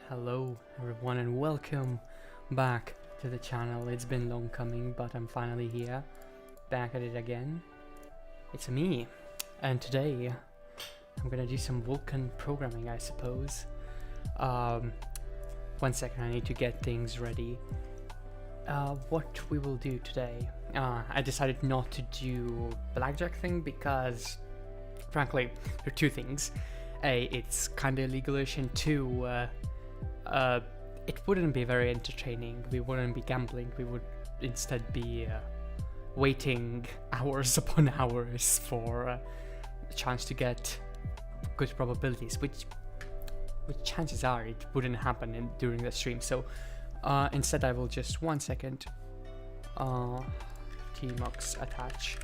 Hello everyone and welcome back to the channel. It's been long coming, but I'm finally here, back at it again. It's me, and today I'm gonna do some Vulkan programming, I suppose. 1 second, I need to get things ready. What we will do today, I decided not to do blackjack thing because, frankly, there are two things. A, it's kinda illegal-ish, and two, it wouldn't be very entertaining. We wouldn't be gambling. We would instead be waiting hours upon hours for a chance to get good probabilities, which chances are it wouldn't happen during the stream. So instead I will just 1 second tmux attach.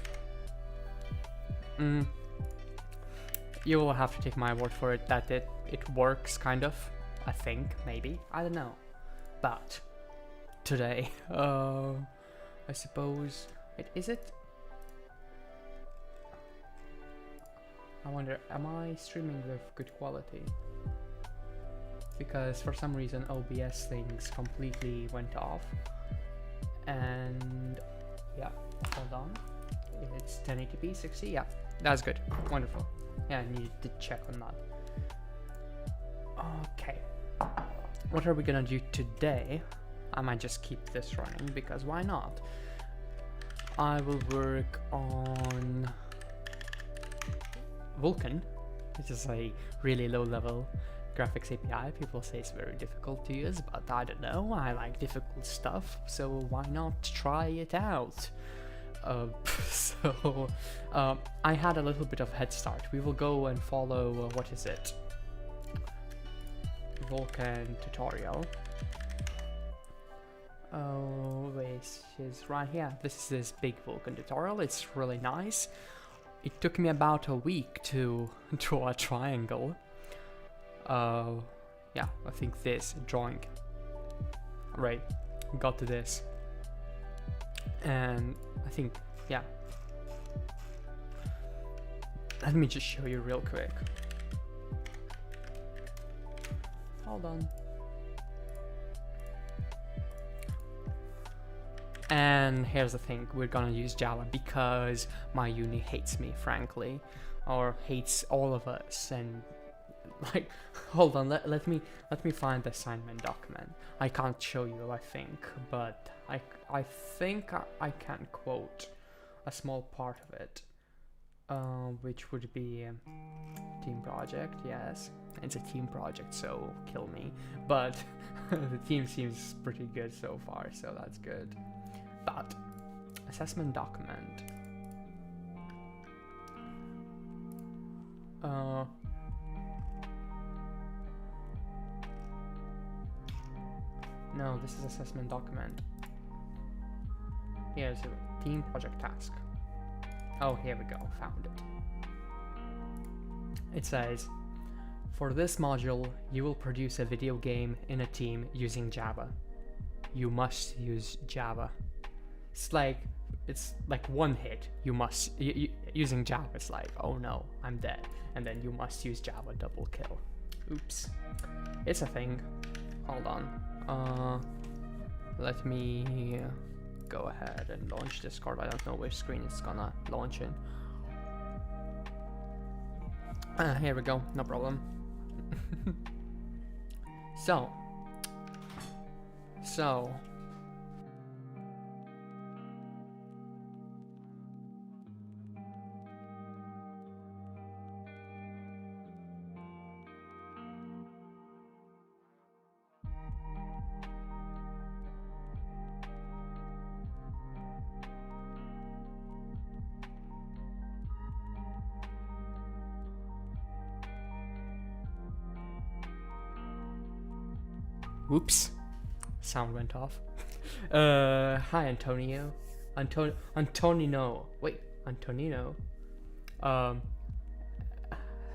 You will have to take my word for it that it works, kind of. I think, maybe, I don't know. But today, I suppose, is it? I wonder, am I streaming with good quality? Because for some reason OBS things completely went off. And yeah, hold on. It's 1080p 60, yeah, that's good, wonderful. Yeah, I needed to check on that. Okay, what are we gonna do today? I might just keep this running because why not? I will work on Vulkan, which is a really low level graphics API. People say it's very difficult to use, but I don't know, I like difficult stuff, so why not try it out? I had a little bit of head start. We will go and follow, what is it? Vulcan tutorial. Oh, this is right here. This is this big Vulcan tutorial. It's really nice. It took me about a week to draw a triangle. Yeah, I think this drawing. Right, got to this. And I think, yeah. Let me just show you real quick. Hold on. And here's the thing, we're gonna use Java because my uni hates me, frankly, or hates all of us. And like, hold on, let me find the assignment document. I can't show you, I think, but I think I can quote a small part of it, which would be team project. Yes, it's a team project, so kill me, but the team seems pretty good so far, so that's good. But assessment document, no, this is assessment document. Here's a team project task. Oh, here we go, found it. It says, for this module, you will produce a video game in a team using Java. You must use Java. It's like one hit. You must, using Java, it's like, oh no, I'm dead. And then you must use Java, double kill. Oops. It's a thing. Hold on. Let me go ahead and launch Discord. I don't know which screen it's gonna launch in. Here we go, no problem. So whoops, sound went off. Hi Antonio. Antonino. Wait, Antonino.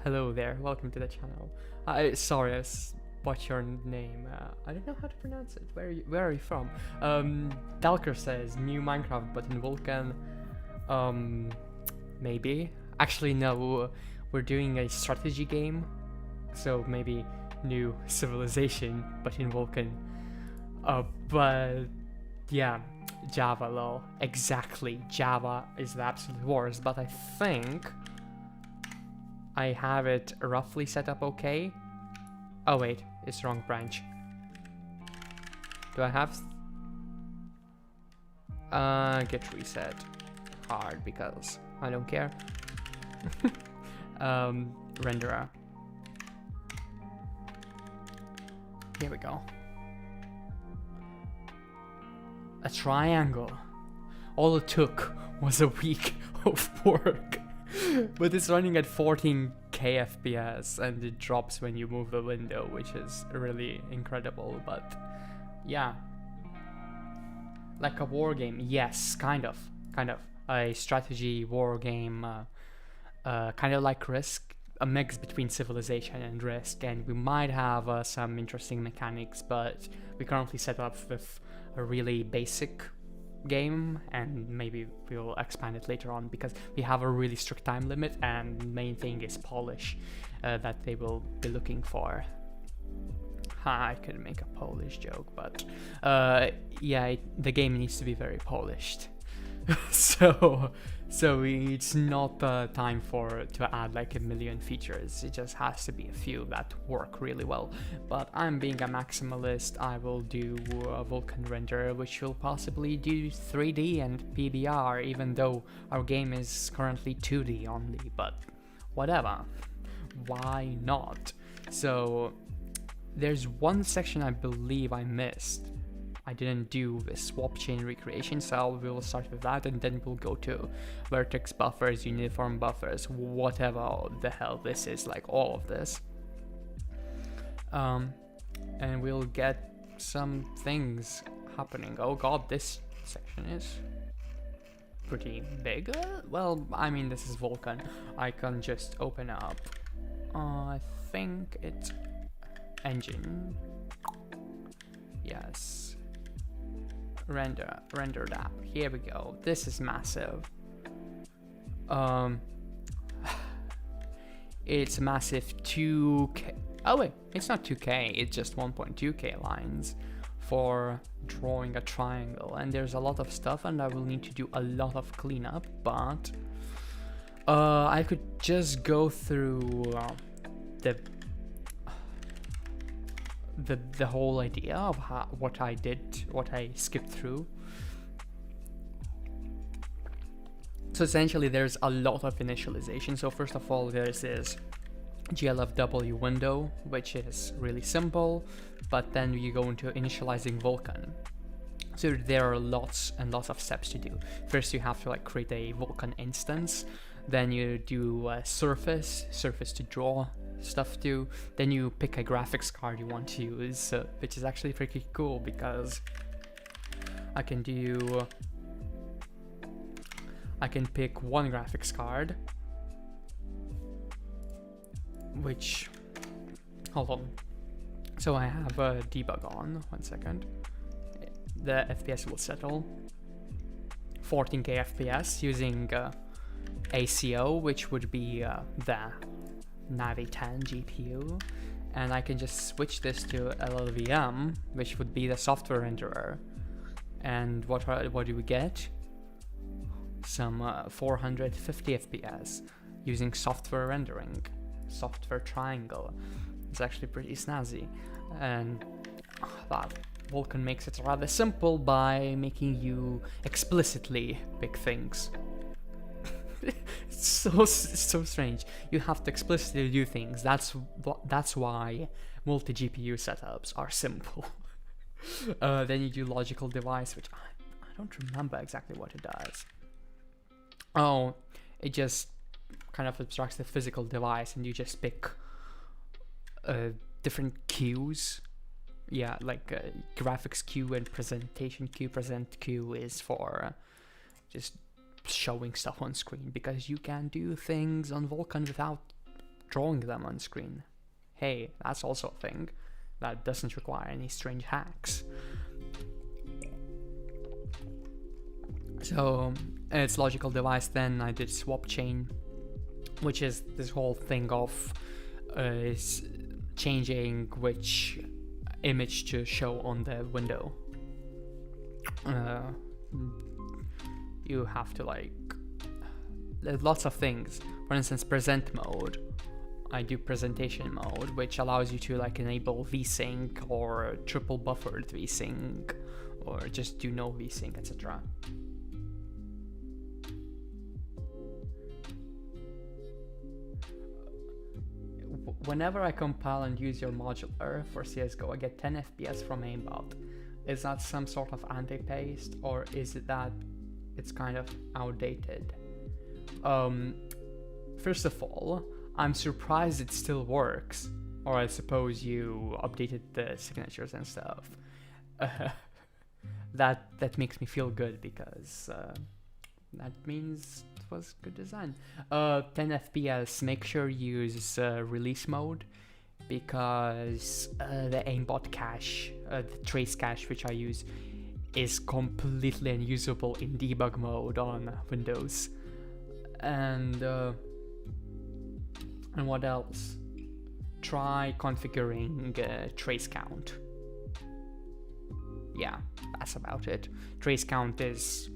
Hello there, welcome to the channel. Sorry, I butchered your name. I don't know how to pronounce it. Where are you from? Dalker says new Minecraft but in Vulkan. Maybe. Actually no, we're doing a strategy game. So maybe new civilization, but in Vulcan. But yeah, Java lol. Exactly, Java is the absolute worst, but I think I have it roughly set up okay. Oh wait, it's wrong branch. Do I have... Git reset. Hard, because I don't care. Renderer. Here we go. A triangle. All it took was a week of work. But it's running at 14k FPS and it drops when you move the window, which is really incredible. But yeah, like a war game. Yes, kind of a strategy war game, kind of like Risk, a mix between Civilization and Risk, and we might have some interesting mechanics, but we currently set up with a really basic game, and maybe we'll expand it later on because we have a really strict time limit, and the main thing is polish that they will be looking for. I could make a Polish joke, but yeah, the game needs to be very polished. so it's not time to add like a million features. It just has to be a few that work really well. But I'm being a maximalist. I will do a Vulkan render, which will possibly do 3D and PBR, even though our game is currently 2D only. But whatever, why not? So there's one section I believe I missed. I didn't do the swap chain recreation, so we will start with that, and then we'll go to vertex buffers, uniform buffers, whatever the hell this is, like all of this. And we'll get some things happening. Oh god, this section is pretty big. Well, I mean, this is Vulkan. I can just open up, I think it's engine. Yes. Rendered app. Here we go. This is massive. It's massive 2K. Oh wait, it's not 2K. It's just 1.2K lines for drawing a triangle, and there's a lot of stuff, and I will need to do a lot of cleanup. But I could just go through the whole idea of what I did, what I skipped through. So essentially there's a lot of initialization. So first of all, there's this GLFW window, which is really simple, but then you go into initializing Vulkan. So there are lots and lots of steps to do. First you have to like create a Vulkan instance, then you do a surface to draw stuff to, then you pick a graphics card you want to use, which is actually pretty cool because I can pick one graphics card, which, hold on, so I have a debug on, 1 second, the FPS will settle, 14k FPS using ACO, which would be the Navi 10 GPU, and I can just switch this to LLVM, which would be the software renderer. And what do we get? Some 450 FPS using software rendering, software triangle. It's actually pretty snazzy, and that Vulkan makes it rather simple by making you explicitly pick things. It's so strange. You have to explicitly do things. That's why multi-GPU setups are simple. Then you do logical device, which I don't remember exactly what it does. Oh, it just kind of abstracts the physical device, and you just pick different queues. Yeah, like graphics queue and presentation queue. Present queue is for just showing stuff on screen, because you can do things on Vulkan without drawing them on screen. Hey, that's also a thing that doesn't require any strange hacks. So it's logical device. Then I did swap chain, which is this whole thing of changing which image to show on the window. You have to like, there's lots of things. For instance, present mode. I do presentation mode, which allows you to like enable vsync or triple buffered vsync, or just do no vsync, etc. Whenever I compile and use your modular for CSGO, I get 10 FPS from aimbot. Is that some sort of anti-paste, or is it that it's kind of outdated? First of all, I'm surprised it still works, or I suppose you updated the signatures and stuff. That makes me feel good, because that means it was good design. 10 FPS, make sure you use release mode, because the aimbot cache, the trace cache which I use, is completely unusable in debug mode on Windows. And what else? Try configuring trace count. Yeah, that's about it. Trace count is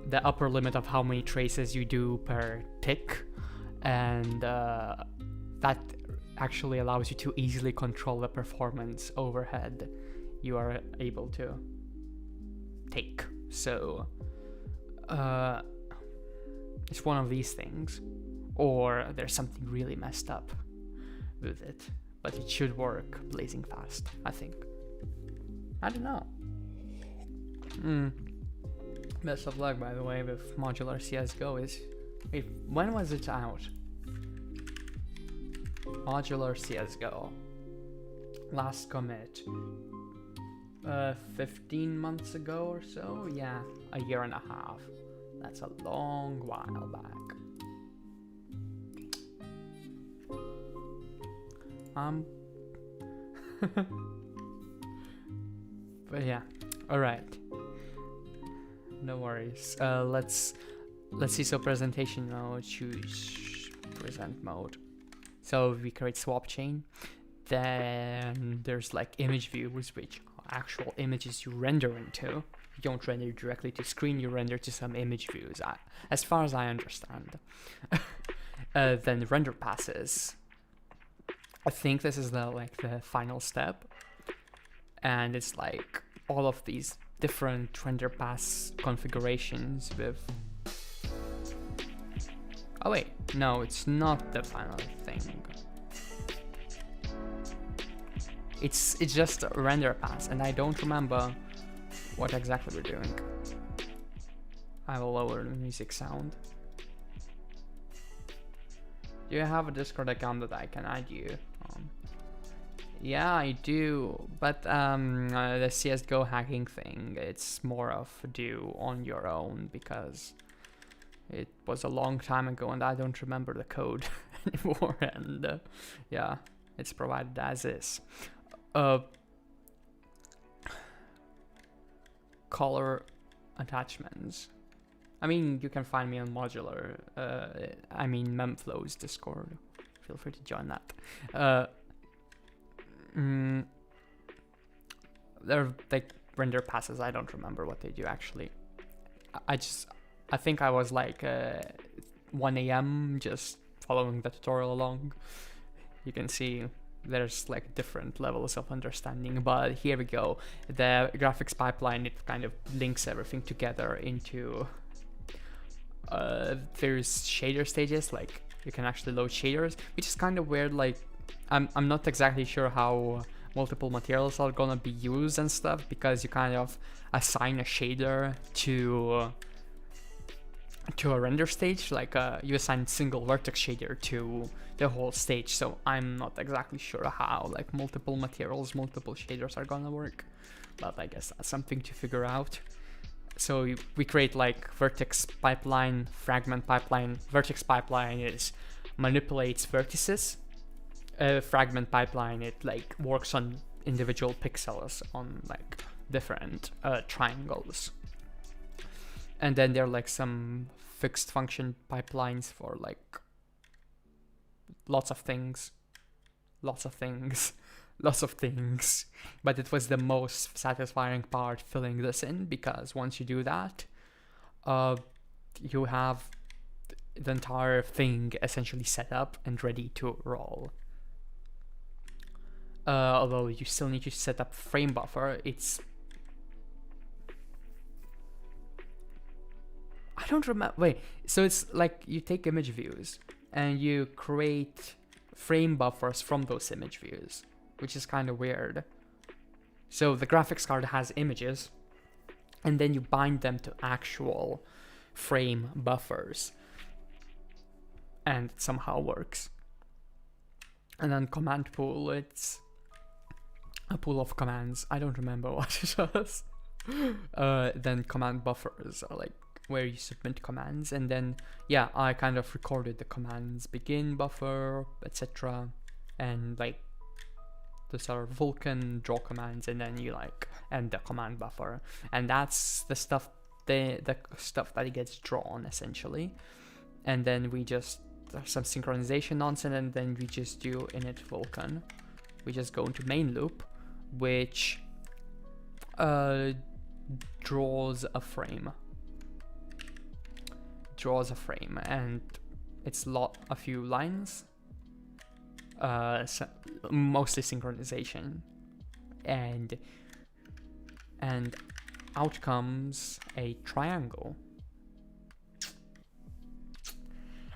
the upper limit of how many traces you do per tick, and that actually allows you to easily control the performance overhead you are able to take. So it's one of these things, or there's something really messed up with it, but it should work blazing fast, I think. I don't know. Best of luck, by the way, with modular CSGO. When was it out? Modular CSGO. Last commit. 15 months ago or so? Yeah, a year and a half. That's a long while back. But yeah, alright. No worries. Let's see. So presentation mode, choose present mode. So we create swap chain. Then there's like image views, which are actual images you render into. You don't render directly to screen, you render to some image views, as far as I understand. Then render passes. I think this is the final step, and it's like all of these different render pass configurations with. Oh wait, no, it's not the final thing. It's just a render pass, and I don't remember what exactly we're doing. I will lower the music sound. Do you have a Discord account that I can add you on? Yeah, I do, but the CSGO hacking thing, it's more of do on your own, because it was a long time ago and I don't remember the code anymore, and yeah, it's provided as is. Color attachments. I mean, you can find me on modular, Memflow's Discord. Feel free to join that. They're like render passes. I don't remember what they do actually. I think I was like 1 a.m. just following the tutorial along. You can see there's like different levels of understanding, but here we go. The graphics pipeline, it kind of links everything together into there's shader stages, like you can actually load shaders, which is kind of weird. Like I'm not exactly sure how multiple materials are gonna be used and stuff, because you kind of assign a shader to a render stage, like you assign single vertex shader to the whole stage. So I'm not exactly sure how like multiple materials, multiple shaders are gonna work, but I guess that's something to figure out. So we create like vertex pipeline, fragment pipeline. Vertex pipeline is manipulates vertices. Fragment pipeline, it like works on individual pixels on like different triangles. And then there are like some fixed function pipelines for like lots of things, lots of things, lots of things. But it was the most satisfying part, filling this in, because once you do that, you have the entire thing essentially set up and ready to roll. Although you still need to set up frame buffer, I don't remember. Wait, so it's like you take image views and you create frame buffers from those image views, which is kind of weird. So the graphics card has images, and then you bind them to actual frame buffers, and it somehow works. And then command pool, it's a pool of commands. I don't remember what it was. Then command buffers are like where you submit commands, and then yeah, I kind of recorded the commands begin buffer, etc. And like those are Vulkan draw commands, and then you like end the command buffer, and that's the stuff the stuff that gets drawn essentially. And then we just some synchronization nonsense, and then we just do init Vulkan. We just go into main loop, which draws a frame, and it's a few lines, mostly synchronization, and out comes a triangle.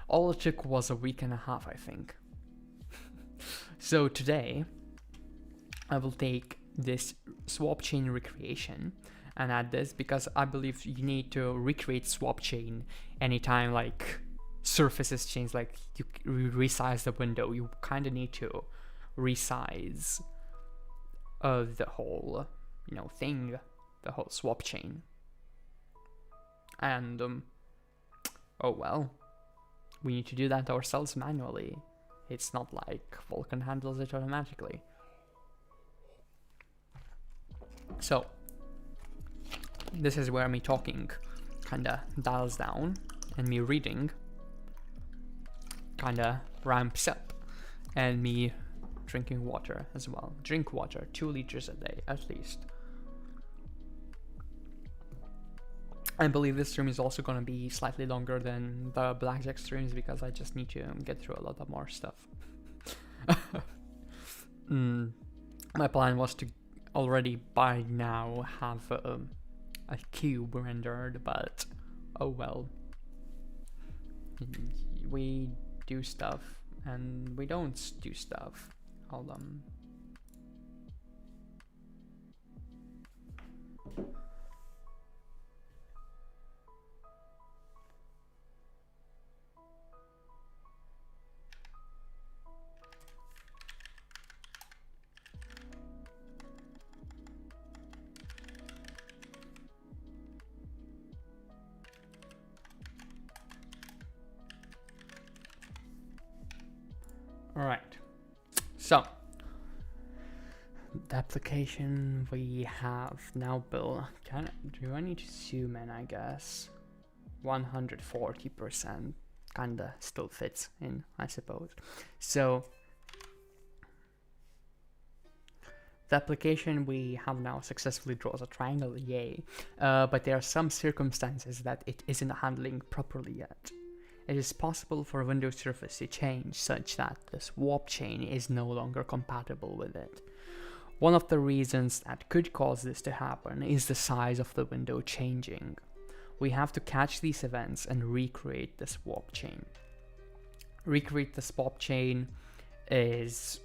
All it took was a week and a half, I think. So today I will take this swap chain recreation and add this, because I believe you need to recreate swap chain anytime like surfaces change, like you resize the window, you kind of need to resize the whole thing, the whole swap chain. And oh well, we need to do that ourselves manually. It's not like Vulkan handles it automatically. So this is where me talking kinda dials down, and me reading kinda ramps up, and me drinking water as well. Drink water, 2 liters a day at least. I believe this stream is also gonna be slightly longer than the blackjack streams, because I just need to get through a lot of more stuff. My plan was to already by now have a cube rendered, but oh well. We do stuff and we don't do stuff. Hold on. Alright, so the application we have now built, do I need to zoom in? I guess 140% kinda still fits in, I suppose. So the application we have now successfully draws a triangle, yay, but there are some circumstances that it isn't handling properly yet. It is possible for a window surface to change such that the swap chain is no longer compatible with it. One of the reasons that could cause this to happen is the size of the window changing. We have to catch these events and recreate the swap chain. Recreate the swap chain is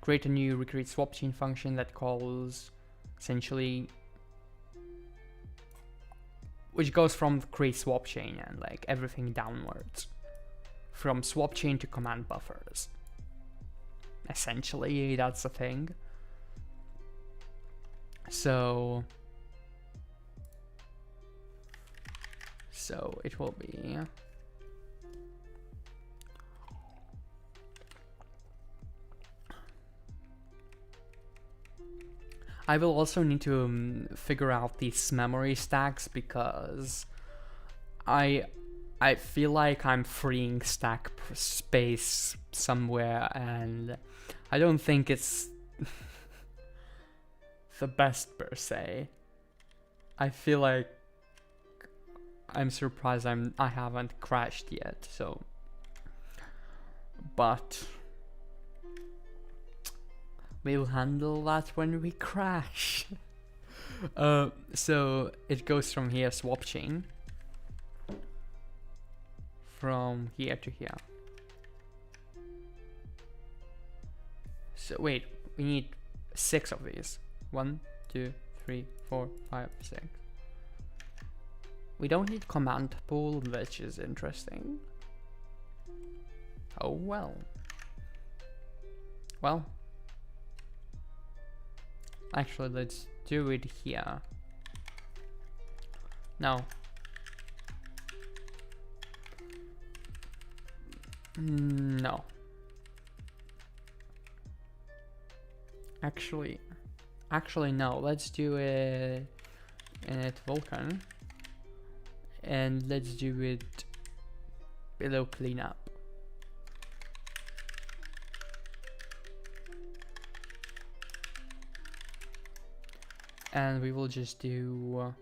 create a new recreate swap chain function that calls essentially, which goes from create swap chain and like everything downwards, from swap chain to command buffers. Essentially, that's the thing. So it will be I will also need to figure out these memory stacks, because I I feel like I'm freeing stack space somewhere, and I don't think it's the best per se. I feel like I'm surprised I haven't crashed yet, so, but we'll handle that when we crash. So it goes from here, swap chain, from here to here. So wait, we need 6 of these. 1, 2, 3, 4, 5, 6. We don't need command pool, which is interesting. Oh well. Well, actually, let's do it here. No. No. Actually no. Let's do it in Vulkan, and let's do it below cleanup. And we will just do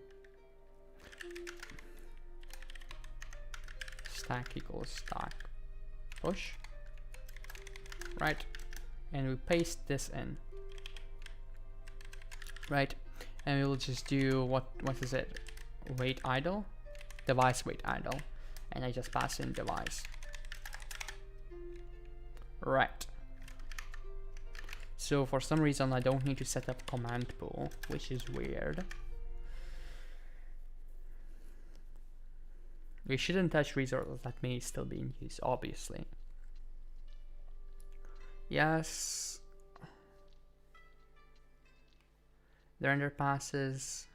stack equals stack push, right? And we paste this in, right? And we will just do what is it? Wait idle, device wait idle, and I just pass in device, right? So for some reason I don't need to set up command pool, which is weird. We shouldn't touch resources that may still be in use, obviously. Yes. The render passes.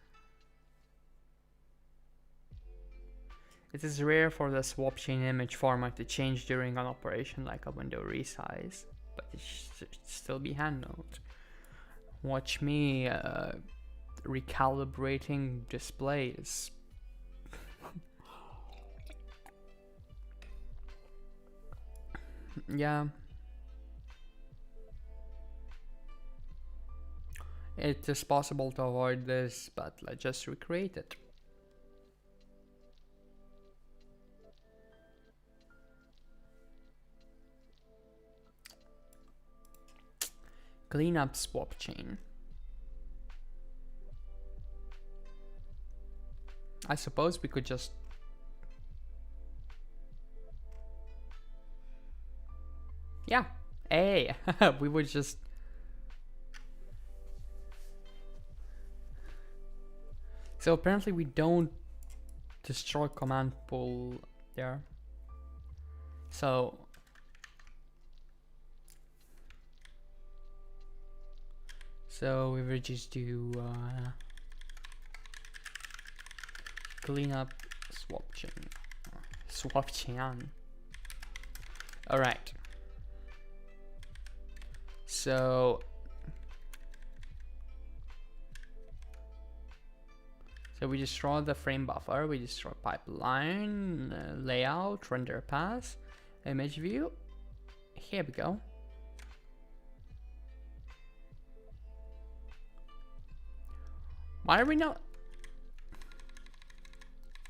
It is rare for the swap chain image format to change during an operation like a window resize, but it should still be handled. Watch me recalibrating displays. Yeah. It is possible to avoid this, but let's just recreate it. Clean up swap chain. I suppose we could just hey, we would just so apparently we don't destroy command pool there. So we will just do clean up swap chain. All right. So we destroy the frame buffer, we destroy pipeline, layout, render path, image view. Here we go. Why are we not?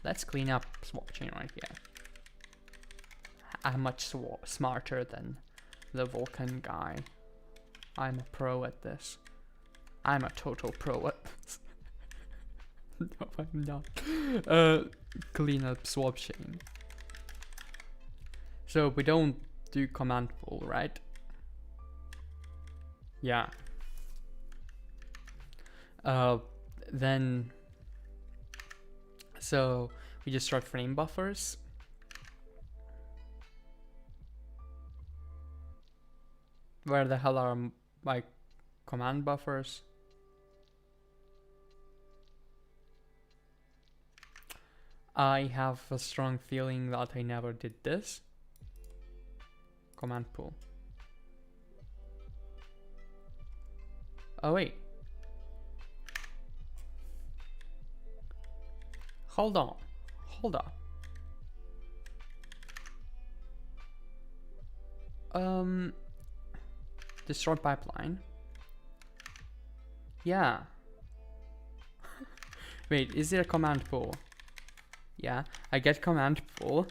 Let's clean up swap chain right here. I'm much smarter than the Vulcan guy. I'm a pro at this. I'm a total pro at this. No, I'm not. Clean up swap chain. So we don't do command pool, right? Yeah. Then so we just start frame buffers. Where the hell are my command buffers? I have a strong feeling that I never did this. Command pool. Oh wait. Hold on. Destroy pipeline. Yeah. Wait, is there a command pool? Yeah, I get command pool.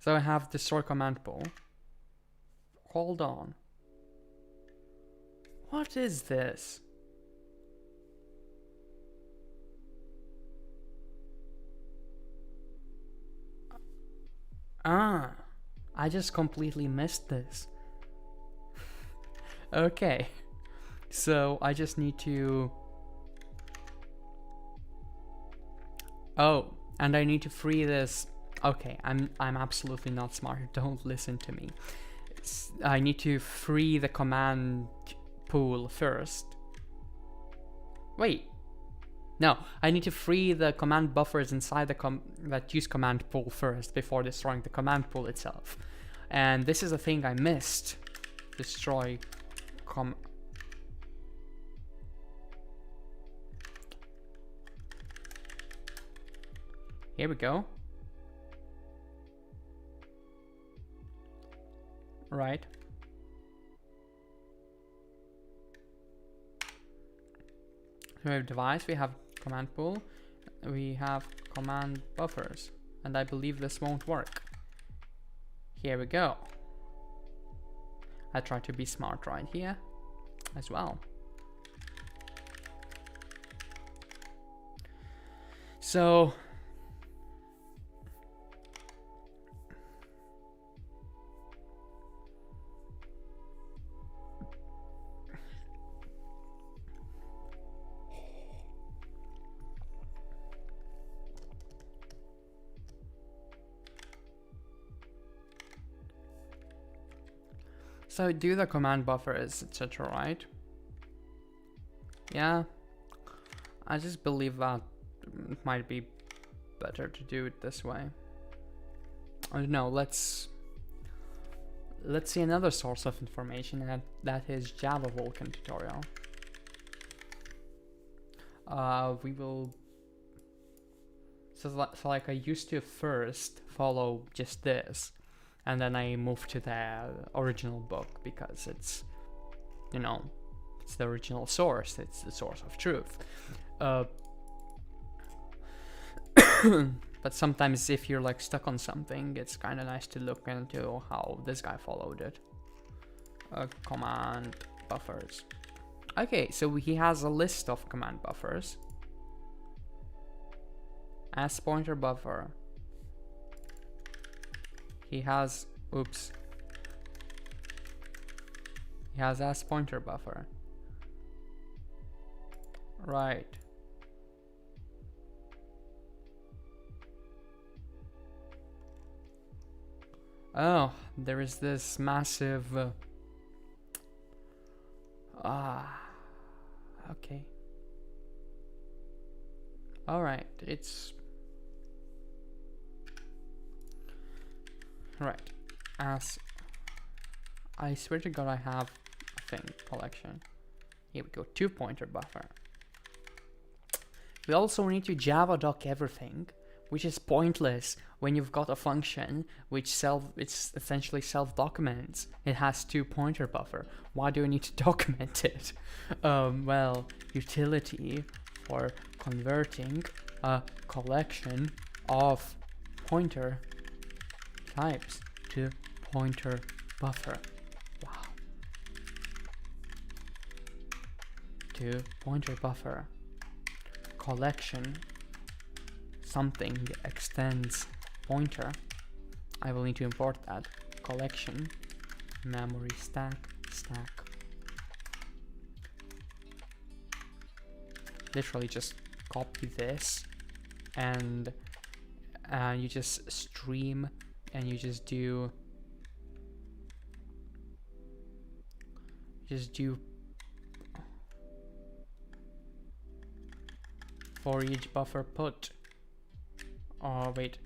So I have destroy command pool. Hold on. What is this? Ah, I just completely missed this. Okay, so I just need to... Oh, and I need to free this. Okay, I'm absolutely not smart. Don't listen to me. I need to free the command pool first. Wait. No, I need to free the command buffers inside the that use command pool first before destroying the command pool itself. And this is a thing I missed. Destroy Here we go. Right. So we have device, we have command pool, we have command buffers, and I believe this won't work. Here we go. I try to be smart right here as well. So do the command buffers, etc., right? Yeah. I just believe that it might be better to do it this way. I don't know, let's see another source of information, and that is Java Vulkan tutorial. We will... So like I used to first follow just this, and then I moved to the original book because it's, you know, it's the original source, it's the source of truth. But sometimes if you're like stuck on something, it's kind of nice to look into how this guy followed it. Command buffers. Okay, so he has a list of command buffers. As pointer buffer. He has, oops. He has as pointer buffer. Right. Oh, there is this massive... okay. Alright, it's... Right. As... I swear to God I have a thing, collection. Here we go, 2 pointer buffer. We also need to Java doc everything, which is pointless when you've got a function which it's essentially self-documents. It has 2 pointer buffer. Why do I need to document it? Well, utility for converting a collection of pointer types to pointer buffer. Wow. To pointer buffer. Collection something extends pointer. I will need to import that. Collection memory stack. Literally just copy this and you just stream and you just do for each buffer put. Oh wait,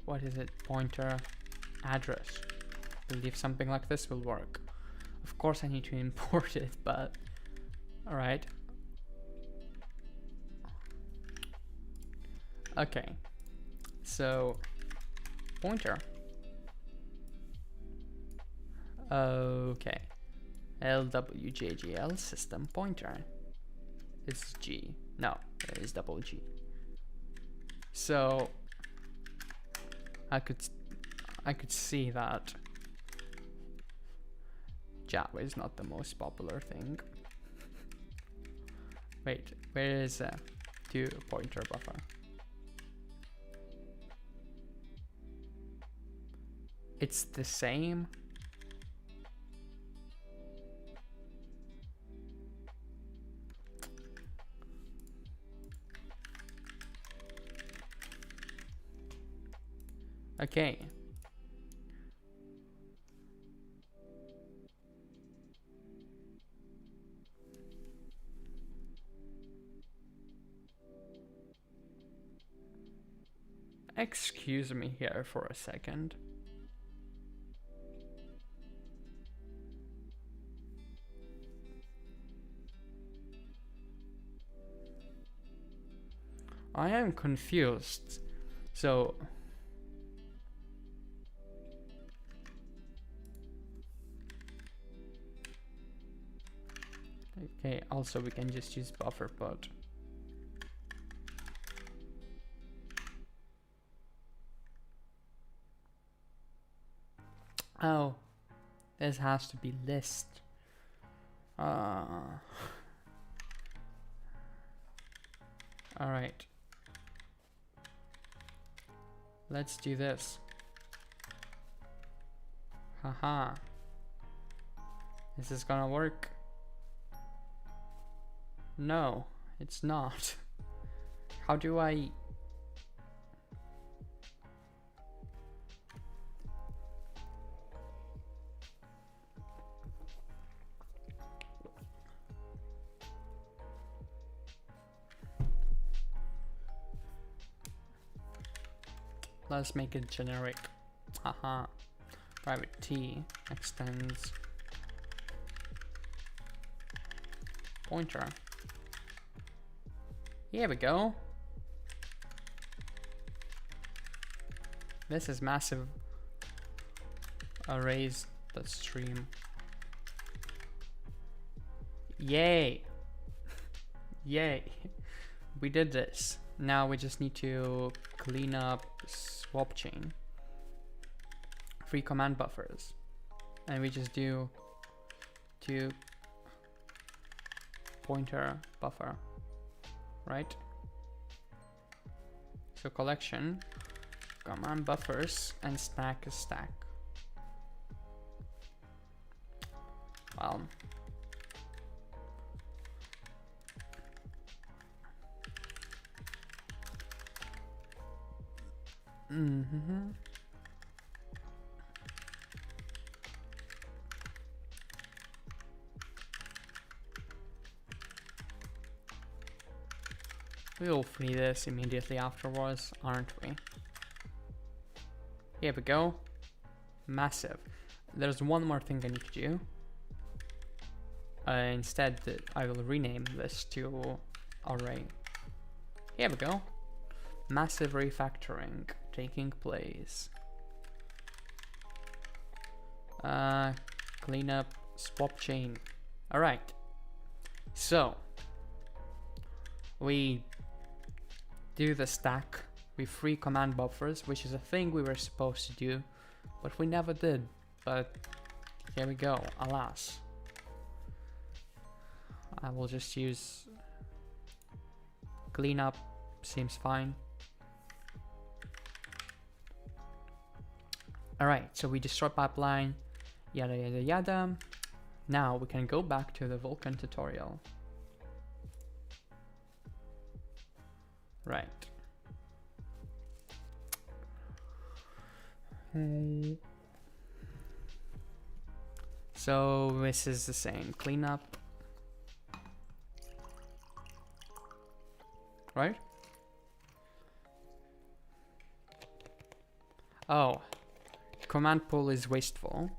what is it? Pointer address. I believe something like this will work. Of course I need to import it, but alright. Okay, so pointer. Okay, LWJGL system pointer is G. No, it is double G. So I could see that Java is not the most popular thing. Wait, where is to pointer buffer? It's the same. Okay. Excuse me here for a second. I am confused. So okay, also we can just use buffer put. Oh, this has to be list. All right. Let's do this. Haha. Is this gonna work? No, it's not. How do I... Let's make it generic. Haha. Private T extends pointer. Here we go. This is massive arrays that stream. Yay! Yay! We did this. Now we just need to clean up swap chain. Free command buffers. And we just do to pointer buffer. Right? So collection, command buffers, and stack is stack. Well, we'll free this immediately afterwards, aren't we? Here we go. Massive. There's one more thing I need to do. Instead, I will rename this to array. Here we go. Massive refactoring taking place. Clean up swap chain. All right. So we do the stack. We free command buffers, which is a thing we were supposed to do, but we never did. But here we go. Alas. I will just use cleanup. Seems fine. All right, so we destroy pipeline, yada yada yada. Now we can go back to the Vulkan tutorial. Right. So this is the same cleanup, right? Oh, command pull is wasteful.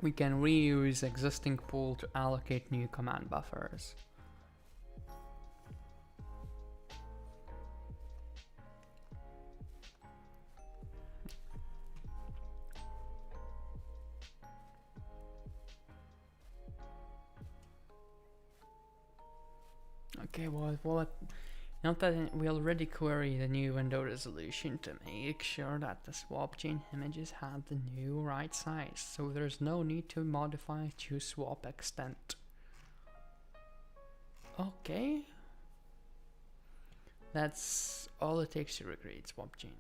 we can reuse existing pool to allocate new command buffers. Okay, what? Note that we already queried the new window resolution to make sure that the swap chain images have the new right size, so there's no need to modify to swap extent. Okay. That's all it takes to recreate swap chain.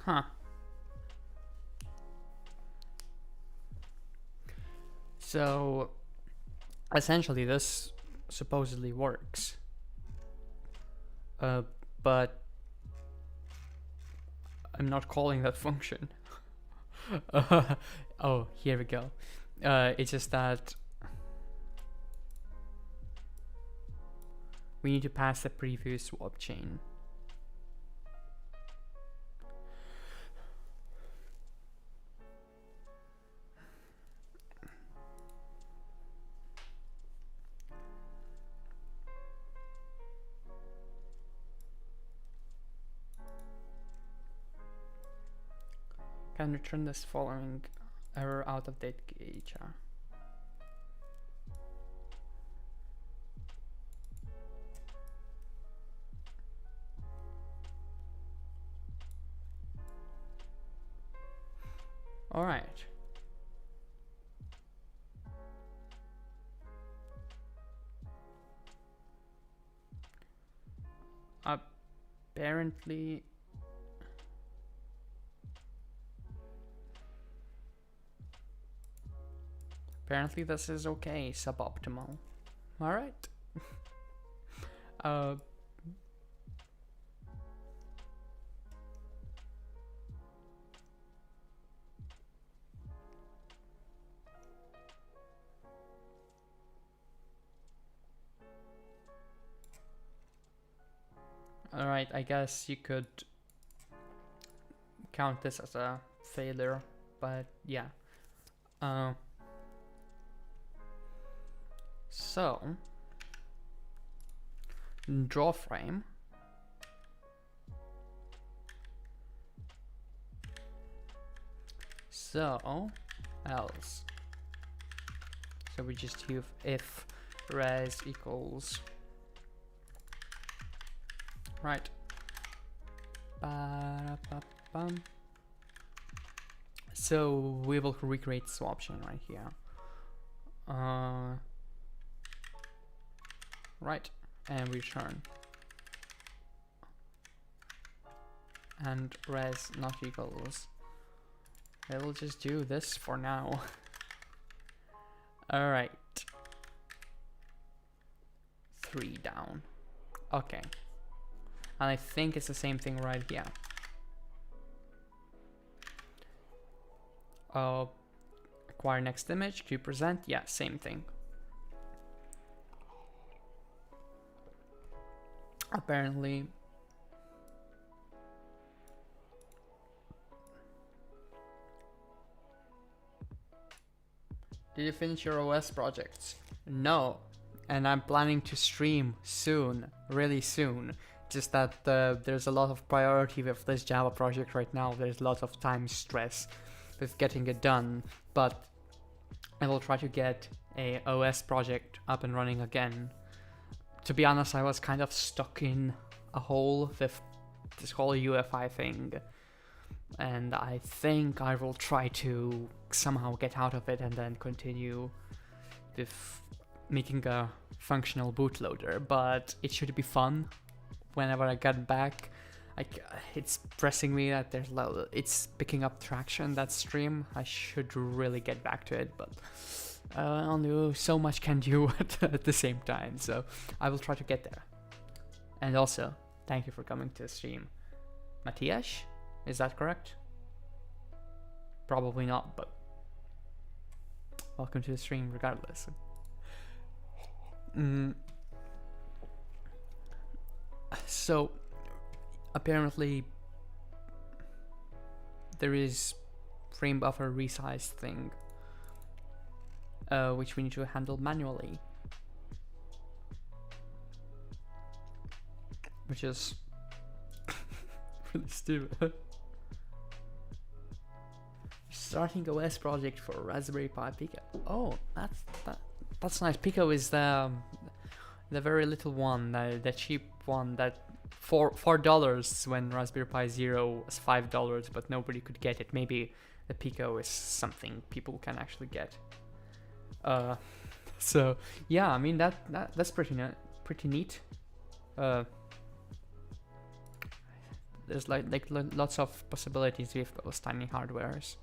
Huh. So essentially this supposedly works. But I'm not calling that function. Oh, here we go. It's just that we need to pass the previous swap chain. Can return this following error out of date HR. All right. Apparently this is okay, suboptimal. All right. Alright, I guess you could count this as a failure, but yeah. So, draw frame. So, else. So we just use if res equals. Right. Ba-da-ba-bum. So we will recreate swap chain right here. Right, and return. And res not equals. We'll just do this for now. Alright. 3 down. Okay. And I think it's the same thing right here. Acquire next image, to present, yeah, same thing. Apparently. Did you finish your OS projects? No, and I'm planning to stream soon, really soon. Just that there's a lot of priority with this Java project right now. There's a lot of time stress with getting it done, but I will try to get a OS project up and running again. To be honest, I was kind of stuck in a hole with this whole UEFI thing, and I think I will try to somehow get out of it and then continue with making a functional bootloader, but it should be fun. Whenever I get back, it's pressing me that it's picking up traction, that stream. I should really get back to it, but only so much can do at the same time, so I will try to get there. And also, thank you for coming to the stream. Matthias? Is that correct? Probably not, but welcome to the stream regardless. So, apparently, there is frame buffer resize thing, which we need to handle manually, which is really stupid. Starting OS project for Raspberry Pi Pico. Oh, that's nice. Pico is the very little one, the cheap one that $4 when Raspberry Pi Zero was $5, but nobody could get it. Maybe the Pico is something people can actually get. So yeah, I mean that's pretty neat. There's like lots of possibilities with those tiny hardwares.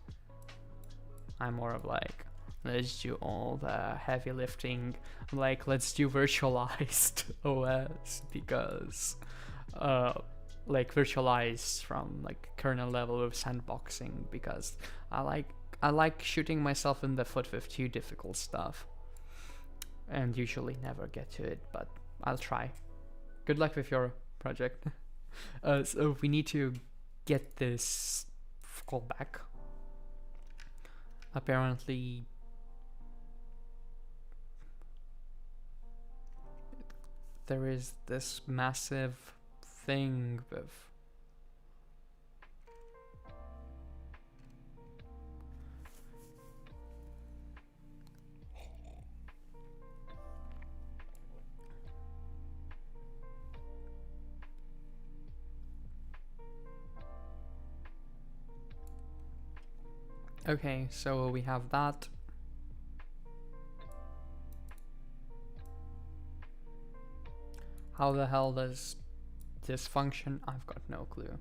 I'm more of like, let's do all the heavy lifting, like let's do virtualized OS, because like virtualized from like kernel level with sandboxing, because I like shooting myself in the foot with too difficult stuff and usually never get to it, but I'll try. Good luck with your project. So we need to get this callback. Apparently there is this massive thing with okay, so we have that. How the hell does this function? I've got no clue.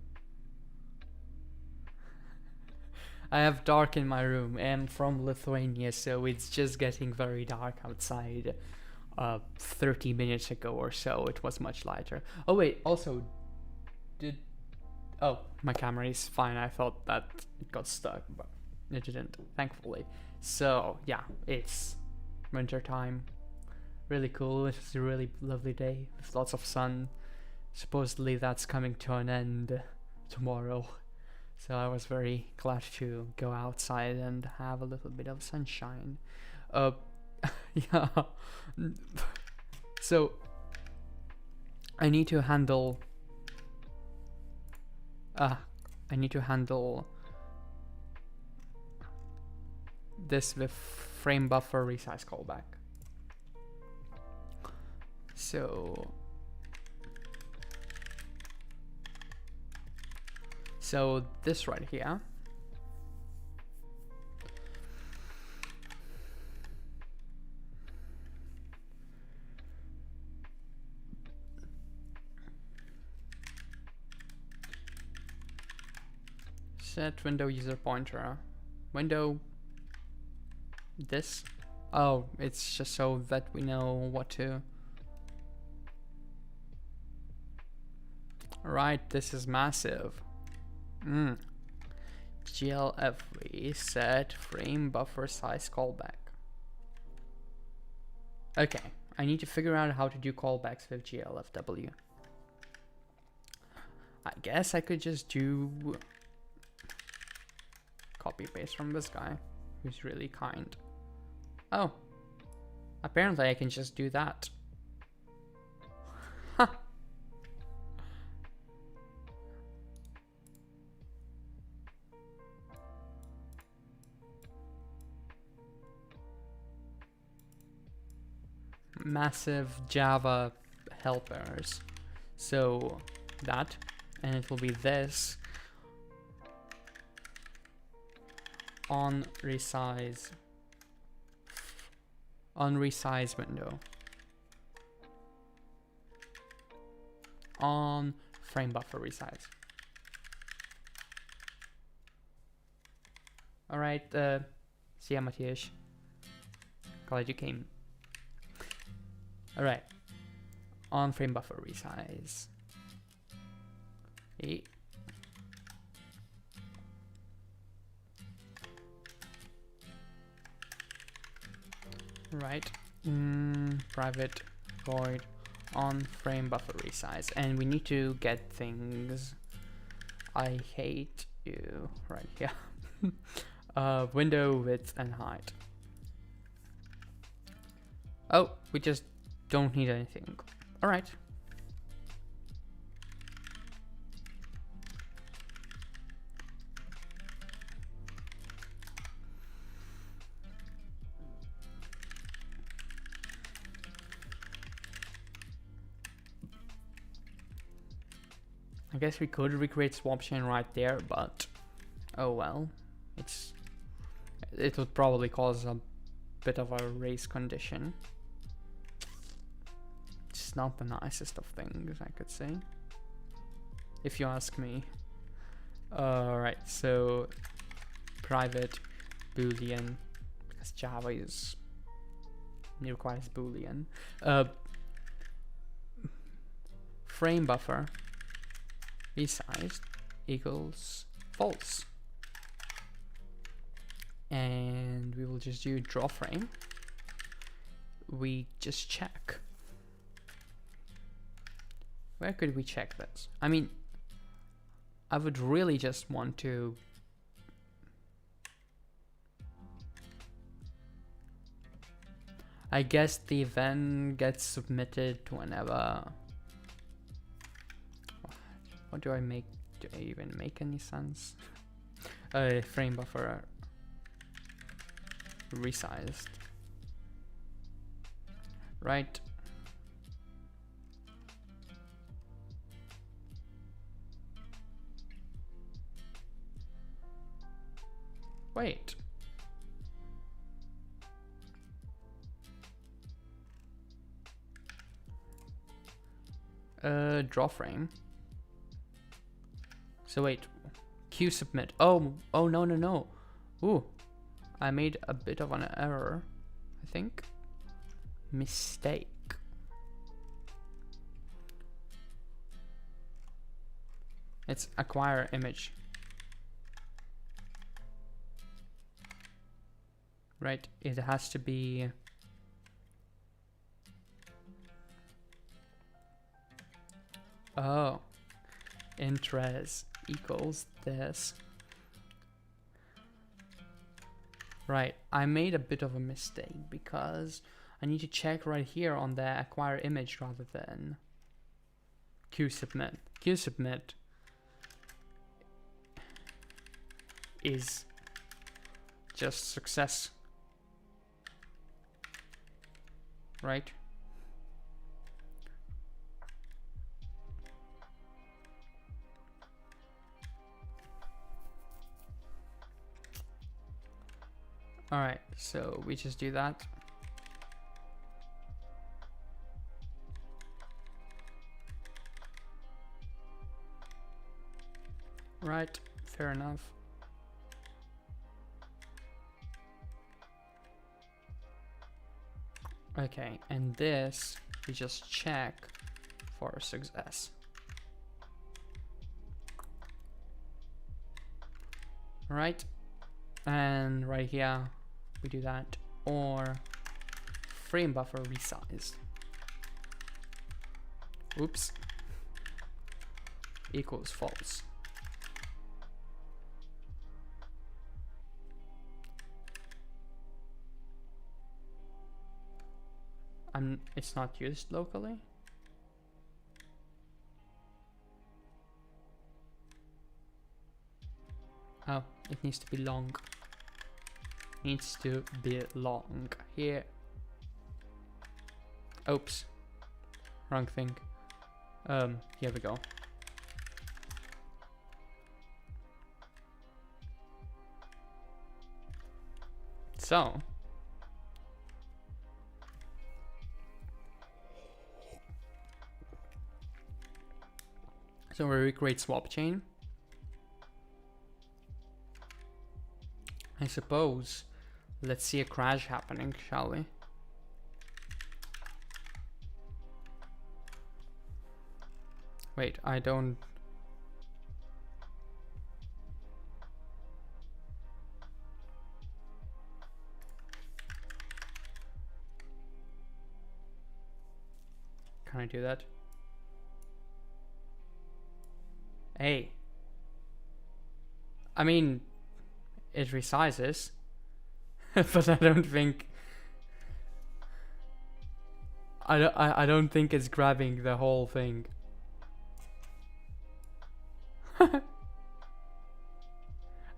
I have dark in my room. I'm from Lithuania, so it's just getting very dark outside. 30 minutes ago or so, it was much lighter. Oh wait, also, oh, my camera is fine. I thought that it got stuck, but it didn't, thankfully. So yeah, it's winter time. Really cool. It's a really lovely day with lots of sun. Supposedly that's coming to an end tomorrow, so I was very glad to go outside and have a little bit of sunshine. Yeah. So I need to handle this with frame buffer resize callback. So this right here, set window user pointer, window this. Oh, it's just so that we know what to. Right, this is massive. GLF reset frame buffer size callback. Okay, I need to figure out how to do callbacks with GLFW. I guess I could just do copy paste from this guy, who's really kind. Oh, apparently I can just do that. Huh. Massive Java helpers. So that, and it will be this on resize window on frame buffer resize. All right, see ya, Matthias. Glad you came. Alright. On frame buffer resize. E. Right. Private void on frame buffer resize. And we need to get things. I hate you. Right, yeah. Window width and height. Oh, we just don't need anything. Alright. I guess we could recreate swap chain right there, but oh well. It would probably cause a bit of a race condition. It's not the nicest of things, I could say, if you ask me. Alright, so private boolean, because Java requires boolean. Frame buffer resized equals false, and we will just do draw frame. We just check. Where could we check this? I mean, I would really just want to I guess the event gets submitted whenever. What do I make? Do I even make any sense? Frame buffer resized. Right. Wait. Draw frame. So wait, Q submit. Oh no. Ooh, I made a bit of an error, I think. Mistake. It's acquire image. Right, it has to be. Oh, int res equals this. Right, I made a bit of a mistake because I need to check right here on the acquire image rather than Q submit. Q submit is just success, right? All right, so we just do that. Right, fair enough. Okay, and this we just check for success. Right, and right here we do that, or frame buffer resized. Oops, equals false. It's not used locally. Oh, it needs to be long. Needs to be long here. Oops, wrong thing. Here we go. So we recreate swap chain. I suppose let's see a crash happening, shall we? Wait, I don't... Can I do that? Hey. I mean, it resizes, but I don't think... I don't think it's grabbing the whole thing.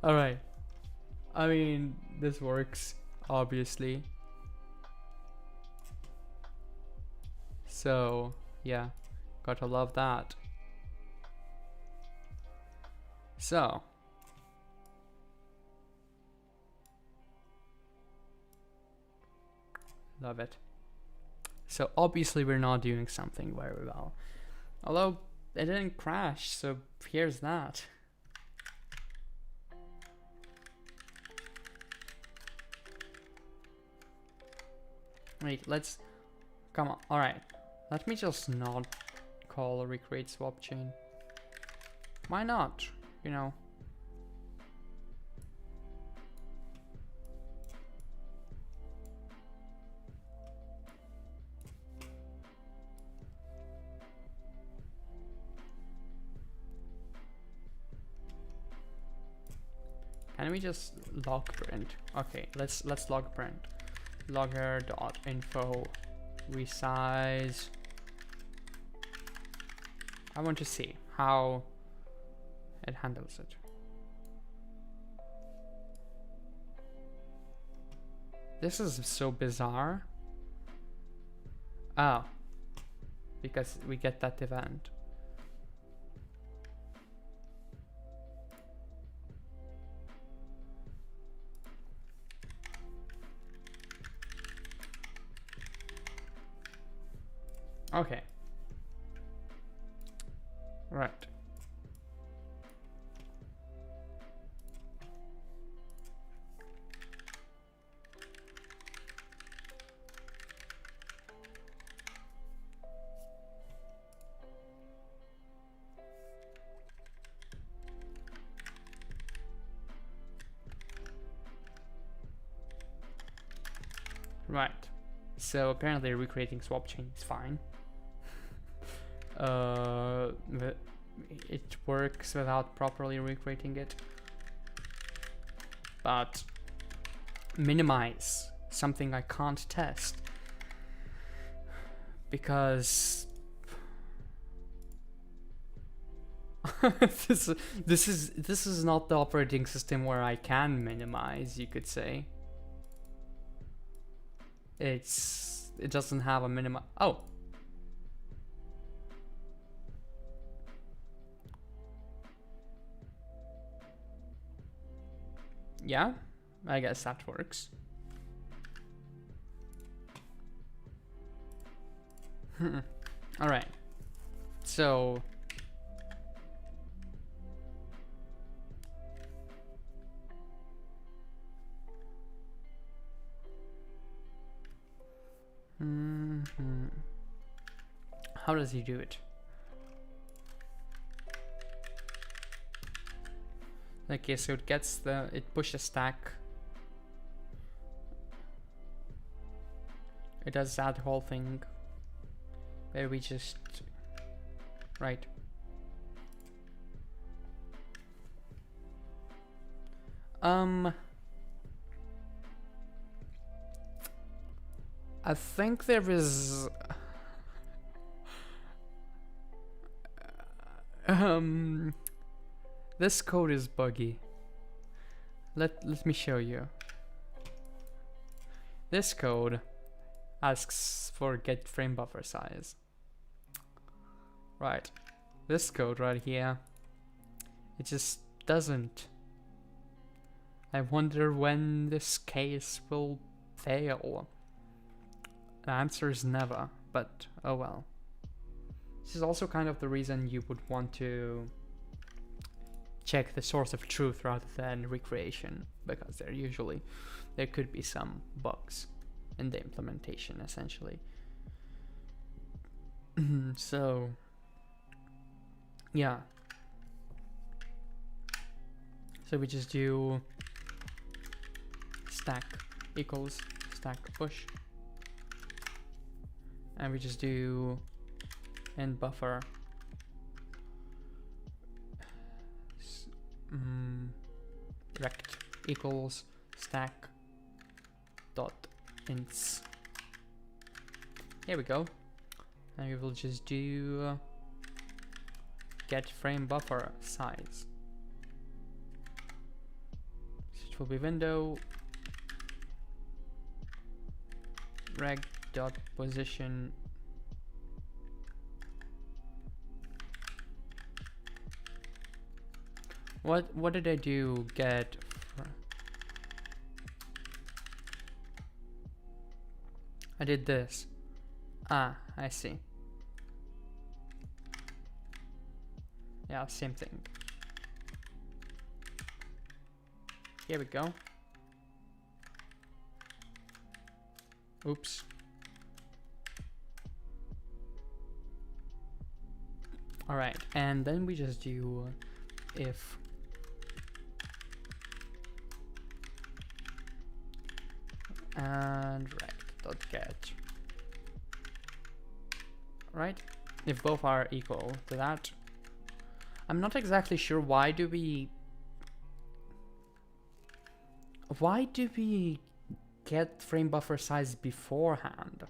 Alright. I mean, this works, obviously. So, yeah. Gotta love that. So. Love it. So obviously we're not doing something very well. Although it didn't crash, so here's that. Wait, let's... Come on, alright. Let me just not call recreate swap chain. Why not? You know. Can we just log print? Okay, let's log print. Logger dot info resize. I want to see how it handles it. This is so bizarre. Oh, because we get that event. Okay. Right. Right. So apparently recreating swap chain is fine. It works without properly recreating it. But minimize, something I can't test. Because this is not the operating system where I can minimize, you could say. It doesn't have a minimum. Oh. Yeah, I guess that works. All right. So how does he do it? Okay, so it gets it pushes stack. It does that whole thing where we just, right. I think there is this code is buggy. Let me show you. This code asks for get frame buffer size. Right. This code right here, it just doesn't. I wonder when this case will fail. The answer is never, but oh well. This is also kind of the reason you would want to check the source of truth rather than recreation, because there could be some bugs in the implementation essentially. So Yeah. So we just do stack equals stack push, and we just do end buffer rect equals stack dot ints. Here we go. And we will just do get frame buffer size. So it will be window reg dot position what did I do? Get I did this. Ah, I see. Yeah, same thing. Here we go. Oops. All right, and then we just do if and rect.get. Right? If both are equal to that. I'm not exactly sure why do we get frame buffer size beforehand?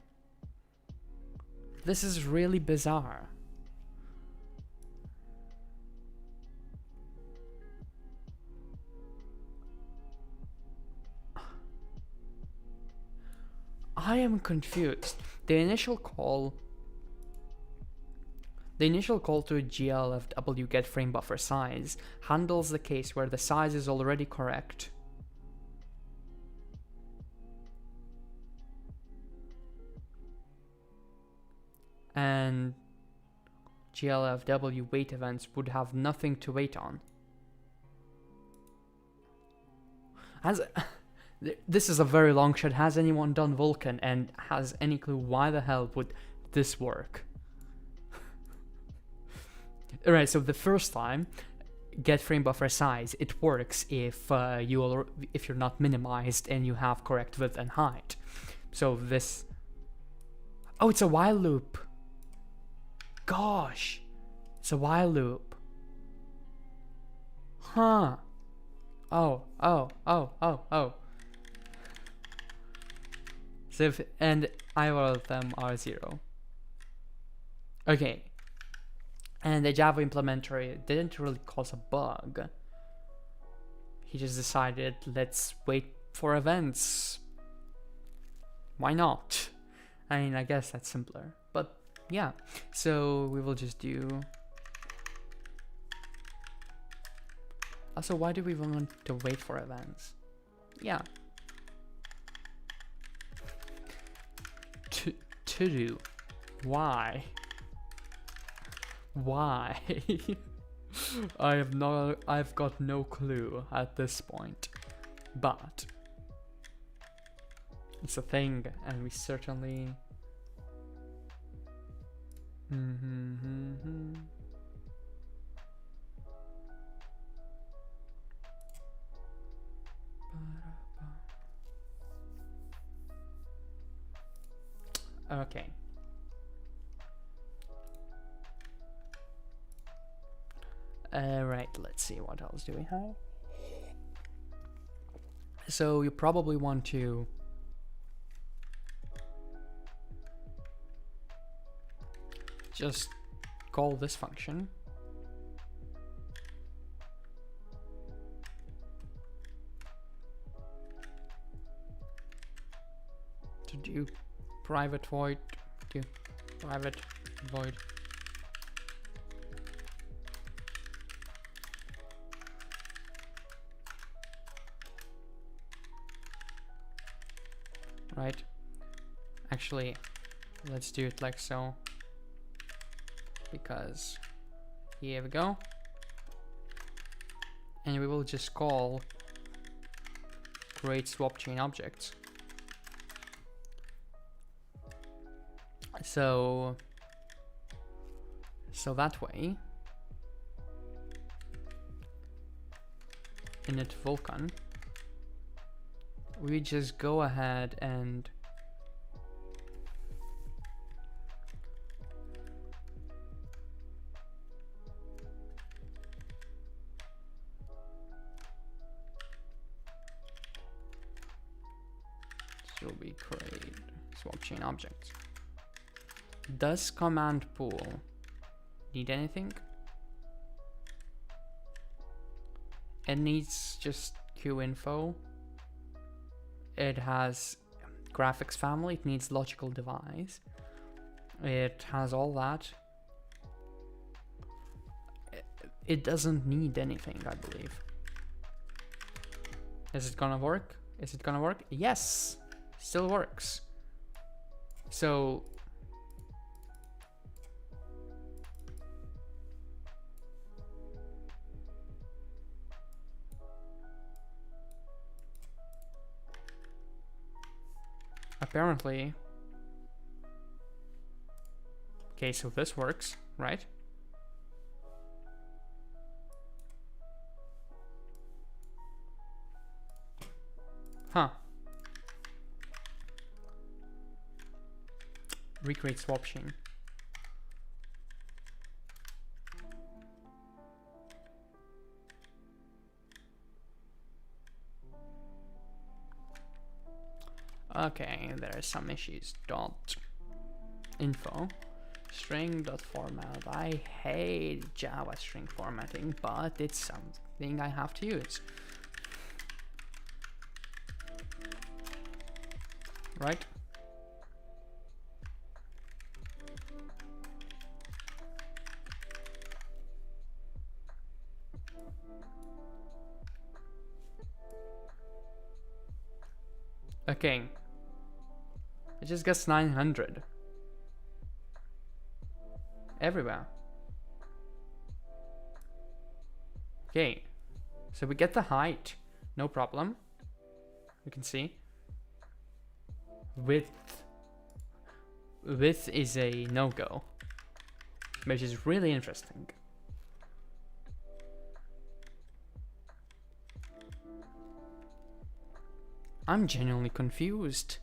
This is really bizarre. I am confused. The initial call to glfw get frame buffer size handles the case where the size is already correct. And glfw wait events would have nothing to wait on. This is a very long shot. Has anyone done Vulkan and has any clue why the hell would this work? Alright, so the first time, get frame buffer size, it works if if you're not minimized and you have correct width and height. So this... Oh, it's a while loop. Gosh, it's a while loop. Huh. Oh. So if, and either of them are 0. Okay. And the Java implementer didn't really cause a bug. He just decided, let's wait for events. Why not? I mean, I guess that's simpler. But yeah, so we will just do... Also, why do we want to wait for events? Yeah. To do. Why? Why? I've got no clue at this point, but it's a thing, and we certainly okay. Right, let's see, what else do we have? So you probably want to just call this function to do private void right. Actually, let's do it like so, because here we go, and we will just call create swap chain objects. So that way init Vulkan, we just go ahead and so we create swap chain objects. Does command pool need anything? It needs just QInfo. It has graphics family. It needs logical device. It has all that. It doesn't need anything, I believe. Is it gonna work? Is it gonna work? Yes, still works. So apparently, okay, so this works, right? Huh. Recreate swap chain. Okay, there are some issues. Dot info string dot format. I hate Java string formatting, but it's something I have to use. Right? Okay. It just gets 900. Everywhere. Okay. So we get the height. No problem. You can see. Width is a no-go, which is really interesting. I'm genuinely confused.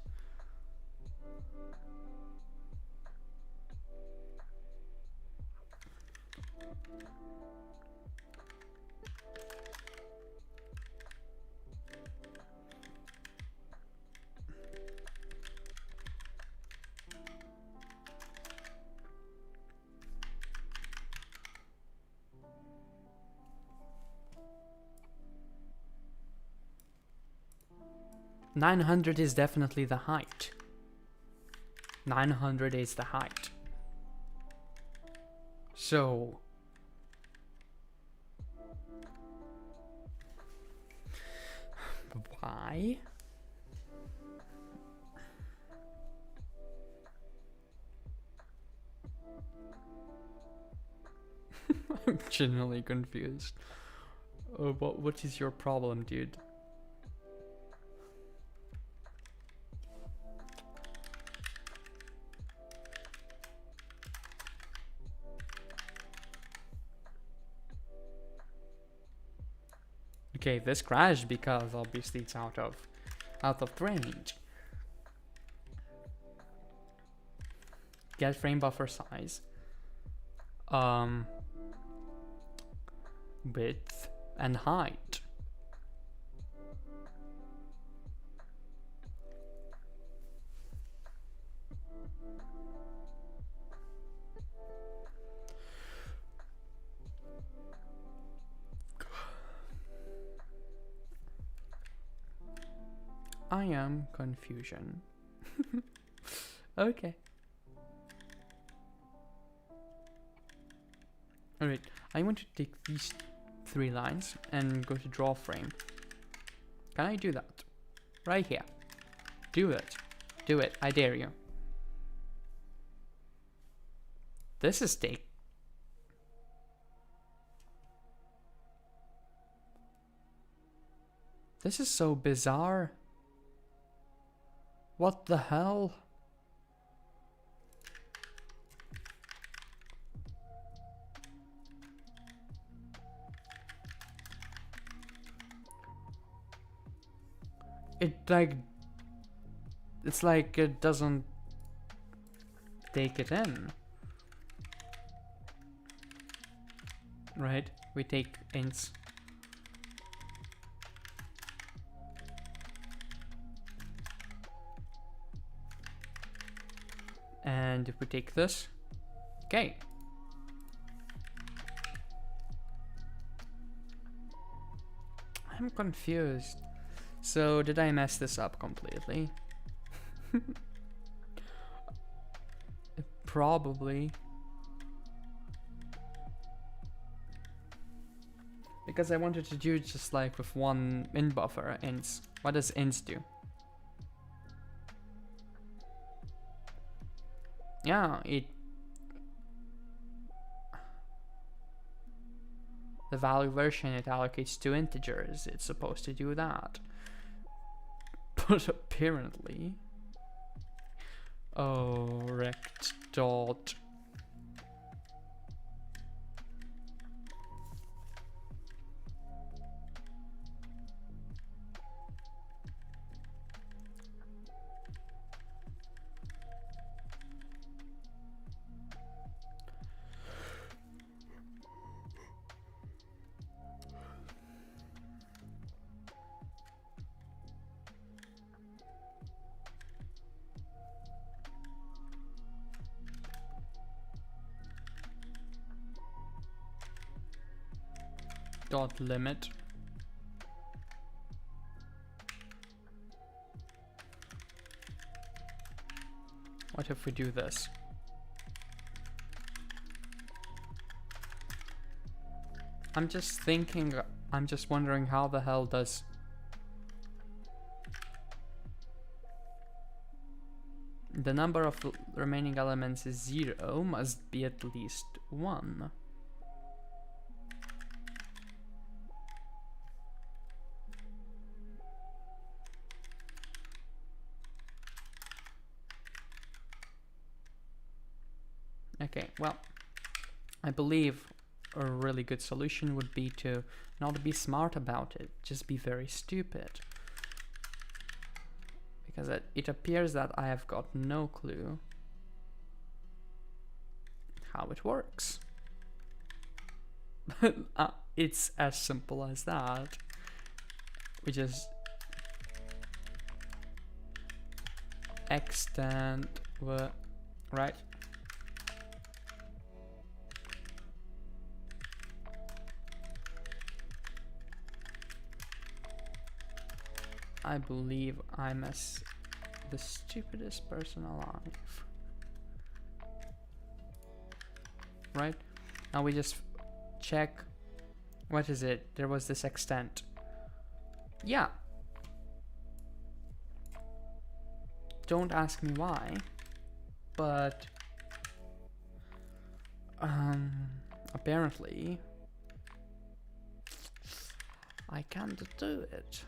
$900 is definitely the height. 900 is the height. So why? I'm genuinely confused. What is your problem, dude? Okay, this crashed because obviously it's out of range. Get frame buffer size. Width and height. I am confusion. Okay. Alright, I want to take these 3 lines and go to draw frame. Can I do that? Right here. Do it. Do it. I dare you. This is This is so bizarre. What the hell? it's like it doesn't take it in. Right? We take ints. And if we take this, okay. I'm confused. So did I mess this up completely? Probably. Because I wanted to do just like with one int buffer, ints. What does ints do? Yeah, the value version, it allocates 2 integers. It's supposed to do that. But apparently... Oh, rect dot... dot limit. What if we do this? I'm just thinking, I'm just wondering how the hell does... The number of remaining elements is 0, must be at least 1. Okay, well, I believe a really good solution would be to not be smart about it, just be very stupid. Because it appears that I have got no clue how it works. It's as simple as that. We just extend the, right? I believe I'm the stupidest person alive. Right? Now we just check. What is it? There was this extent. Yeah. Don't ask me why. But apparently I can't do it.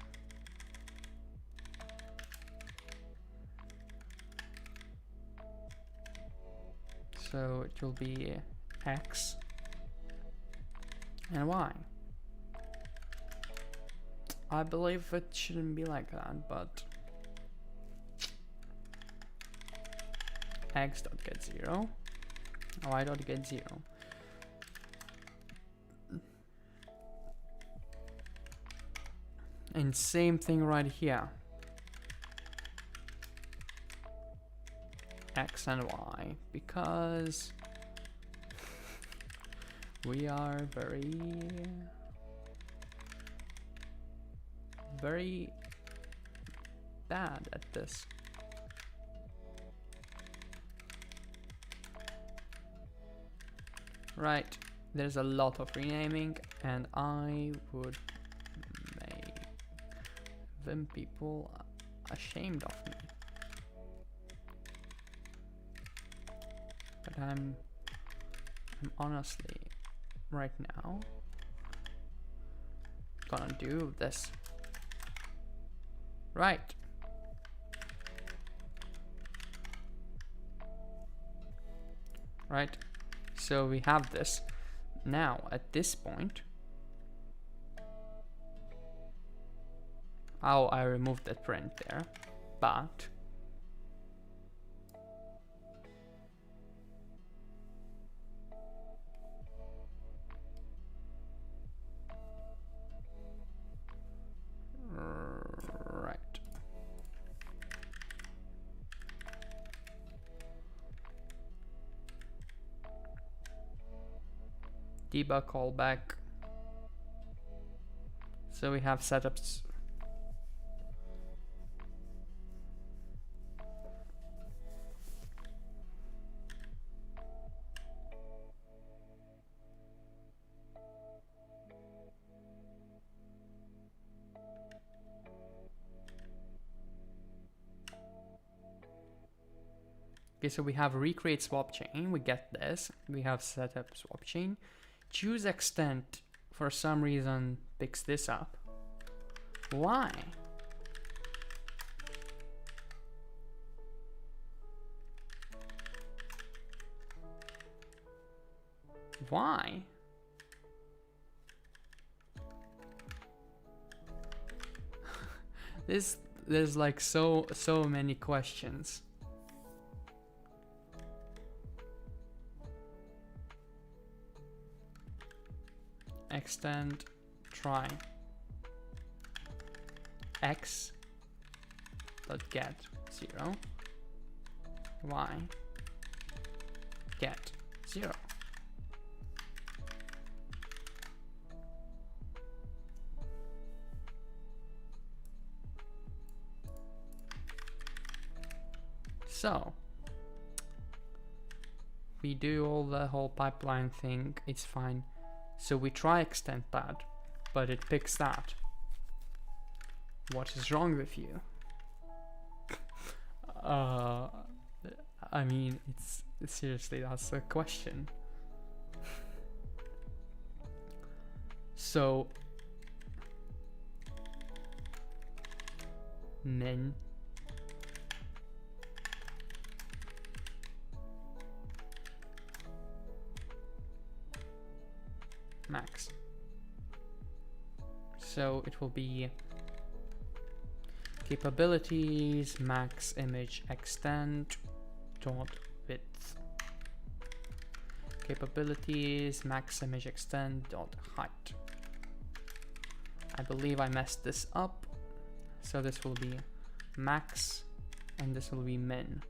So it will be X and Y. I believe it shouldn't be like that, but X dot get 0, Y dot get 0. And same thing right here. X and Y, because we are very bad at this. Right, there's a lot of renaming, and I would make them people ashamed of me. But I'm honestly right now gonna do this. Right. Right. So we have this. Now at this point Oh, I removed that print there, but right. Debug callback. So we have setups. Okay, so we have recreate swap chain. We get this. We have setup swap chain. Choose extent for some reason picks this up. Why? Why? There's like so many questions. Extend try x dot get 0 y get 0. So we do all the whole pipeline thing, it's fine. So we try extend that, but it picks that. What is wrong with you? I mean, it's seriously, that's a question. So min max. So it will be capabilities max image extend dot width. Capabilities max image extend dot height. I believe I messed this up. So this will be max and this will be min.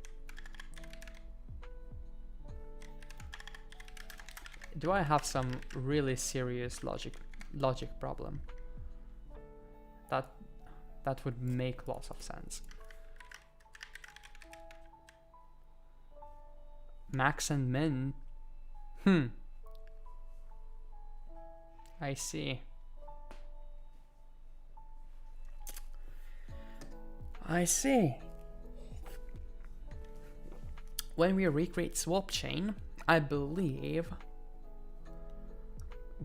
Do I have some really serious logic problem? That would make lots of sense. Max and min. I see. I see. When we recreate swap chain, I believe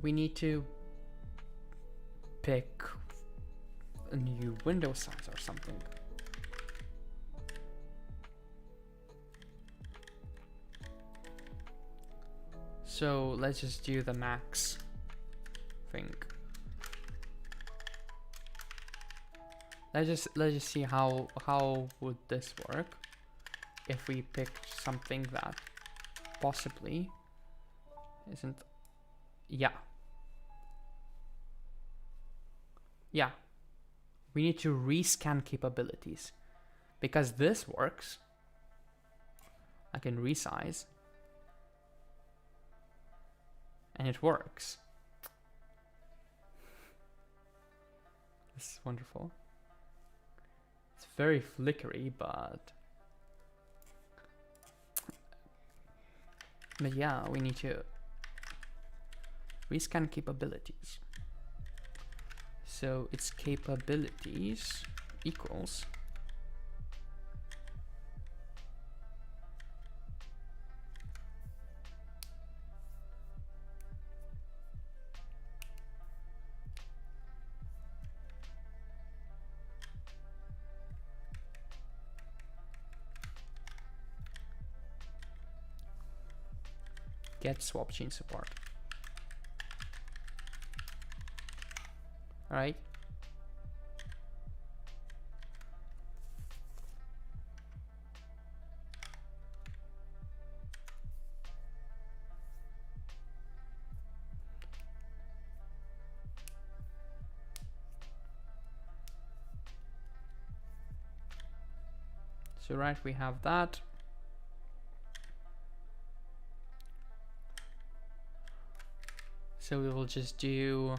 we need to pick a new window size or something. So let's just do the max thing. Let's just see how would this work if we picked something that possibly isn't. Yeah. We need to rescan capabilities because this works. I can resize and it works. This is wonderful. It's very flickery, but yeah, we need to rescan capabilities. So its capabilities equals get swap chain support. Alright. So right, we have that. So we will just do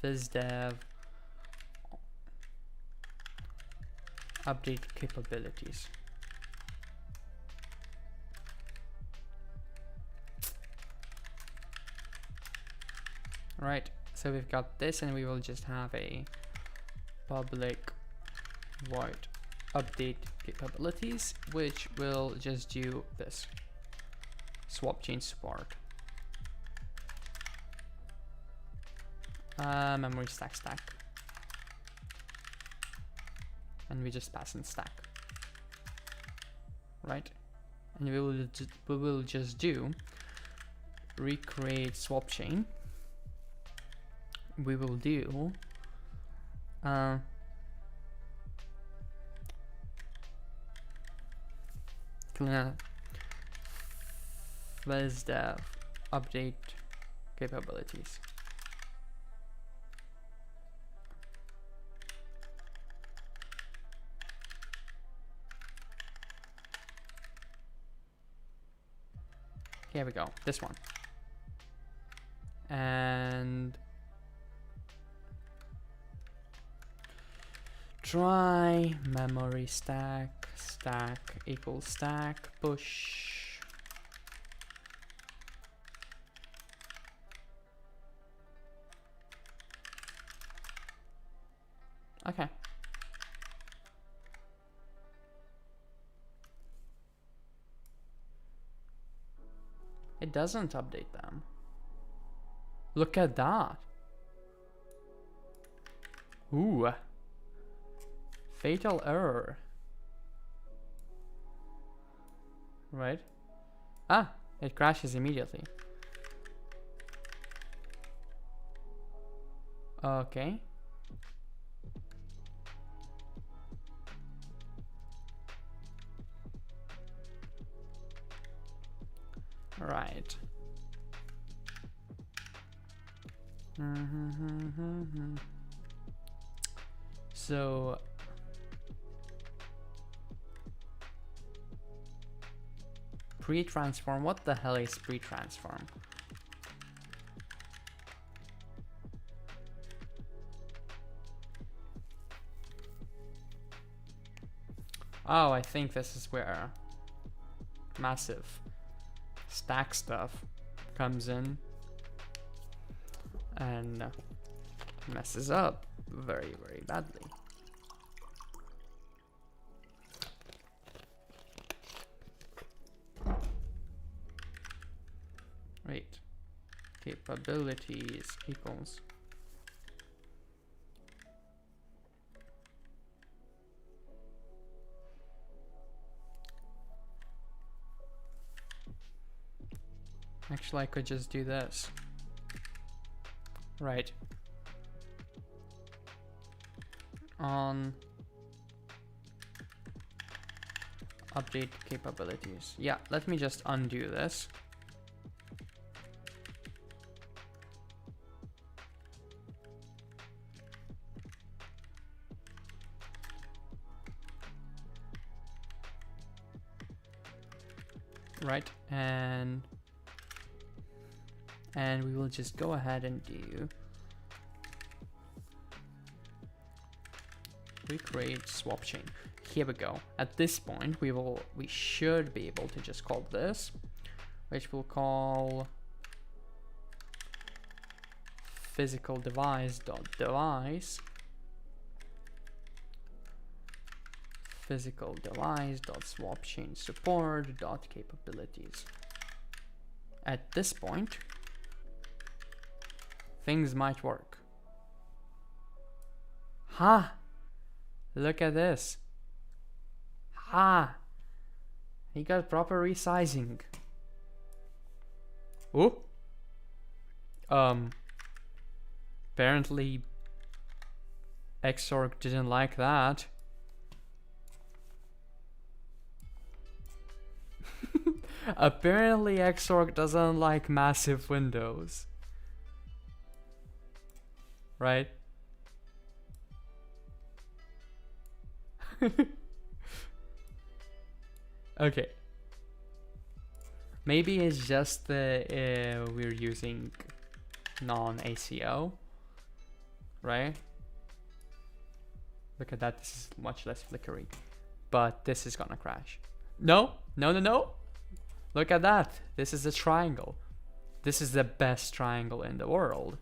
physdev update capabilities. Right, so we've got this, and we will just have a public void update capabilities, which will just do this: swap chain support, memory stack, and we just pass in stack, right? And we will just do recreate swap chain. We will do physdev update capabilities. Here we go, this one. And try memory stack equals stack push. Okay. It doesn't update them. Look at that. Ooh. Fatal error. Right. Ah, it crashes immediately. Okay. Right. So pre-transform, what the hell is pre-transform? Oh, I think this is where massive stack stuff comes in and messes up very, very badly. Right, capabilities equals actually I could just do this. Right, on update capabilities. Yeah, let me just undo this. Right, and we will just go ahead and do recreate swap chain. Here we go. At this point, we should be able to just call this, which we'll call physical device dot device physical device dot swap chain support dot capabilities. At this point, things might work. Ha! Look at this. Ha! He got proper resizing. Oh. Apparently Xorg didn't like that. Apparently Xorg doesn't like massive windows. Right? Okay. Maybe it's just the we're using non-ACO, right? Look at that, this is much less flickery. But this is gonna crash. No, no, no, no. Look at that. This is a triangle. This is the best triangle in the world.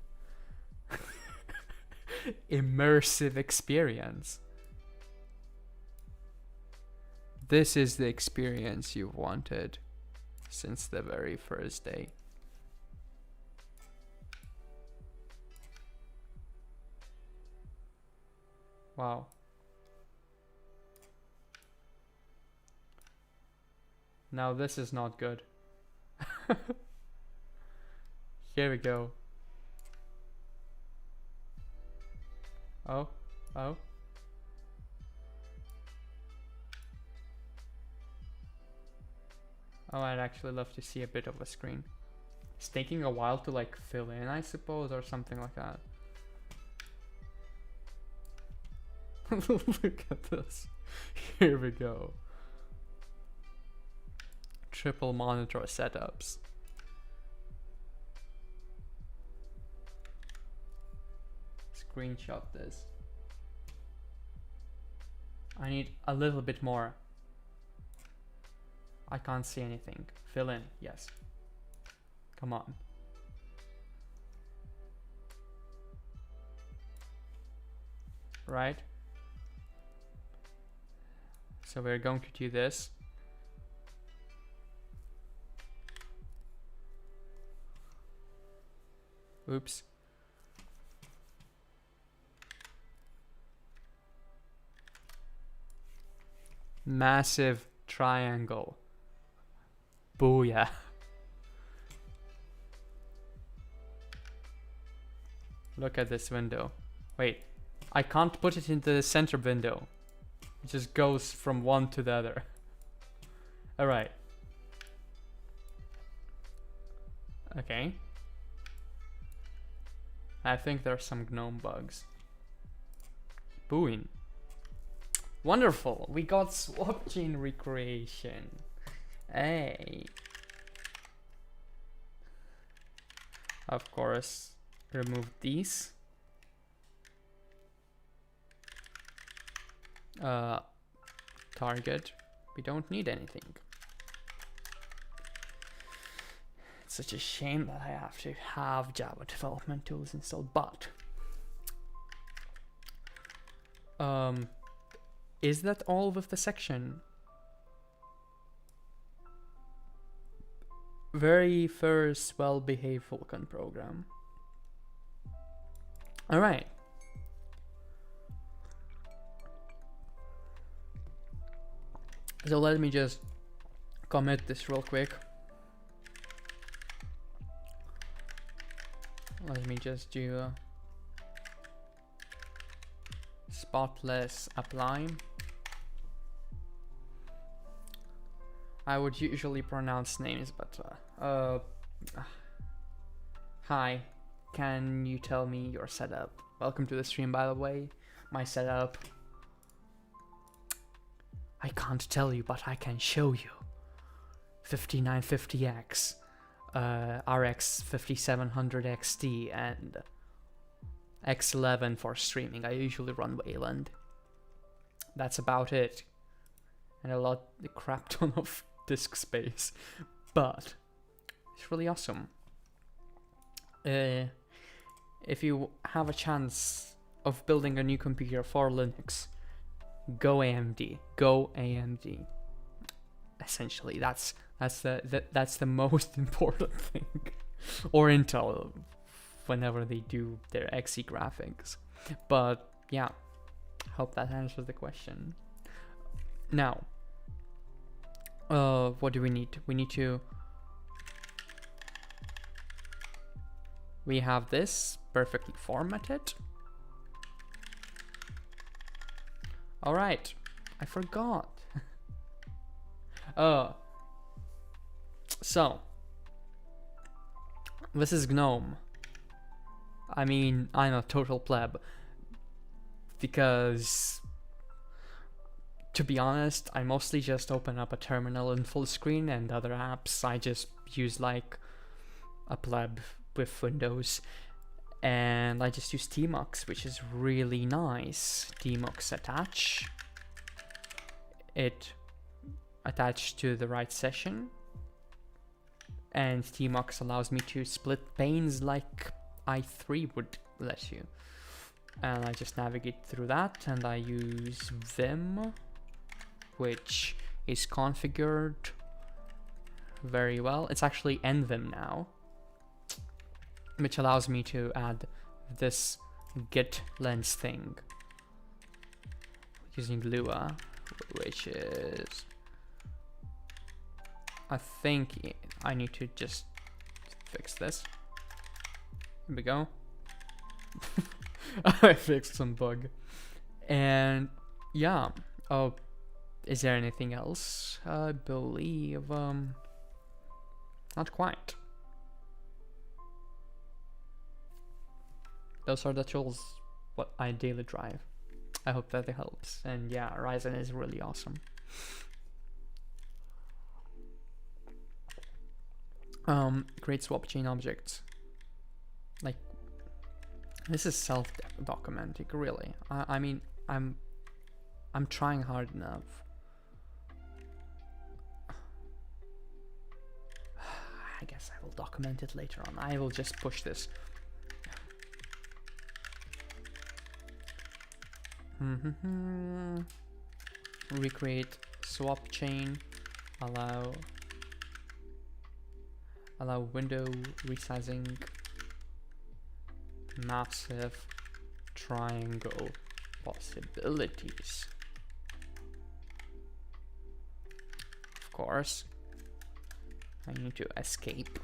Immersive experience. This is the experience you've wanted since the very first day. Wow. Now this is not good. Here we go. Oh, oh. Oh, I'd actually love to see a bit of a screen. It's taking a while to like fill in, I suppose, or something like that. Look at this. Here we go. Triple monitor setups. Screenshot this. I need a little bit more. I can't see anything. Fill in, yes. Come on. Right? So we're going to do this. Oops. Massive triangle. Booyah. Look at this window. Wait, I can't put it into the center window. It just goes from one to the other. Alright. Okay. I think there are some GNOME bugs. Booing. Wonderful. We got swap chain recreation. Hey. Of course, remove these. Target. We don't need anything. It's such a shame that I have to have Java development tools installed, but is that all with the section? Very first well-behaved Vulkan program. All right. So let me just commit this real quick. Let me just do a spotless apply. I would usually pronounce names, but hi, can you tell me your setup? Welcome to the stream, by the way. My setup, I can't tell you, but I can show you. 5950X, RX 5700 XT, and X11 for streaming. I usually run Wayland. That's about it. And a crap ton of disk space, but it's really awesome. If you have a chance of building a new computer for Linux, go AMD. Go AMD. Essentially, that's the most important thing. Or Intel, whenever they do their XE graphics. But yeah, hope that answers the question. Now, what do we need? We have this perfectly formatted. All right, I forgot. So this is GNOME. I mean, I'm a total pleb because To be honest, I mostly just open up a terminal in full screen, and other apps I just use like a pleb with Windows, and I just use tmux, which is really nice. Tmux attach, it attached to the right session, and tmux allows me to split panes like i3 would let you, and I just navigate through that, and I use vim, which is configured very well. It's actually nvim now, which allows me to add this git lens thing using Lua, which is, I think I need to just fix this. Here we go. I fixed some bug. And yeah, oh, is there anything else? I believe, not quite. Those are the tools what I daily drive. I hope that it helps. And yeah, Ryzen is really awesome. Create swap chain objects. Like, this is self-documenting, really. I mean, I'm trying hard enough. I guess I will document it later on. I will just push this. Recreate swap chain, allow window resizing, massive triangle possibilities. Of course, I need to escape,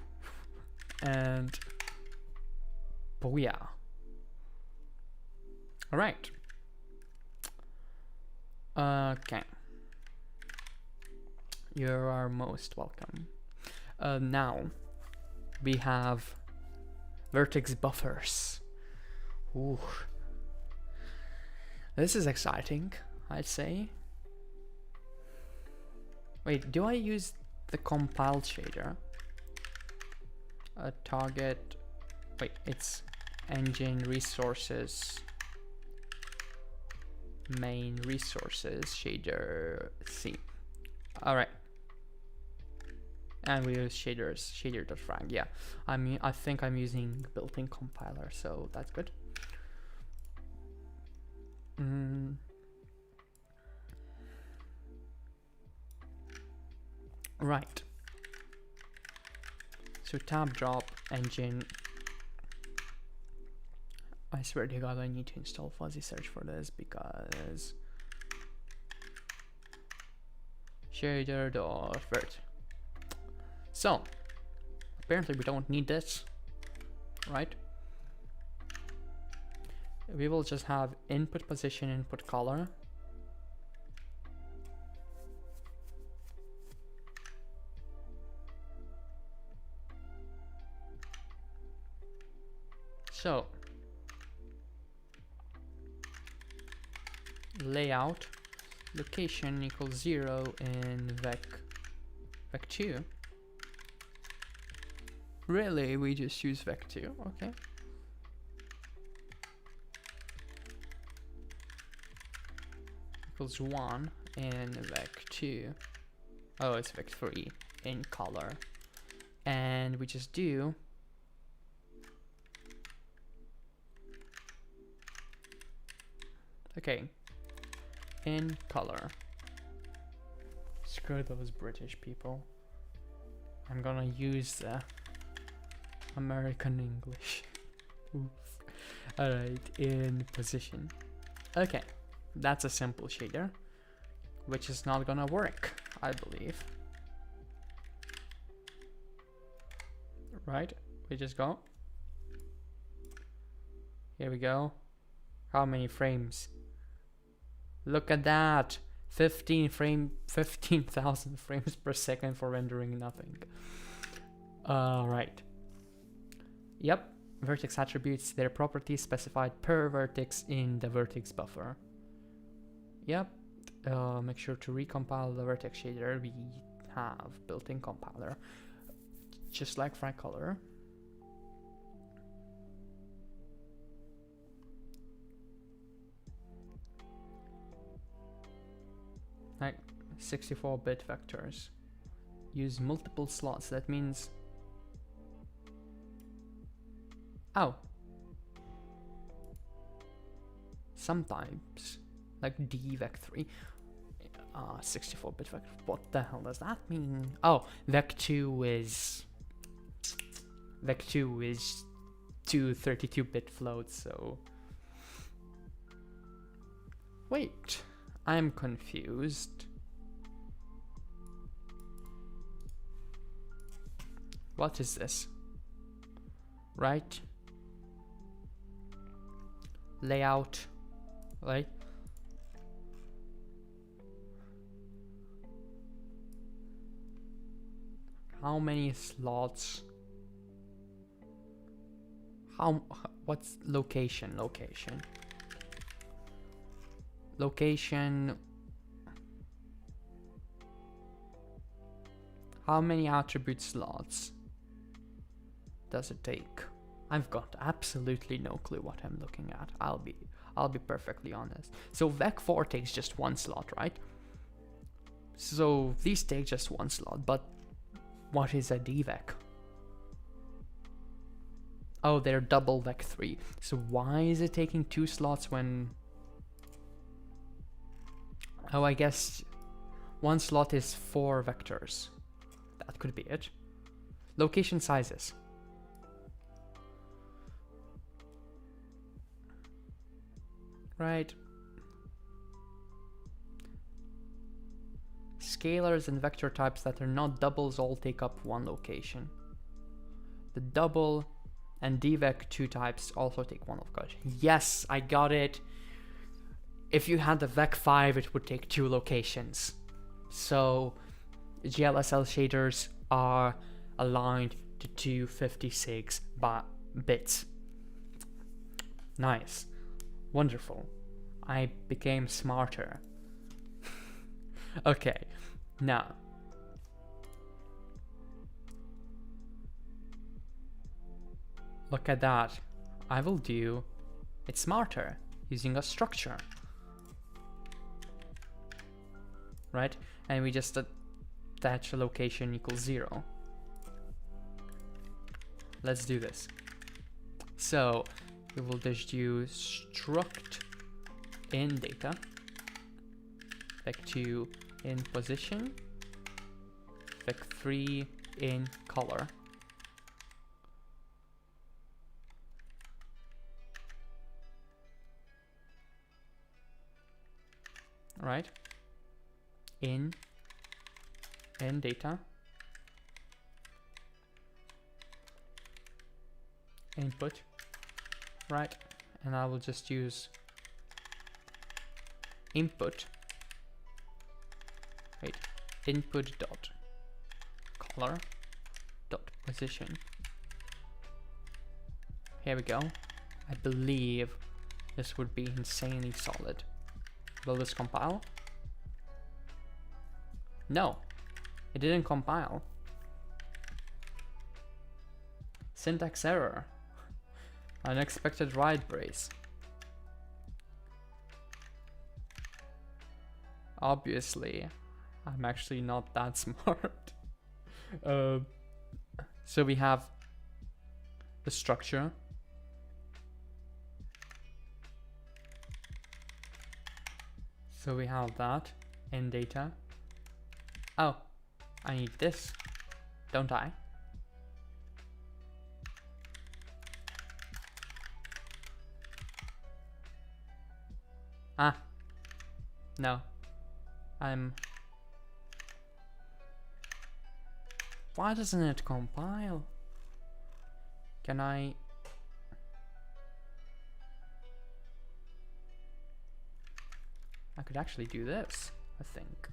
and booyah. All right. Okay. You are most welcome. Now we have Vertex buffers. Ooh. This is exciting, I'd say. Wait, do I use the compiled shader? Target, wait, it's engine resources, main resources, shader C. All right. And we use shaders, shader.frag. Yeah, I mean, I think I'm using built-in compiler, so that's good. Right. So tab drop engine. I swear to God, I need to install fuzzy search for this because shader.vert. So apparently we don't need this, right? We will just have input position, input color. So layout location equals 0 in vec2. Really, we just use vec2, okay. Equals 1 in vec2. Oh, it's vec3 in color. And we just do okay, in color. Screw those British people. I'm gonna use the American English. Oof. Alright, in position. Okay, that's a simple shader, which is not gonna work, I believe. Right, we just go. Here we go. How many frames? Look at that. 15,000 frames per second for rendering nothing. Right. Yep, vertex attributes their properties specified per vertex in the vertex buffer. Yep, make sure to recompile the vertex shader. We have built-in compiler, just like FracColor. Like 64-bit vectors. Use multiple slots. That means... Oh. Sometimes. Like dvec3. 64-bit vector. What the hell does that mean? Oh, vec2 is... vec2 is two 32-bit floats, so... Wait. I'm confused. What is this? Right? Layout. Right? How many slots? What's location? Location. How many attribute slots does it take? I've got absolutely no clue what I'm looking at. I'll be perfectly honest. So vec4 takes just one slot, right? So these take just one slot, but what is a dvec? Oh, they're double vec3. So why is it taking two slots when... Oh, I guess one slot is 4 vectors. That could be it. Location sizes. Right. Scalars and vector types that are not doubles all take up one location. The double and dvec2 types also take one location. Yes, I got it. If you had the vec5, it would take 2 locations. So GLSL shaders are aligned to 256 bits. Nice. Wonderful. I became smarter. Okay, now. Look at that. I will do it smarter using a structure. Right? And we just attach a location equals 0. Let's do this. So we will just use struct in data, vec2 in position, vec3 in color. Right? In data, input, right? And I will just use input, wait, input dot color dot position. Here we go. I believe this would be insanely solid. Will this compile? No, it didn't compile. Syntax error. Unexpected write brace. Obviously, I'm actually not that smart. So we have the structure. So we have that in data. Oh, I need this, don't I? Ah, no, why doesn't it compile? Can I could actually do this, I think.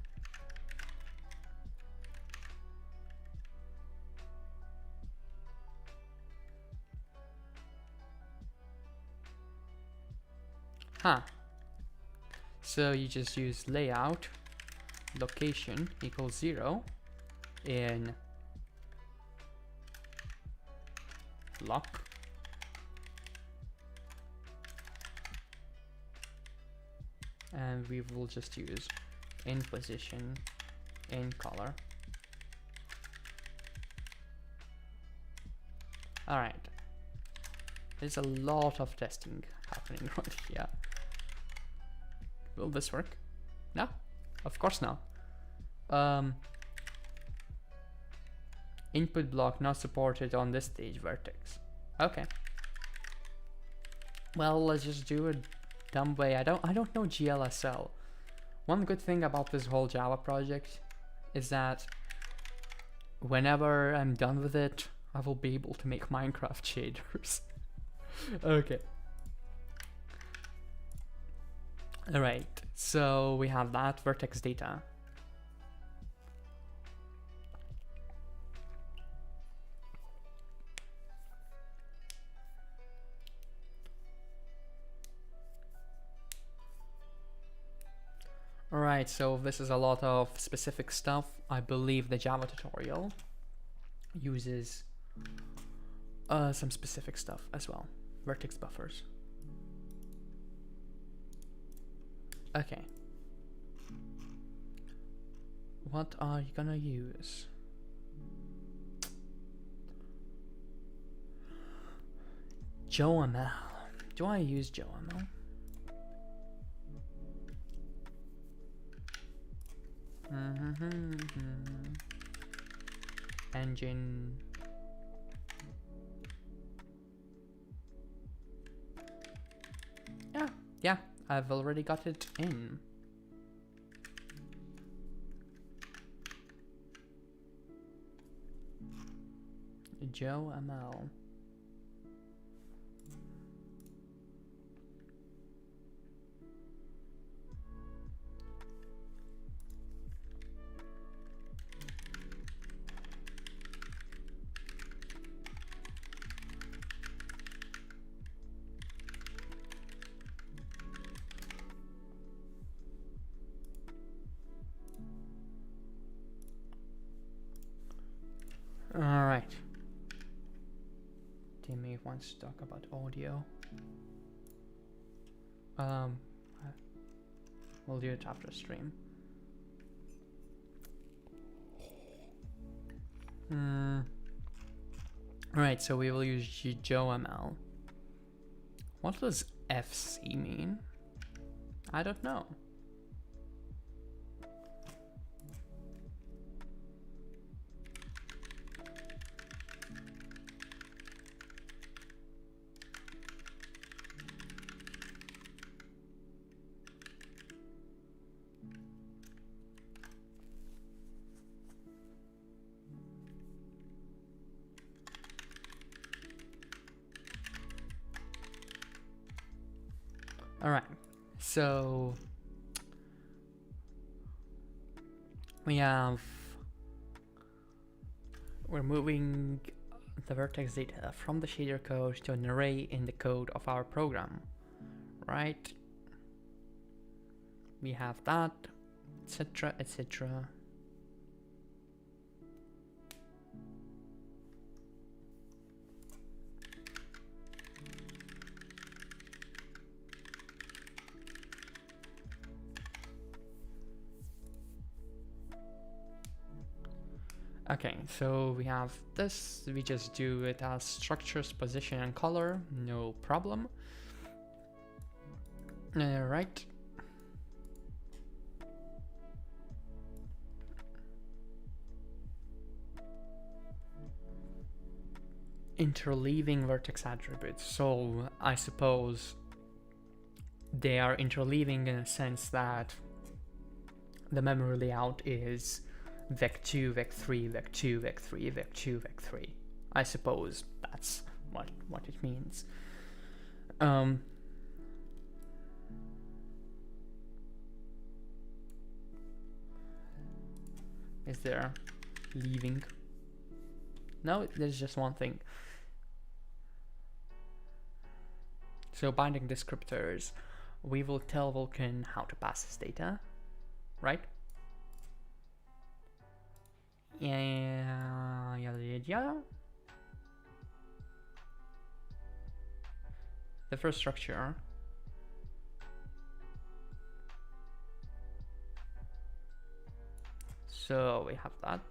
Huh. So you just use layout location equals 0 in block, and we will just use in position in color. Alright, there's a lot of testing happening right here. Will this work? No, of course not. Input block not supported on this stage, Vertex. Okay. Well, let's just do it dumb way. I don't know GLSL. One good thing about this whole Java project is that whenever I'm done with it, I will be able to make Minecraft shaders. Okay. Alright, so we have that vertex data. Alright, so this is a lot of specific stuff. I believe the Java tutorial uses some specific stuff as well. Vertex buffers. Okay. What are you gonna use? JoML. Do I use JoML? Engine. Yeah, I've already got it in. JoML. Alright. Timmy wants to talk about audio. We'll do it after stream. Alright, so we will use JoML. What does FC mean? I don't know. Alright, so we're moving the vertex data from the shader code to an array in the code of our program, right? We have that, etc., etc. Okay, so we have this, we just do it as structures, position, and color, no problem. Right. Interleaving vertex attributes, so I suppose they are interleaving in a sense that the memory layout is vec2, vec3, vec2, vec3, vec2, vec3. I suppose that's what it means. Is there leaving? No, there's just one thing. So binding descriptors we will tell Vulkan how to pass this data, right? Yeah. The first structure. So we have that.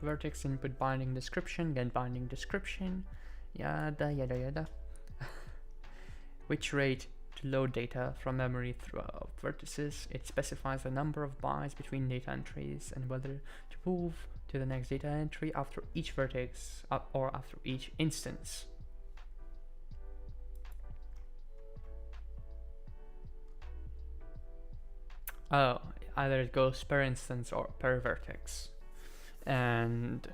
Vertex input binding description, get binding description, yada yada yada. Which rate to load data from memory throughout vertices. It specifies the number of bytes between data entries and whether to move to the next data entry after each vertex or after each instance. Oh, either it goes per instance or per vertex. And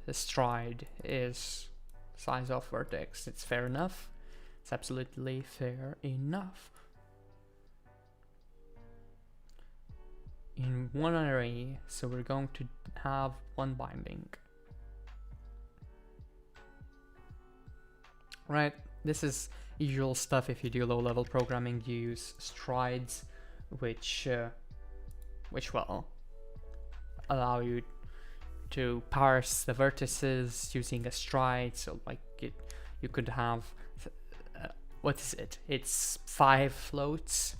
the stride is size of vertex. It's fair enough. It's absolutely fair enough. In one array, so we're going to have one binding. Right, this is usual stuff if you do low-level programming. You use strides, which will allow you to parse the vertices using a stride. So like you could have what is it? It's 5 floats,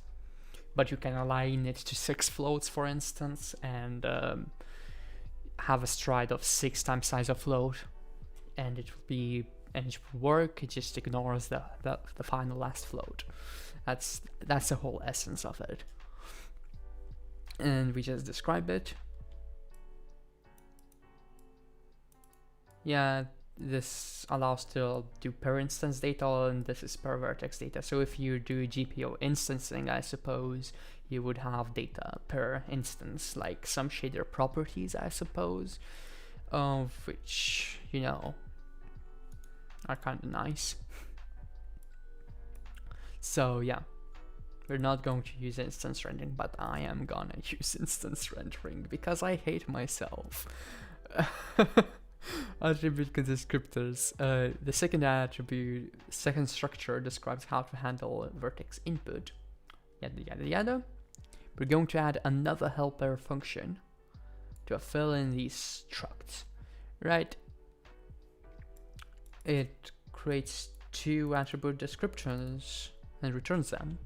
but you can align it to 6 floats, for instance, and have a stride of 6 times size of float, and it will work. It just ignores the final last float. That's the whole essence of it. And we just describe it. Yeah, this allows to do per instance data, and this is per vertex data. So if you do GPO instancing, I suppose you would have data per instance, like some shader properties, I suppose, of which, you know, are kind of nice. So yeah, we're not going to use instance rendering, but I am gonna use instance rendering because I hate myself. Attribute descriptors. The second attribute, second structure, describes how to handle vertex input. Yada yada yada. We're going to add another helper function to fill in these structs, right? It creates 2 attribute descriptors and returns them.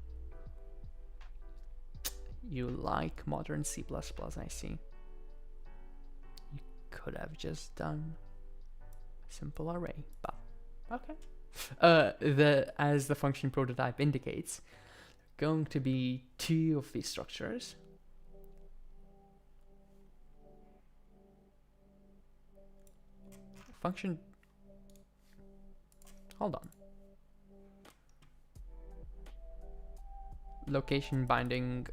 You like modern C++, I see. You could have just done a simple array, but okay. As the function prototype indicates, going to be 2 of these structures. Function. Hold on. Location binding.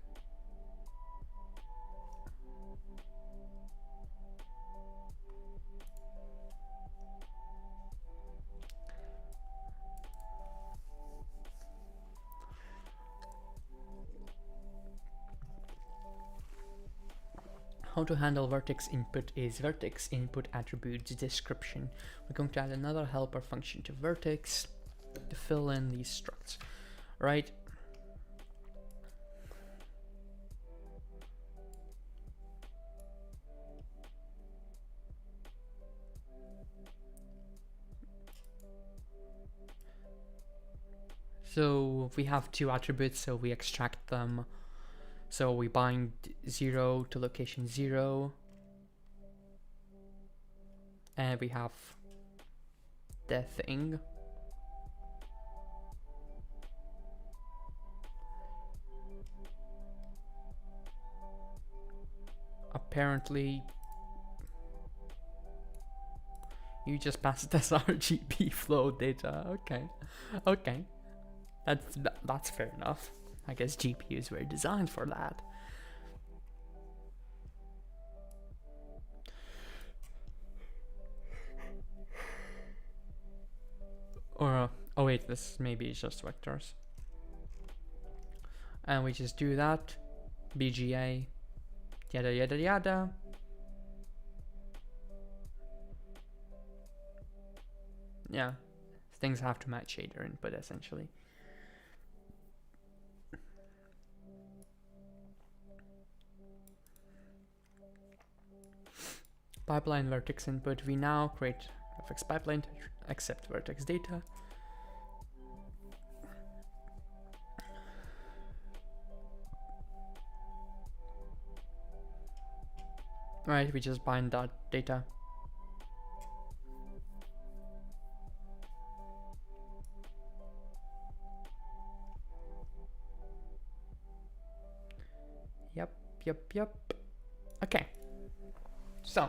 How to handle vertex input is vertex input attributes description. We're going to add another helper function to vertex to fill in these structs, right? So we have 2 attributes, so we extract them. So we bind 0 to location 0, and we have the thing. Apparently, you just passed this RGB flow data. Okay, that's fair enough. I guess GPUs were designed for that. Or, oh wait, this maybe is just vectors. And we just do that. BGA, yada yada yada. yeah, things have to match shader input essentially. Pipeline vertex input. We now create a fixed pipeline to accept vertex data. Right, we just bind that data. Yep. Okay. So.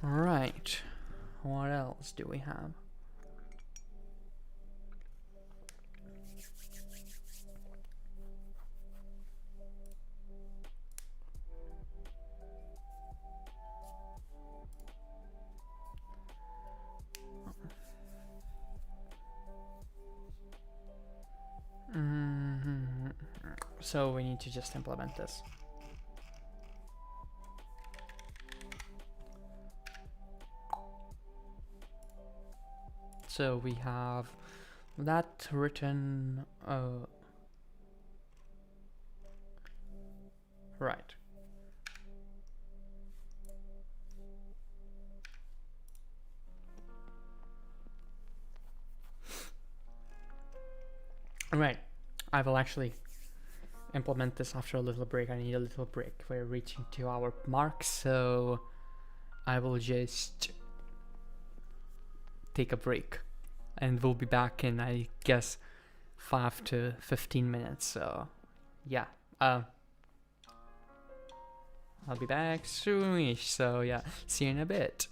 Right. What else do we have? So we need to just implement this. So we have that written, right. Right, I will actually implement this after a little break. I need a little break. We're reaching 2-hour mark, so I will just take a break and we'll be back in, I guess, 5 to 15 minutes. So yeah, I'll be back soonish. So yeah, see you in a bit.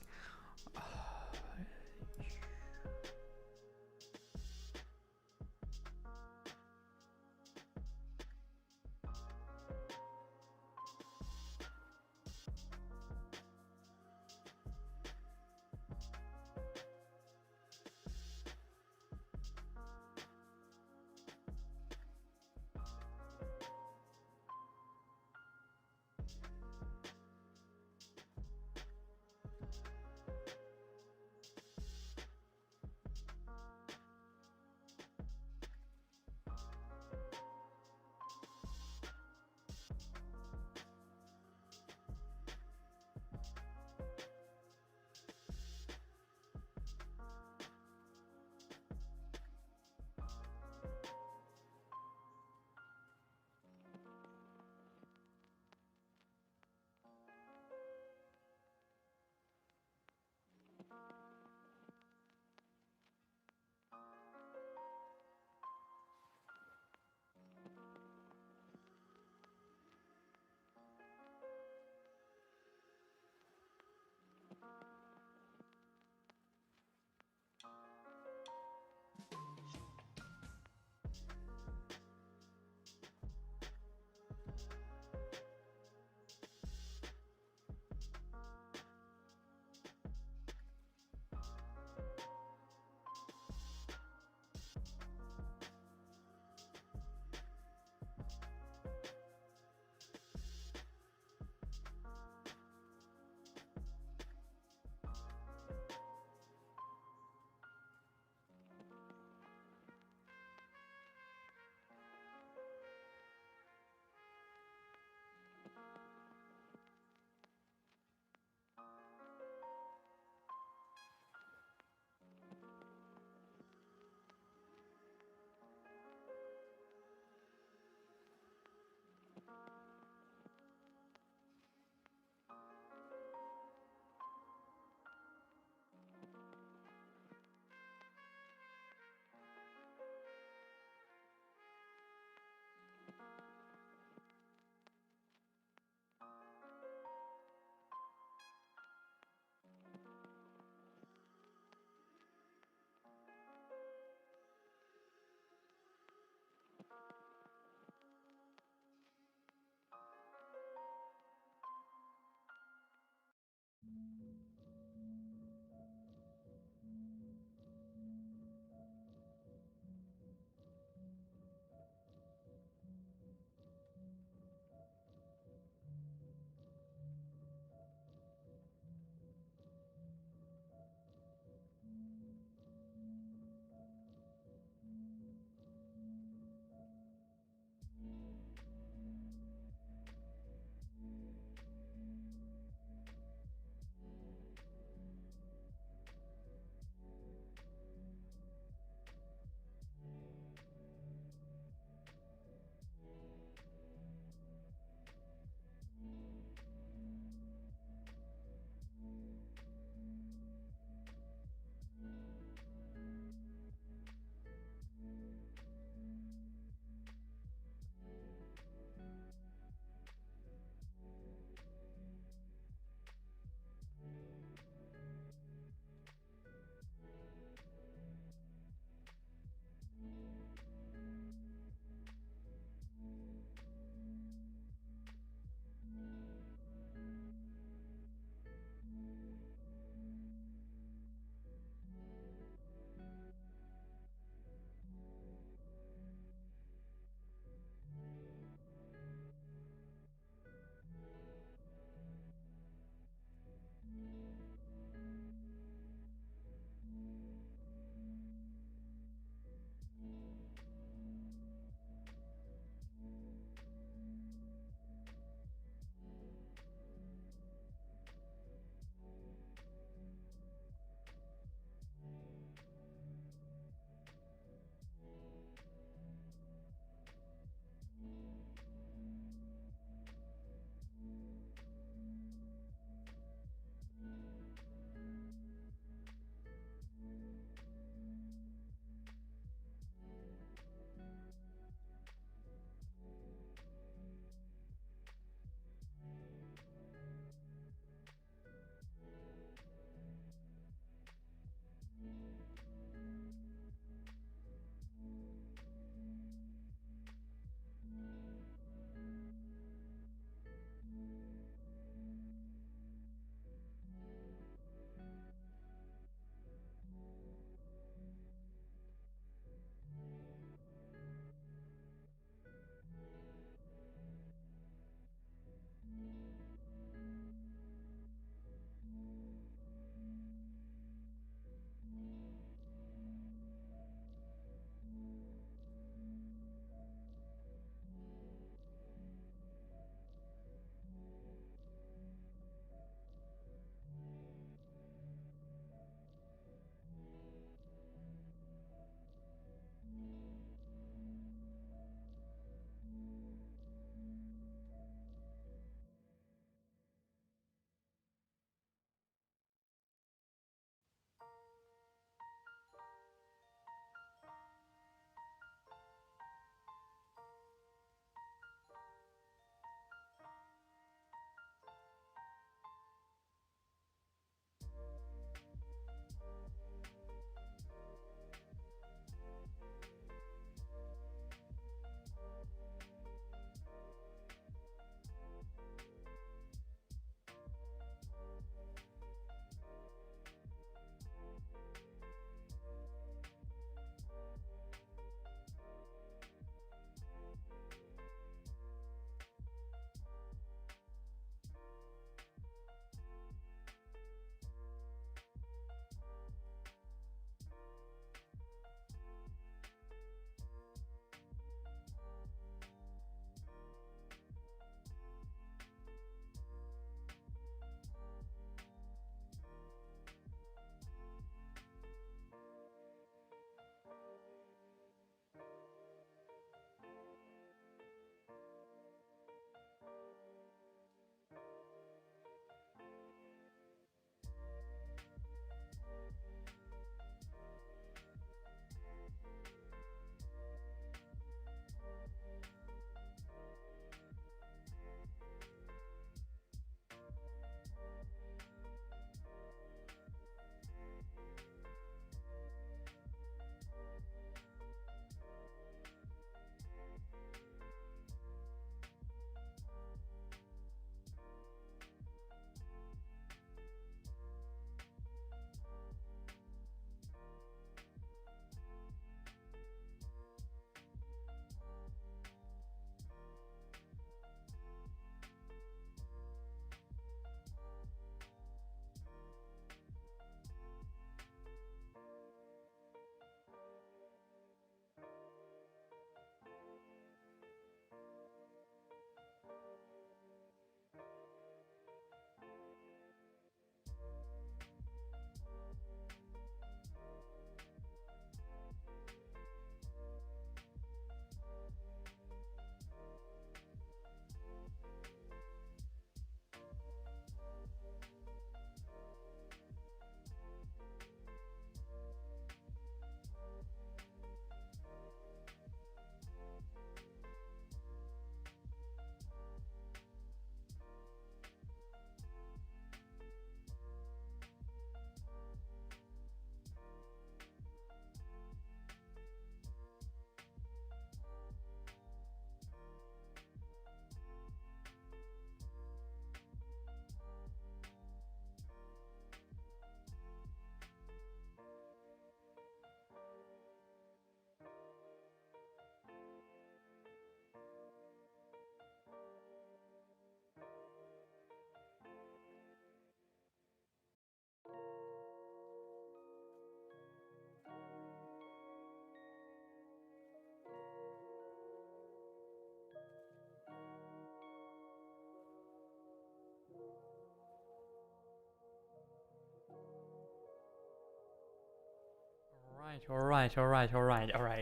Alright.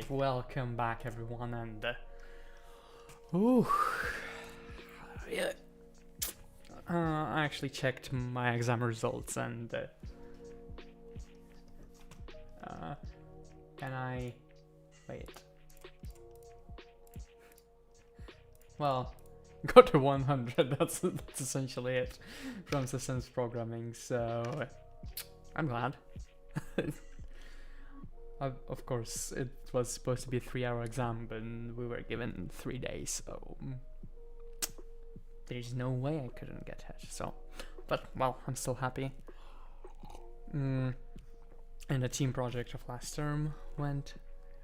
Welcome back, everyone, and ooh, yeah. I actually checked my exam results, and can I wait? Well, got to 100. That's essentially it from systems programming. So I'm glad. Of course, it was supposed to be a 3-hour exam, but we were given 3 days, so there's no way I couldn't get it. So, but well, I'm still happy. And the team project of last term went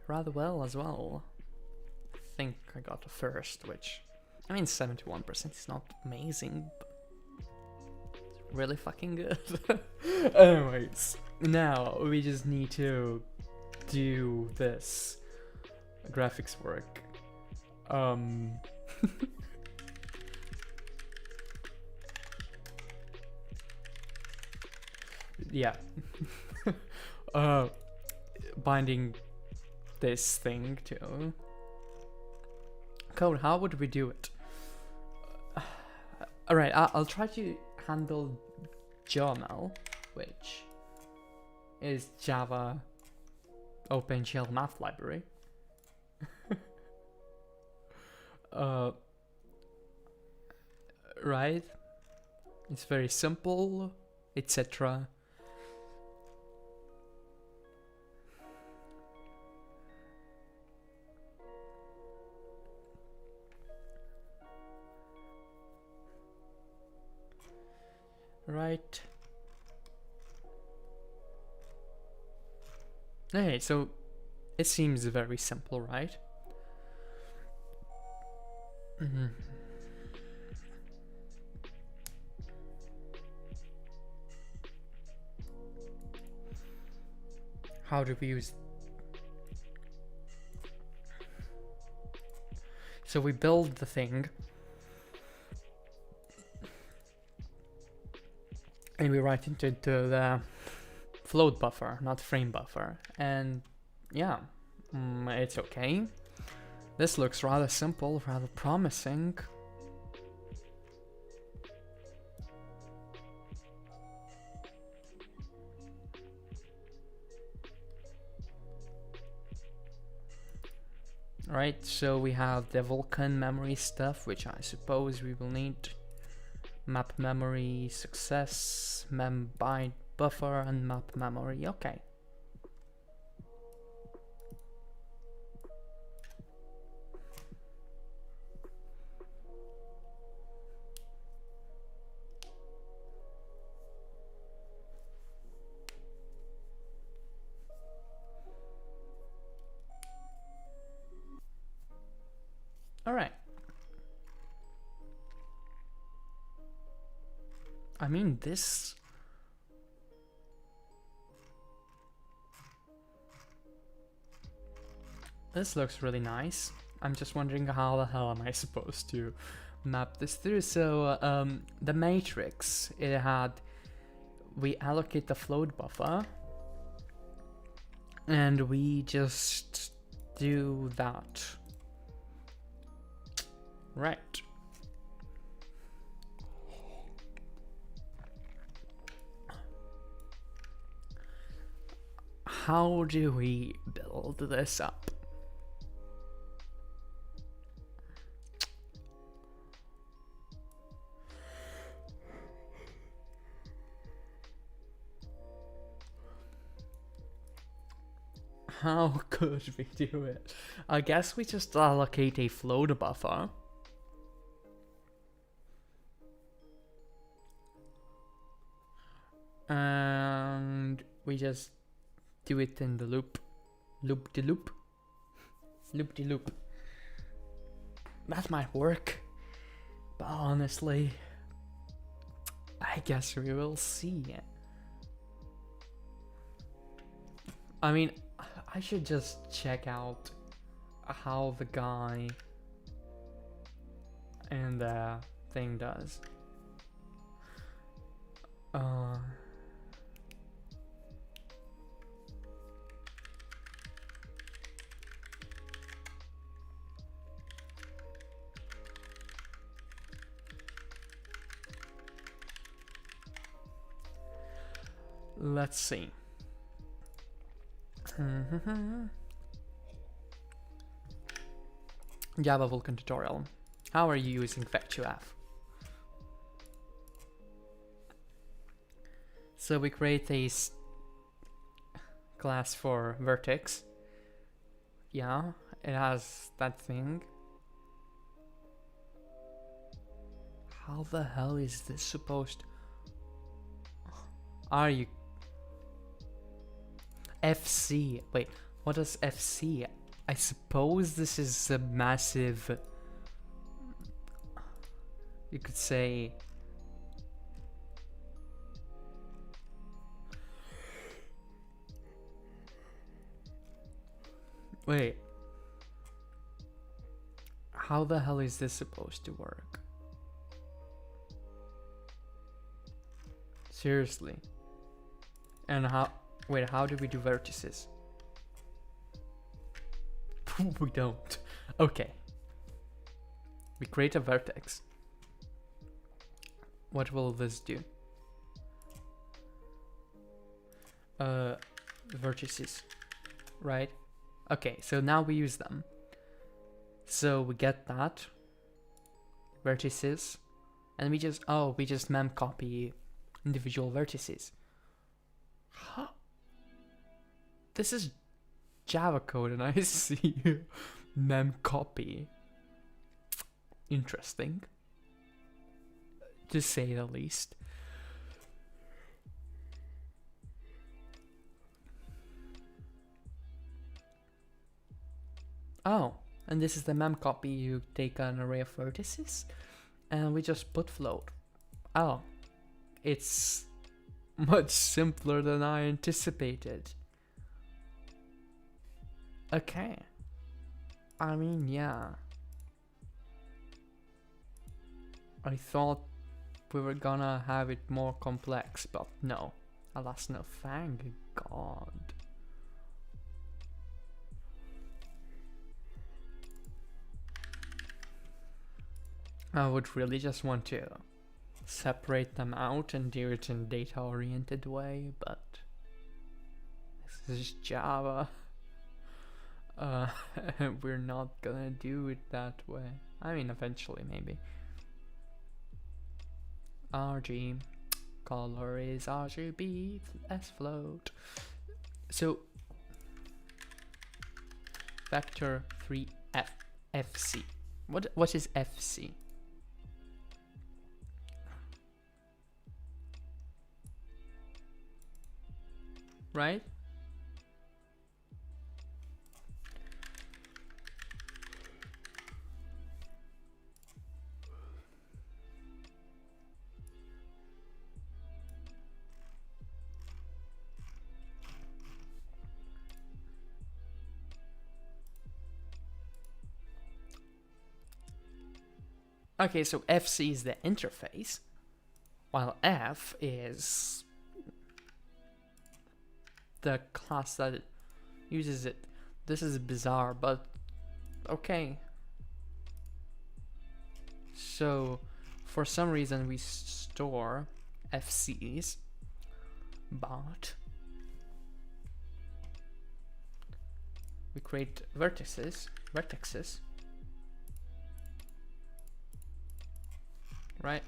rather well as well. I think I got a first, which, I mean, 71% is not amazing, but it's really fucking good. Anyways, now we just need to do this graphics work. Yeah. Binding this thing to code. How would we do it? Alright, I'll try to handle journal, which is Java OpenGL math library. Right? It's very simple, etc. Right. Okay, so it seems very simple, right? How do we use? So we build the thing, and we write into the float buffer, not frame buffer, and yeah, it's okay. This looks rather simple, rather promising. Right, so we have the Vulkan memory stuff, which I suppose we will need. Map memory, success, bind buffer, and map memory. Okay. All right. I mean, this looks really nice. I'm just wondering how the hell am I supposed to map this through. So the matrix, it had, we allocate the float buffer, and we just do that. Right. How do we build this up? How could we do it? I guess we just allocate a float buffer. And we just do it in the loop. Loop-de-loop. Loop-de-loop. That might work. But honestly, I guess we will see. I mean, I should just check out how the guy in the thing does. let's see. Java Vulkan tutorial. How are you using Vec2f? So we create a class for Vertex. Yeah, it has that thing. How the hell is this supposed? Are you FC? Wait, what is FC? I suppose this is a massive, you could say, wait, how the hell is this supposed to work? Seriously. And how, wait, how do we do vertices? We don't. Okay. We create a vertex. What will this do? Vertices, right? Okay, so now we use them. So we get that. Vertices. And we just, oh, we just mem copy individual vertices. Huh? This is Java code and I see mem copy. Interesting, to say the least. Oh, and this is the mem copy. You take an array of vertices and we just put float. Oh, it's much simpler than I anticipated. Okay. I mean, yeah. I thought we were gonna have it more complex, but no. Alas, no, thank God. I would really just want to separate them out and do it in a data-oriented way, but this is Java. We're not gonna do it that way. I mean, eventually, maybe. RG, color is RGB, S float. So, vector 3F, FC. What is FC? Right? Okay, so FC is the interface, while F is the class that uses it. This is bizarre, but okay. So, for some reason we store FCs, but we create vertices, right,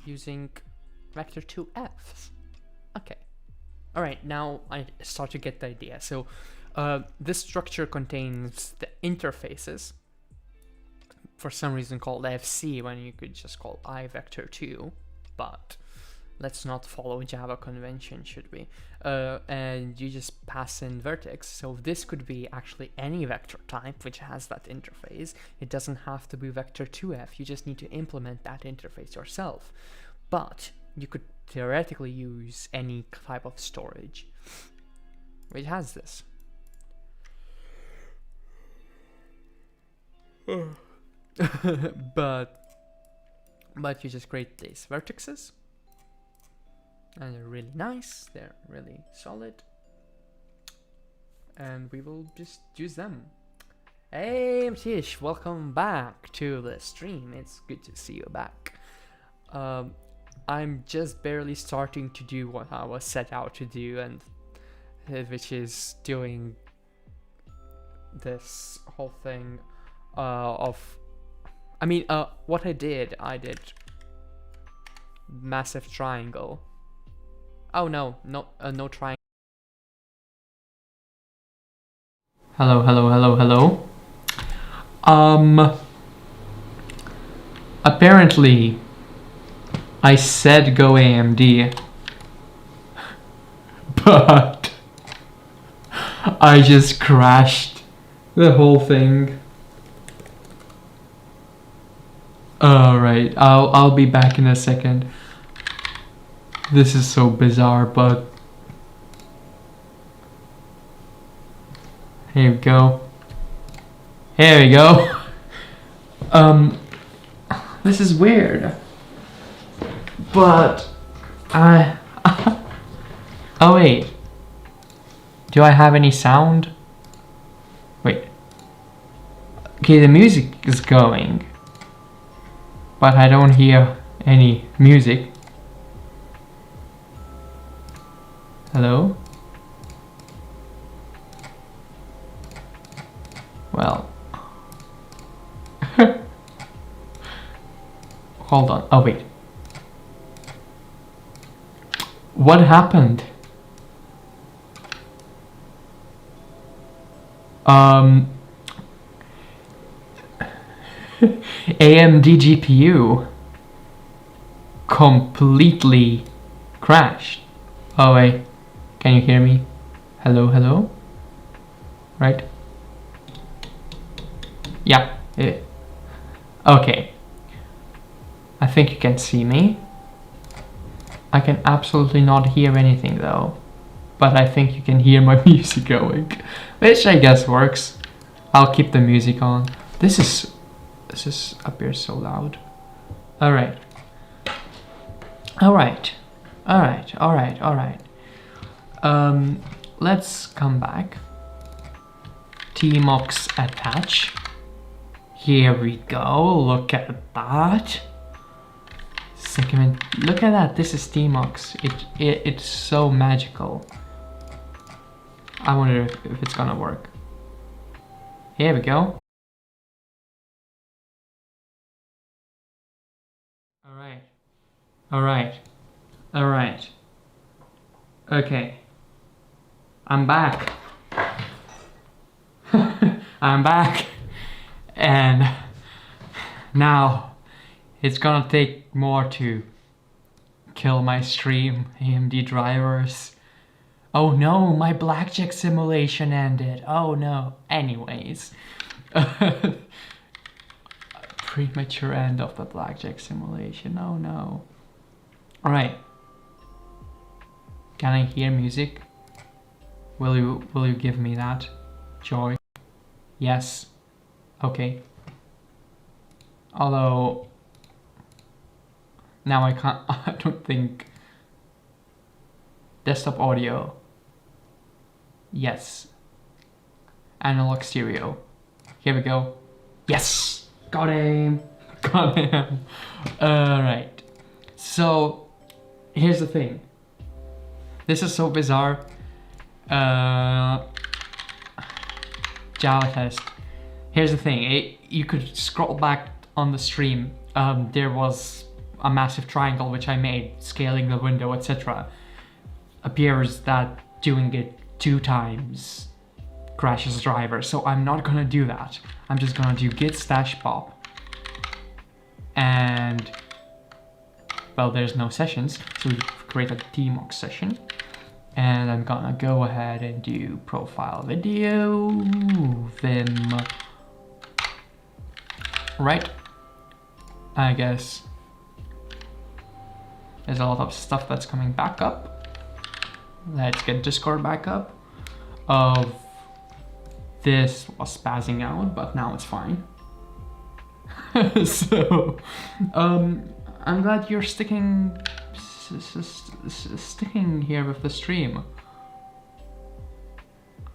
using vector 2f's. Okay. Alright, now I start to get the idea. So this structure contains the interfaces, for some reason called FC when you could just call I vector 2, but let's not follow Java convention, should we? And you just pass in vertex, so this could be actually any vector type which has that interface. It doesn't have to be vector 2f, you just need to implement that interface yourself. But you could theoretically use any type of storage which has this. but you just create these vertices and they're really nice, they're really solid, and we will just use them. Hey Mtish, welcome back to the stream. It's good to see you back. I'm just barely starting to do what I was set out to do, and which is doing this whole thing what I did massive triangle. Oh no, no triangle. Hello. Apparently I said go AMD, but I just crashed the whole thing. Alright, I'll be back in a second. This is so bizarre, but here we go. Here we go. This is weird. But oh wait. Do I have any sound? Wait. Okay, the music is going, but I don't hear any music. Hello? Well. Hold on. Oh wait. What happened? AMD GPU completely crashed. Oh wait, can you hear me? Hello? Right? Yeah. Okay. I think you can see me. I can absolutely not hear anything though. But I think you can hear my music going, which I guess works. I'll keep the music on. This appears so loud. Alright. Let's come back. Tmux attach. Here we go. Look at that. Segment. Look at that. This is Tmux. It's so magical. I wonder if it's gonna work. Here we go. Alright. Okay. I'm back. I'm back. And now it's gonna take more to kill my stream. AMD drivers. Oh no, my blackjack simulation ended. Oh no. Anyways. Premature end of the blackjack simulation. Oh no. Alright. Can I hear music? Will you give me that joy? Yes. Okay. Although now I can't. I don't think. Desktop audio. Yes. Analog stereo. Here we go. Yes. Got him. Alright. So here's the thing. This is so bizarre. Java test. Here's the thing. You could scroll back on the stream. There was a massive triangle which I made, scaling the window, etc. Appears that doing it 2 times crashes driver. So I'm not gonna do that. I'm just gonna do git stash pop. And well, there's no sessions, so we create a tmux session. And I'm gonna go ahead and do profile video, vim. Right. I guess there's a lot of stuff that's coming back up. Let's get Discord back up. This was spazzing out, but now it's fine. So, I'm glad you're sticking here with the stream.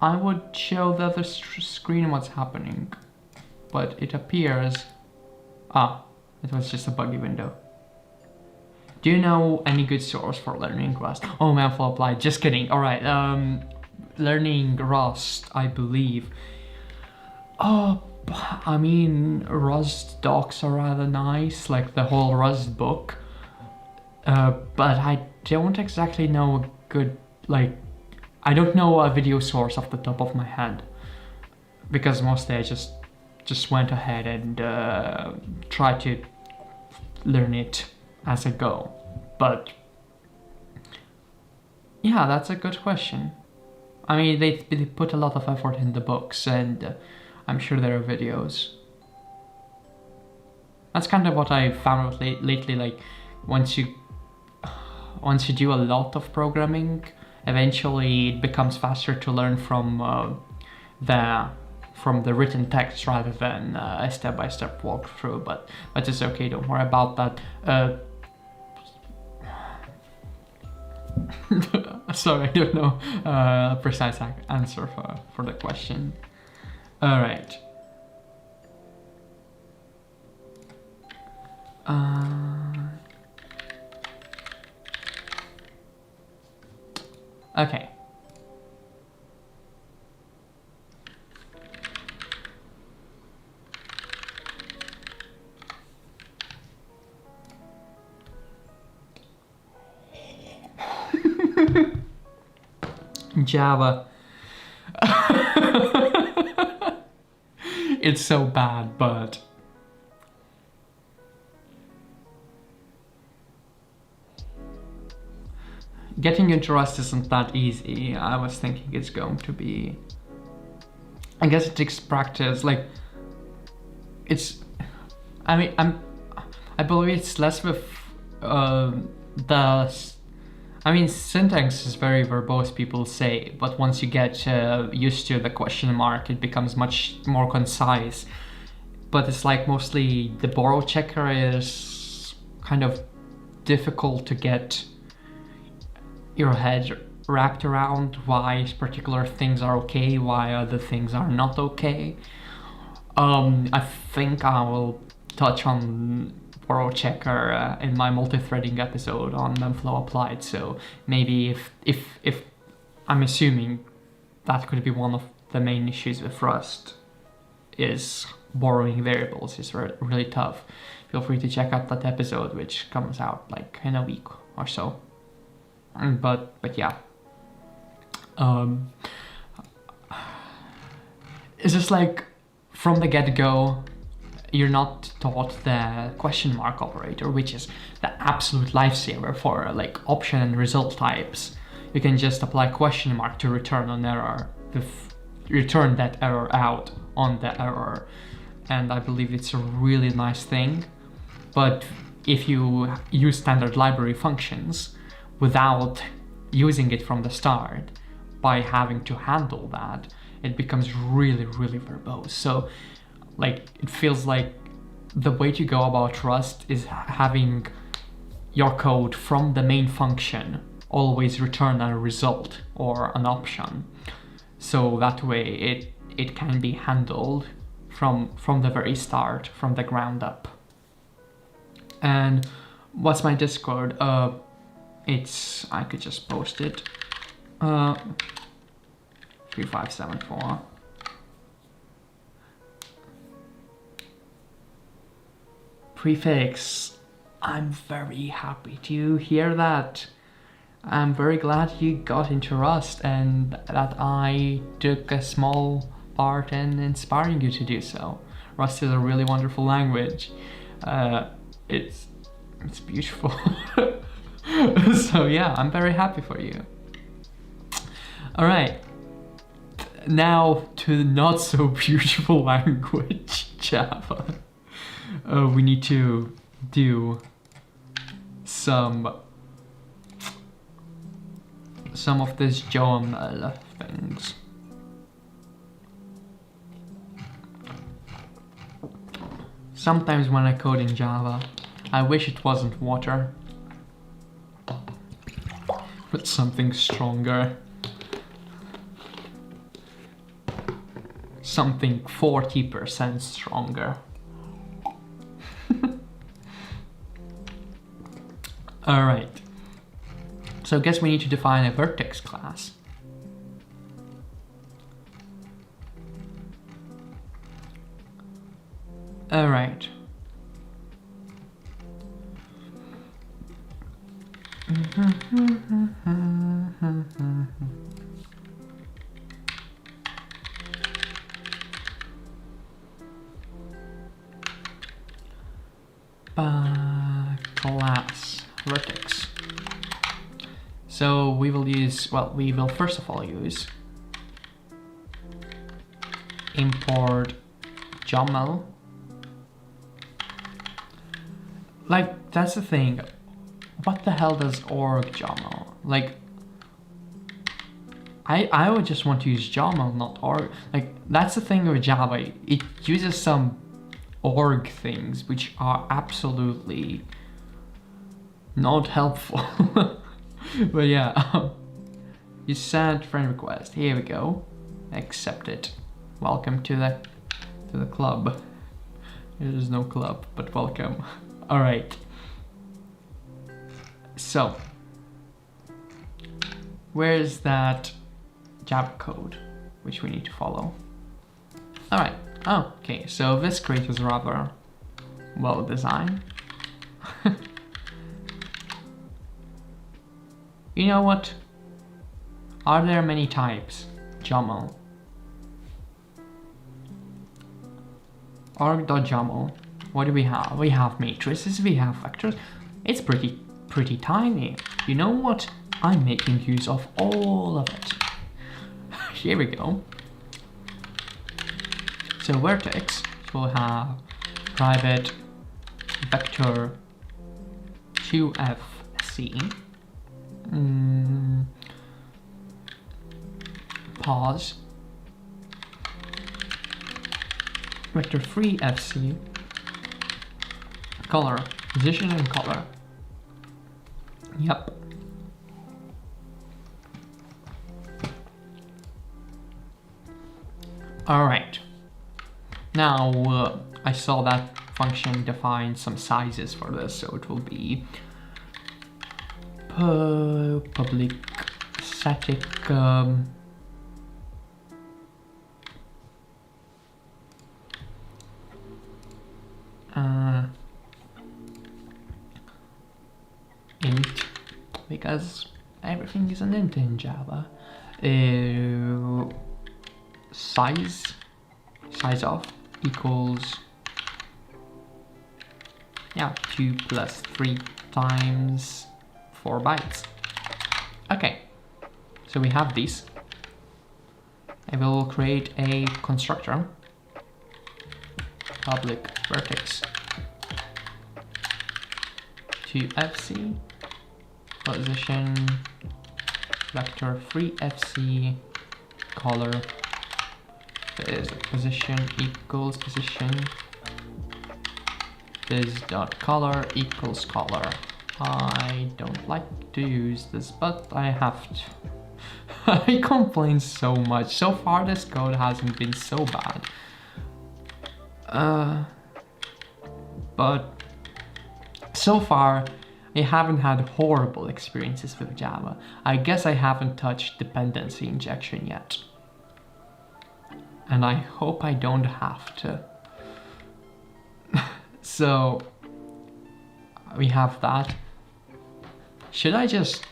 I would show the other screen what's happening, but it appears... Ah, it was just a buggy window. Do you know any good source for learning Rust? Oh, Manflow applied. Just kidding. All right. Learning Rust, I believe. Oh, I mean, Rust docs are rather nice, like the whole Rust book. But I don't exactly know a good, like, I don't know a video source off the top of my head, because mostly I just went ahead and tried to learn it as I go. But yeah, that's a good question. I mean, they put a lot of effort in the books, and I'm sure there are videos. That's kind of what I found out lately, like once you do a lot of programming, eventually it becomes faster to learn from the written text rather than a step-by-step walkthrough, but it's okay, don't worry about that. Sorry, I don't know a precise answer for the question. All right. Okay. Java. It's so bad, but getting into Rust isn't that easy. I was thinking it's going to be. I guess it takes practice. Like, it's. I mean, I believe it's less with I mean, syntax is very verbose, people say, but once you get used to the question mark, it becomes much more concise. But it's like mostly the borrow checker is kind of difficult to get your head wrapped around why particular things are okay, why other things are not okay. I think I will touch on borrow checker in my multi-threading episode on Memflow Applied, so maybe if I'm assuming that could be one of the main issues with Rust, is borrowing variables is really tough. Feel free to check out that episode, which comes out like in a week or so. But yeah, it's just like from the get-go, you're not taught the question mark operator, which is the absolute lifesaver for like option and result types. You can just apply question mark to return an error, return that error out on the error, and I believe it's a really nice thing. But if you use standard library functions without using it from the start, by having to handle that, it becomes really verbose. So like, it feels like the way to go about Rust is having your code from the main function always return a result or an option. So that way it can be handled from the very start, from the ground up. And what's my Discord? I could just post it. 3574. Prefix. I'm very happy to hear that. I'm very glad you got into Rust and that I took a small part in inspiring you to do so. Rust is a really wonderful language. It's beautiful. So yeah, I'm very happy for you. All right. Now to the not so beautiful language, Java. We need to do some of this JOML things. Sometimes when I code in Java, I wish it wasn't water, but something stronger. Something 40% stronger. All right. So I guess we need to define a vertex class. All right. Class vertex. So we will use, well, we will first of all use import YAML. Like, that's the thing. What the hell does org YAML? Like, I would just want to use YAML, not org. Like, that's the thing with Java. It uses some org things which are absolutely not helpful. But yeah, you sent friend request. Here we go. Accept it. Welcome to the club. There is no club, but welcome. All right. So, where's that Java code which we need to follow? All right. Oh, okay. So this script is rather well designed. You know what? Are there many types? YAML. Org.yaml. What do we have? We have matrices, we have vectors. It's pretty tiny. You know what? I'm making use of all of it. Here we go. So vertex will have private vector 2fc. Pause. Vector 3fc. Color, position and color. Yep. All right. Now I saw that function define some sizes for this, so it will be public static int, because everything is an int in Java. Size of equals, yeah, 2 plus 3 times 4 bytes. Okay, so we have this. I will create a constructor, public vertex 2fc, position vector 3fc, color is position equals position, this dot color equals color. I don't like to use this, but I have to. I complain so much. So far this code hasn't been so bad. But so far I haven't had horrible experiences with Java. I guess I haven't touched dependency injection yet. And I hope I don't have to. So we have that. Should I just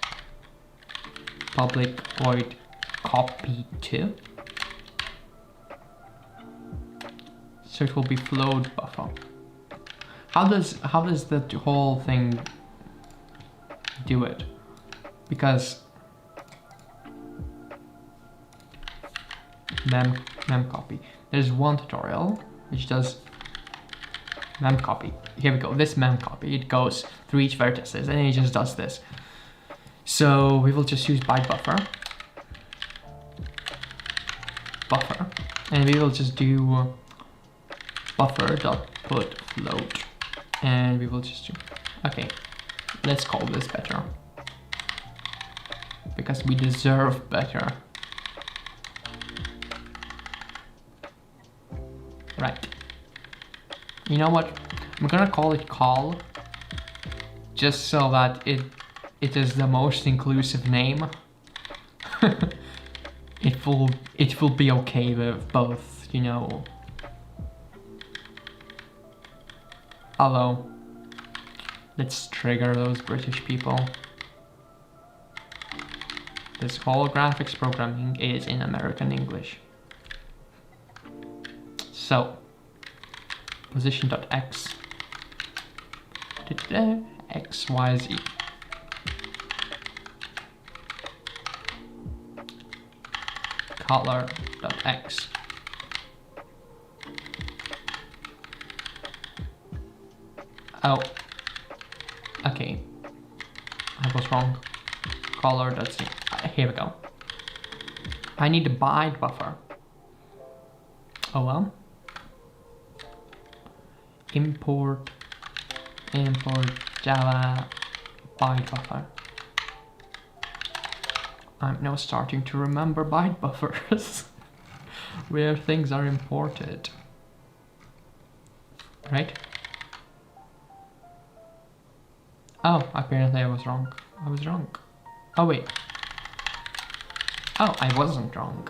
public void copy to? So it will be float buffer. How does the whole thing do it? Because mem copy. There's one tutorial which does mem copy. Here we go. This mem copy. It goes through each vertices and it just does this. So we will just use byte buffer, and we will just do buffer dot put float, and we will just do. Okay, let's call this better because we deserve better. Right. You know what? I'm gonna call it call just so that it is the most inclusive name. it will be okay with both, you know. Although, let's trigger those British people. This whole graphics programming is in American English. So, position.x, x, y, z. Color.x. Oh, okay, I was wrong. Color.z. Here we go. I need a byte buffer. Oh well. Import Java byte buffer. I'm now starting to remember byte buffers where things are imported. Right? Oh, apparently I was wrong. I was wrong. Oh wait. Oh, I wasn't wrong.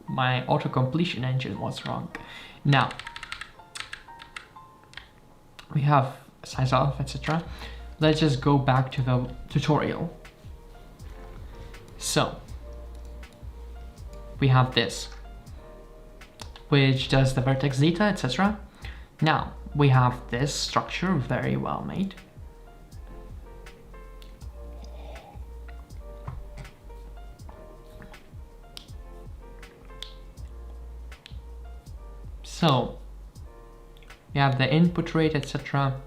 My auto-completion engine was wrong. Now, we have size off, etc. Let's just go back to the tutorial. So, we have this, which does the vertex data, etc. Now, we have this structure, very well made. So, we have the input rate, etc.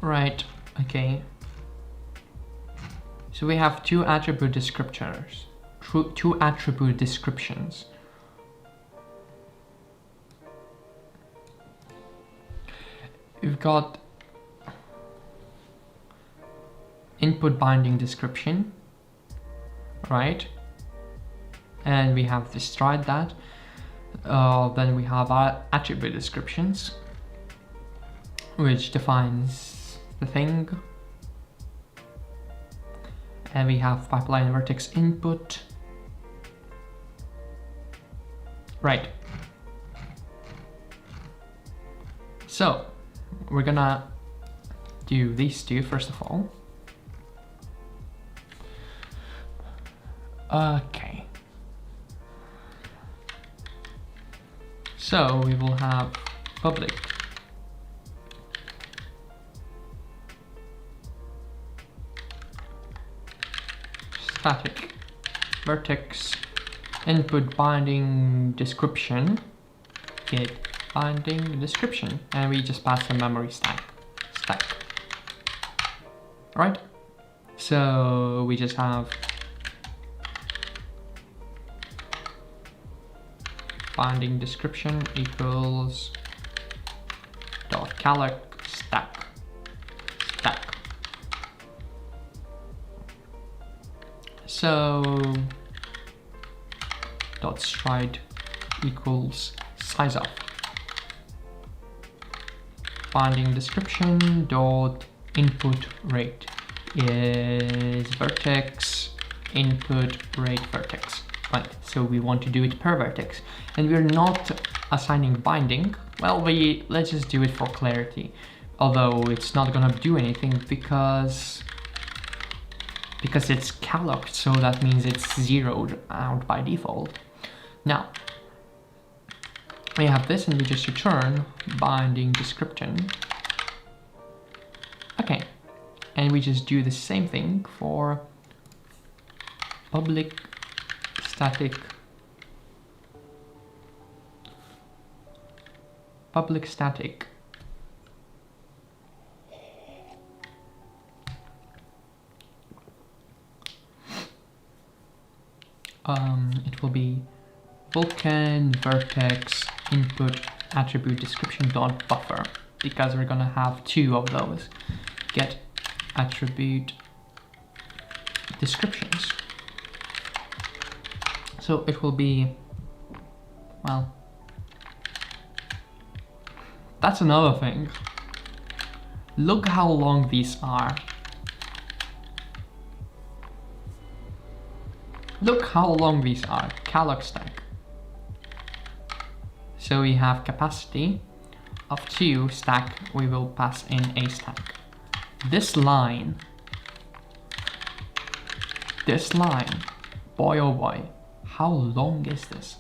Right, okay. So we have two attribute descriptors, two attribute descriptions. We've got input binding description, right? And we have destroyed that. Then we have our attribute descriptions, which defines the thing. And we have pipeline vertex input. Right. So we're gonna do these two first of all. Okay. So we will have public static vertex input binding description, get binding description, and we just pass the memory stack. Right? So we just have binding description equals dot calloc stack. So dot stride equals size of binding description dot input rate is vertex input rate vertex. Right, so we want to do it per vertex, and we're not assigning binding. Well, let's just do it for clarity, although it's not gonna do anything because it's callocked, so that means it's zeroed out by default. Now we have this, and we just return binding description. Okay, and we just do the same thing for public static it will be Vulkan vertex input attribute description dot buffer, because we're gonna have two of those. Get attribute descriptions. So it will be, well, that's another thing. Look how long these are. Look how long these are. Calloc stack. So we have capacity of 2 stack, we will pass in a stack. This line, boy oh boy, how long is this?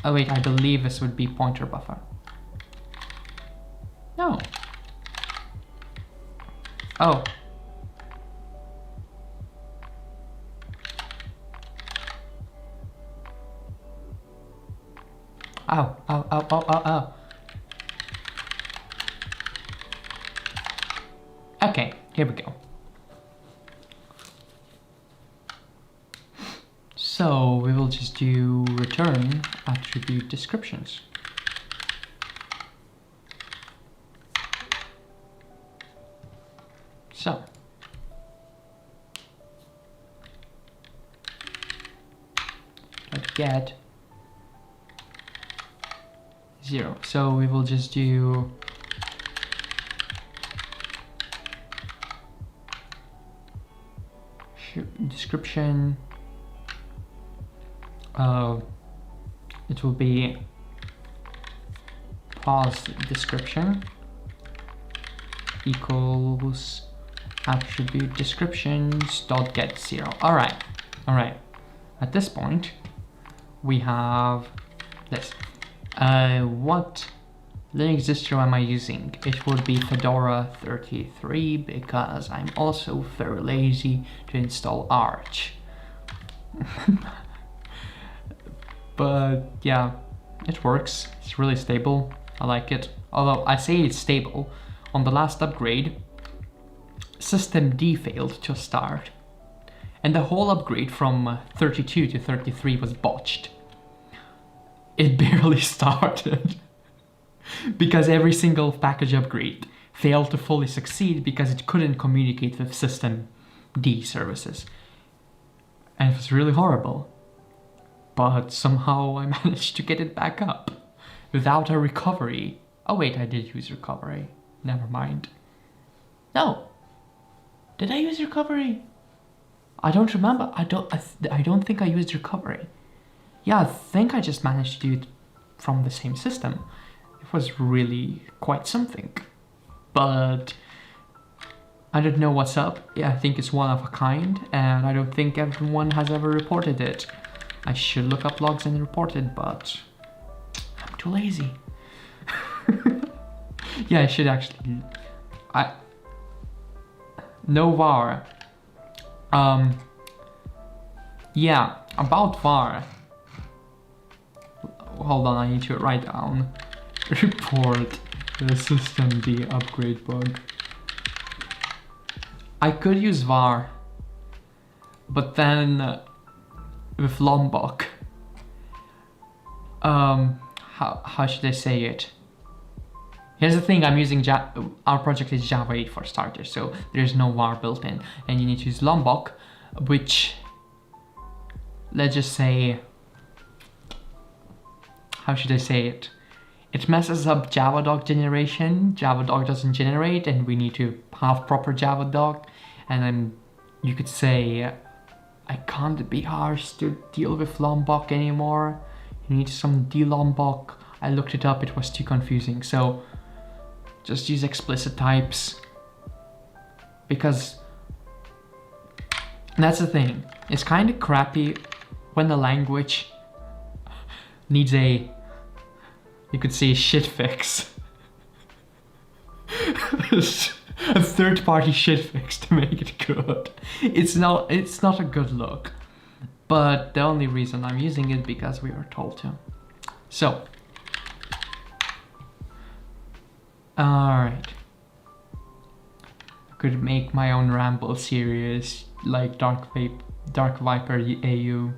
Oh wait, I believe this would be pointer buffer. No. Oh. Ow, ow, ow, ow, ow, ow. Okay, here we go. So we will just do return attribute descriptions. So let's get 0. So we will just do description. It will be pause description equals attribute descriptions dot get 0. All right. At this point, we have this. What Linux distro am I using? It would be Fedora 33 because I'm also very lazy to install Arch. But yeah, it works. It's really stable. I like it. Although I say it's stable, on the last upgrade, systemd failed to start. And the whole upgrade from 32 to 33 was botched. It barely started. Because every single package upgrade failed to fully succeed because it couldn't communicate with systemd services. And it was really horrible. But somehow I managed to get it back up without a recovery. Oh wait, I did use recovery. Never mind. No. Did I use recovery? I don't remember. I don't think I used recovery. Yeah, I think I just managed to do it from the same system. It was really quite something. But I don't know what's up. Yeah, I think it's one of a kind, and I don't think everyone has ever reported it. I should look up logs and report it, but I'm too lazy. Yeah, I should actually. No var. Yeah, about var. Hold on, I need to write down. Report the systemd upgrade bug. I could use var, but then with Lombok, how should I say it? Here's the thing, I'm using our project is Java 8 for starters, so there's no var built in, and you need to use Lombok, which, let's just say, how should I say it? It messes up Javadoc generation. Javadoc doesn't generate, and we need to have proper Javadoc, and then you could say, I can't be harsh to deal with Lombok anymore. You need some dlombok. I looked it up, it was too confusing. So just use explicit types. Because that's the thing. It's kind of crappy when the language needs a, you could say, shit fix. A third-party shit fix to make it good. It's not a good look, but the only reason I'm using it because we were told to. So, all right, I could make my own ramble series like Dark Viper AU.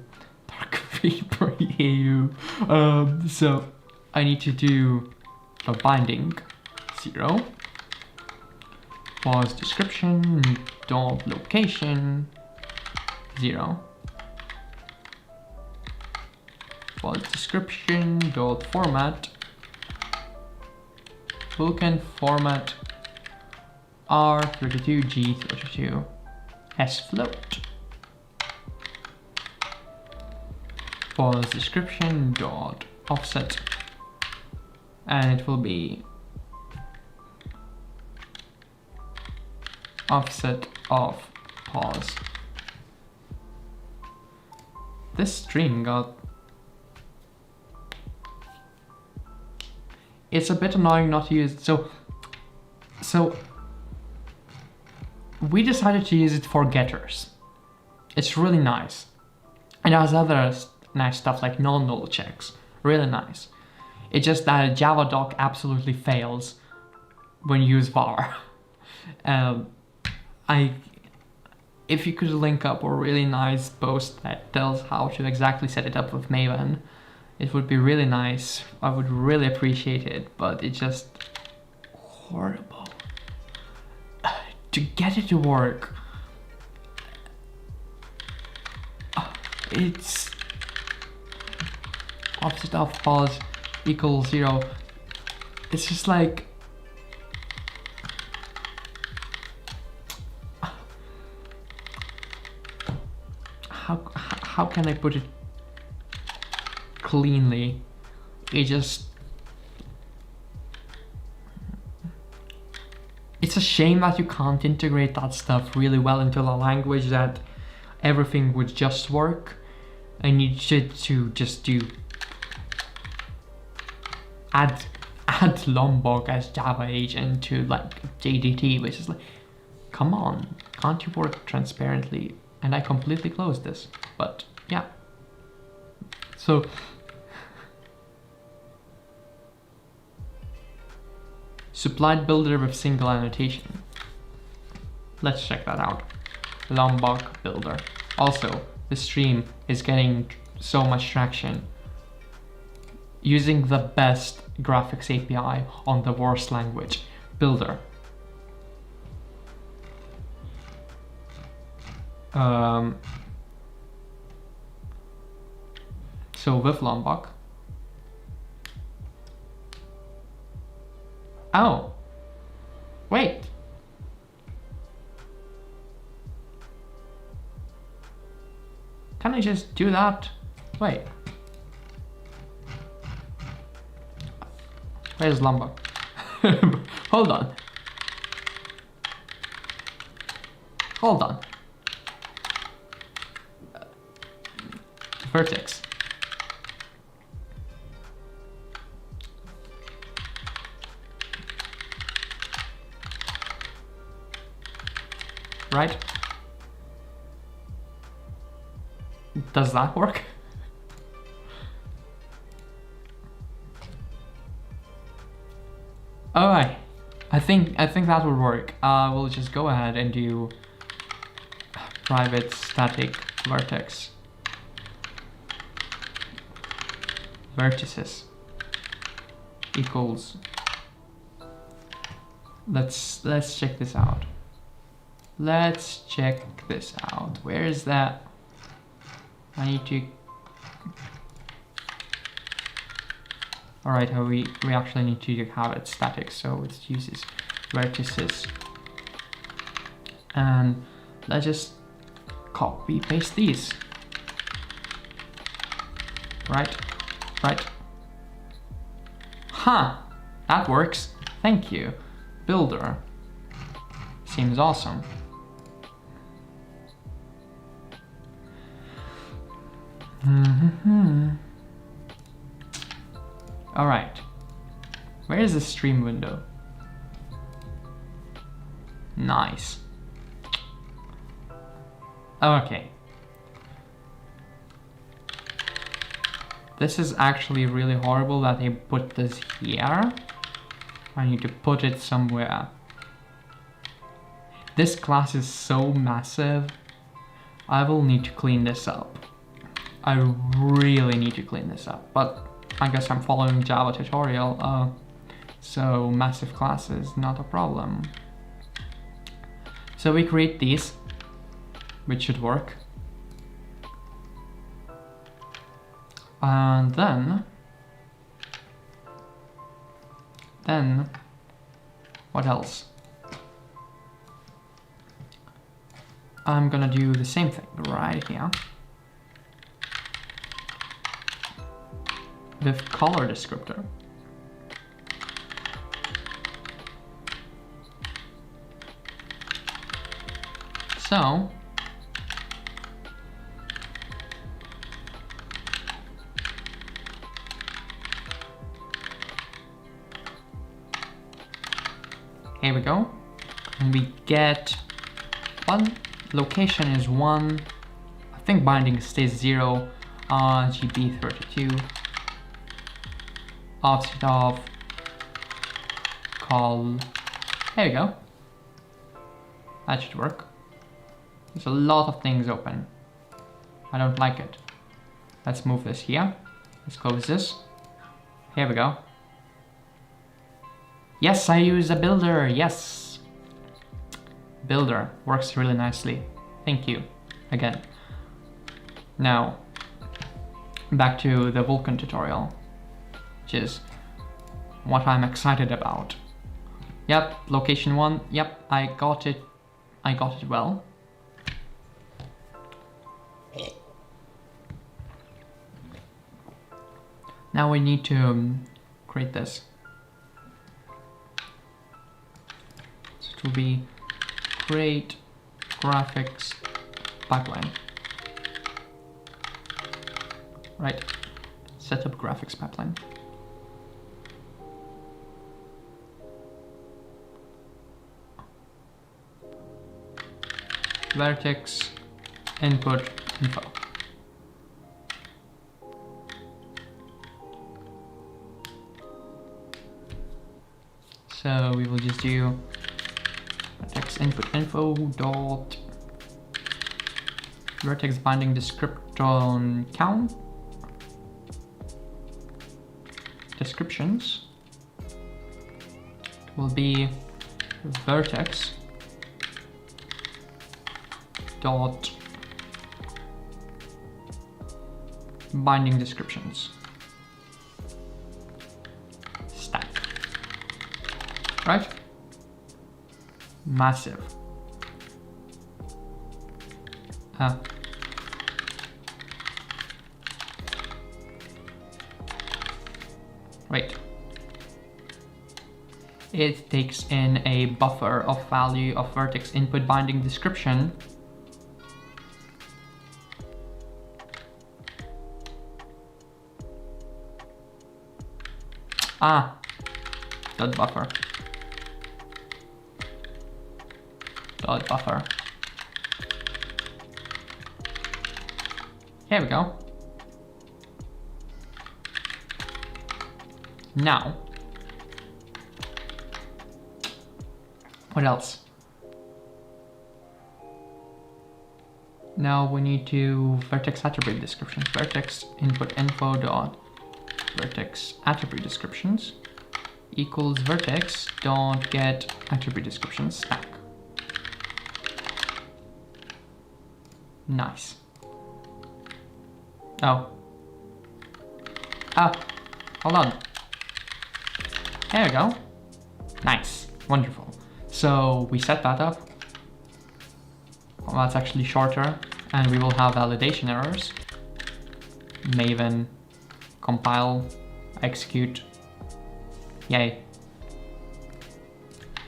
So I need to do the binding 0. Pause description, dot location 0. was description dot format Vulkan format R32G32 has float was description dot offset, and it will be offset of pause. This string got... It's a bit annoying not to use it. So we decided to use it for getters. It's really nice. And it has other nice stuff like non-null checks. Really nice. It's just that a Java doc absolutely fails when you use var. If you could link up a really nice post that tells how to exactly set it up with Maven, it would be really nice. I would really appreciate it, but it's just horrible. To get it to work, it's offset of pause equals 0. It's just like, how can I put it cleanly? It's a shame that you can't integrate that stuff really well into the language, that everything would just work, and you should to just do add Lombok as Java agent to like JDT, which is like, come on, can't you work transparently? And I completely closed this, but yeah. So supplied builder with single annotation. Let's check that out. Lombok builder. Also, the stream is getting so much traction. Using the best graphics API on the worst language. Builder. So with Lombok. Oh, wait. Can I just do that? Wait. Where's Lombok? Hold on. Hold on. Vertex. Right? Does that work? Alright, I think that would work. We'll just go ahead and do private static vertex vertices equals. Let's check this out. Let's check this out. Where is that? I need to... Alright, we actually need to have it static, so it uses vertices. And let's just copy paste these. Right. Huh, that works. Thank you. Builder. Seems awesome. Alright. Where is the stream window? Nice. Okay. This is actually really horrible that they put this here. I need to put it somewhere. This class is so massive. I will need to clean this up. I really need to clean this up, but I guess I'm following Java tutorial, so massive classes, not a problem. So we create these, which should work. And then what else? I'm gonna do the same thing right here with color descriptor. So here we go, and we get one location is 1, I think binding stays 0, RGB 32, offset of call. There we go. That should work. There's a lot of things open. I don't like it. Let's move this here. Let's close this. Here we go. Yes, I use a builder. Yes. Builder works really nicely. Thank you again. Now, back to the Vulkan tutorial, which is what I'm excited about. Yep, location 1. Yep, I got it. I got it well. Now we need to create this. So it will be create graphics pipeline. Right, set up graphics pipeline. Vertex input info. So we will just do vertex input info dot vertex binding description count descriptions will be vertex dot binding descriptions stack. Right? Massive. Wait. It takes in a buffer of value of vertex input binding description. Dot buffer. Dot buffer. Here we go. Now, what else? Now we need to vertex attribute descriptions. Vertex input info dot vertex attribute descriptions equals vertex dot get attribute descriptions stack. Nice. Oh, hold on. There we go. Nice, wonderful. So we set that up. Well, that's actually shorter, and we will have validation errors. Maven, compile, execute. Yay.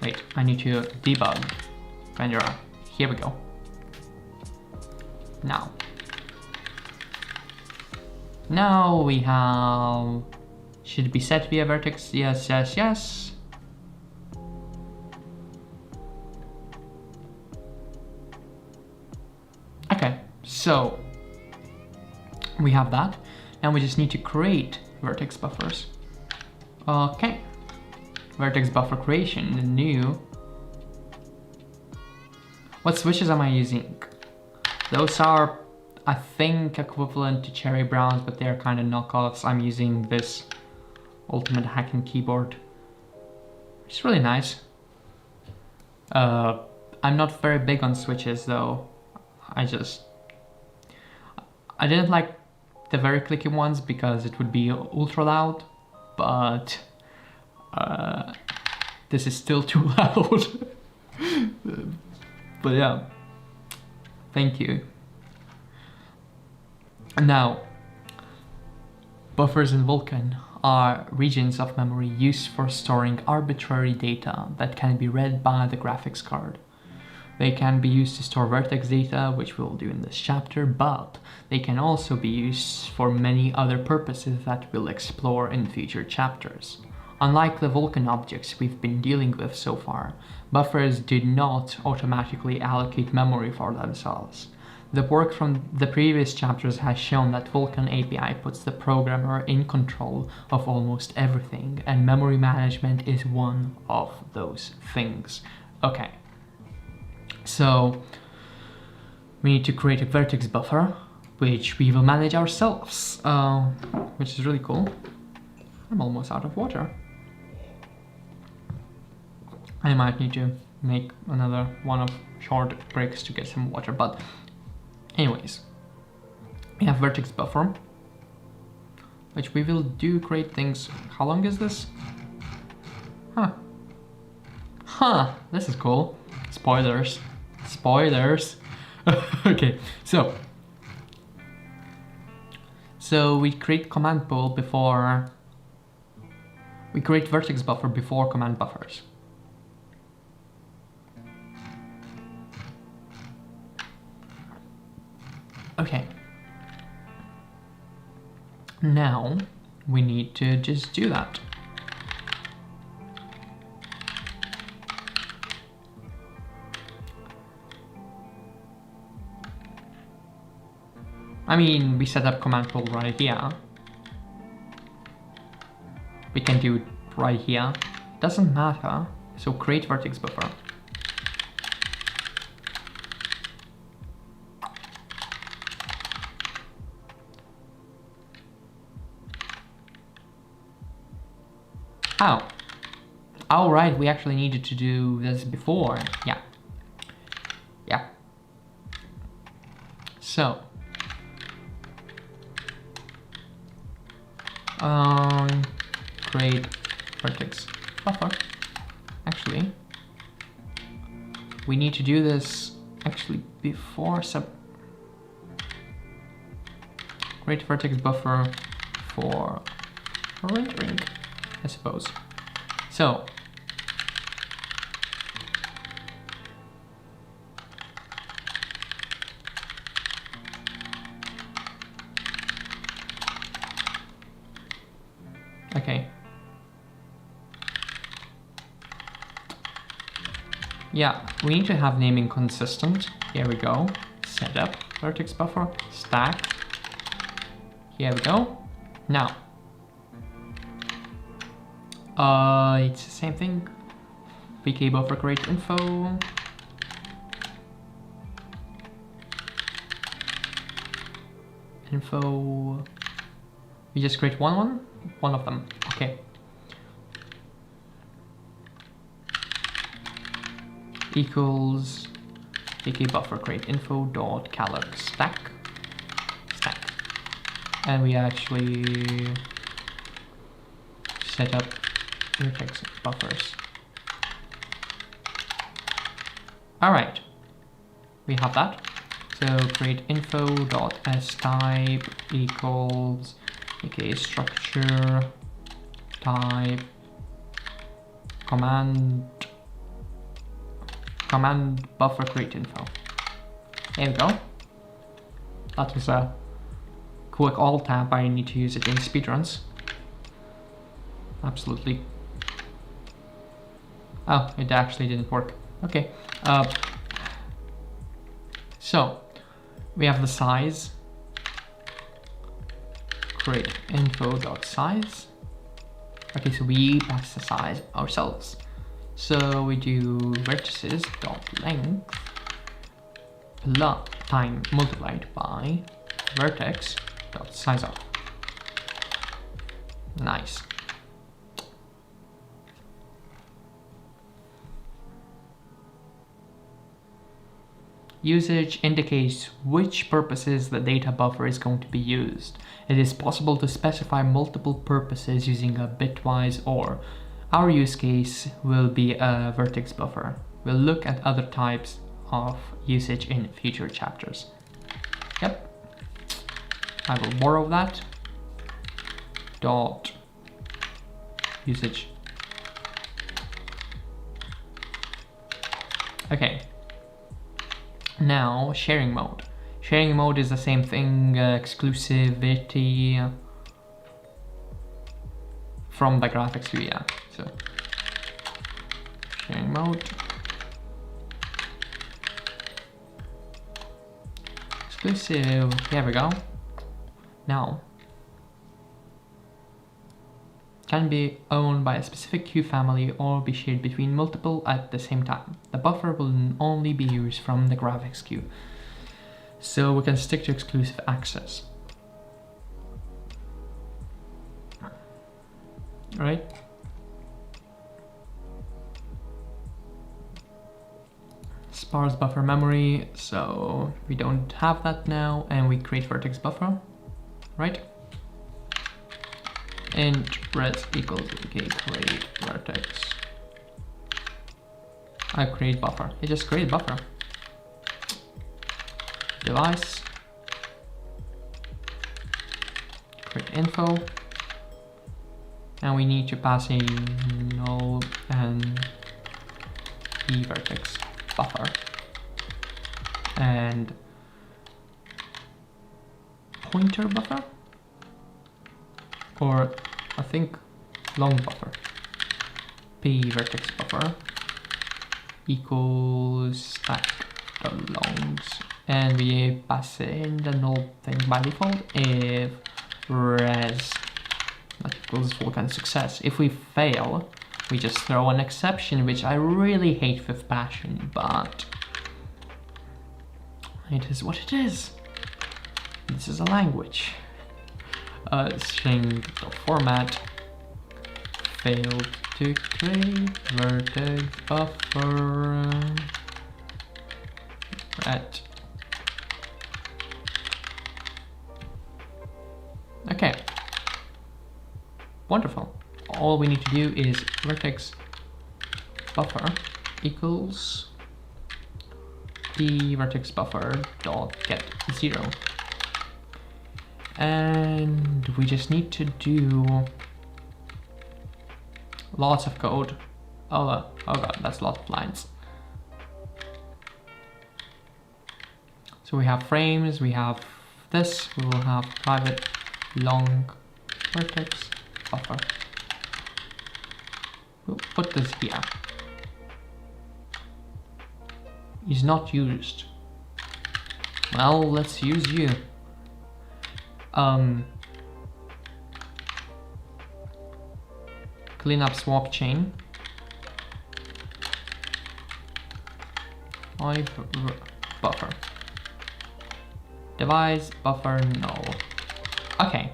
Wait, I need to debug render. Here we go. Now we have, should be set via vertex. Yes, yes, yes. Okay, so we have that. Now we just need to create vertex buffers. Okay, vertex buffer creation, the new. What switches am I using? Those are, I think, equivalent to cherry browns, but they're kind of knockoffs. I'm using this ultimate hacking keyboard. It's really nice. I'm not very big on switches though. I didn't like the very clicky ones because it would be ultra loud, but this is still too loud. But yeah, thank you. Now, buffers in Vulkan are regions of memory used for storing arbitrary data that can be read by the graphics card. They can be used to store Vertex data, which we'll do in this chapter, but they can also be used for many other purposes that we'll explore in future chapters. Unlike the Vulkan objects we've been dealing with so far, buffers do not automatically allocate memory for themselves. The work from the previous chapters has shown that Vulkan API puts the programmer in control of almost everything, and memory management is one of those things. Okay, so we need to create a Vertex buffer, which we will manage ourselves, which is really cool. I'm almost out of water. I might need to make another one of short breaks to get some water, but anyways, we have Vertex buffer, which we will do great things. How long is this? Huh, this is cool. Spoilers. Okay, so we create command pool before we create Vertex buffer before command buffers. Okay, now we need to just do that. I mean, we set up command pool right here. We can do it right here. Doesn't matter. So create Vertex buffer. Oh, right, we actually needed to do this before. Yeah. So, create Vertex buffer. Actually, we need to do this actually before create Vertex buffer for rendering, I suppose. So, okay. Yeah, we need to have naming consistent. Here we go. Setup, Vertex buffer, stack. Here we go. Now, it's the same thing. VK buffer create info. We just create one of them. Okay. Equals VK buffer create info dot calloc stack. And we actually set up Vertex buffers. Alright, we have that. So create info dot s type equals VK structure type command buffer create info. There we go. That was a quick alt tab. I need to use it in speedruns. Absolutely. Oh, it actually didn't work. Okay. So we have the size. Create info.size. Okay, so we pass the size ourselves. So we do vertices.length plus time multiplied by vertex.sizeof. Nice. Usage indicates which purposes the data buffer is going to be used. It is possible to specify multiple purposes using a bitwise OR. Our use case will be a vertex buffer. We'll look at other types of usage in future chapters. Yep, I will borrow that. Dot usage. Okay. Now, sharing mode. Sharing mode is the same thing, exclusivity from the graphics view, yeah. So, sharing mode. Exclusive, here we go. Now, can be owned by a specific queue family or be shared between multiple at the same time. The buffer will only be used from the graphics queue. So we can stick to exclusive access. Right? Sparse buffer memory, so we don't have that now, and we create vertex buffer, right? Int res equals okay, create vertex. I create buffer. It just create buffer. Device. Create info. And we need to pass a null and the vertex buffer. And pointer buffer? Or I think long buffer. P vertex buffer equals stack the longs, and we pass in the null thing by default if res that equals Vulkan success. If we fail, we just throw an exception, which I really hate with passion, but it is what it is. This is a language. String format failed to create vertex buffer at. Okay, wonderful. All we need to do is vertex buffer equals the vertex buffer dot get 0. And we just need to do lots of code. Oh god, that's a lot of lines. So we have frames, we have this, we will have private long vertex buffer. We'll put this here. Is not used. Well, let's use you. Clean up swap chain. Buffer. Device buffer null. Okay.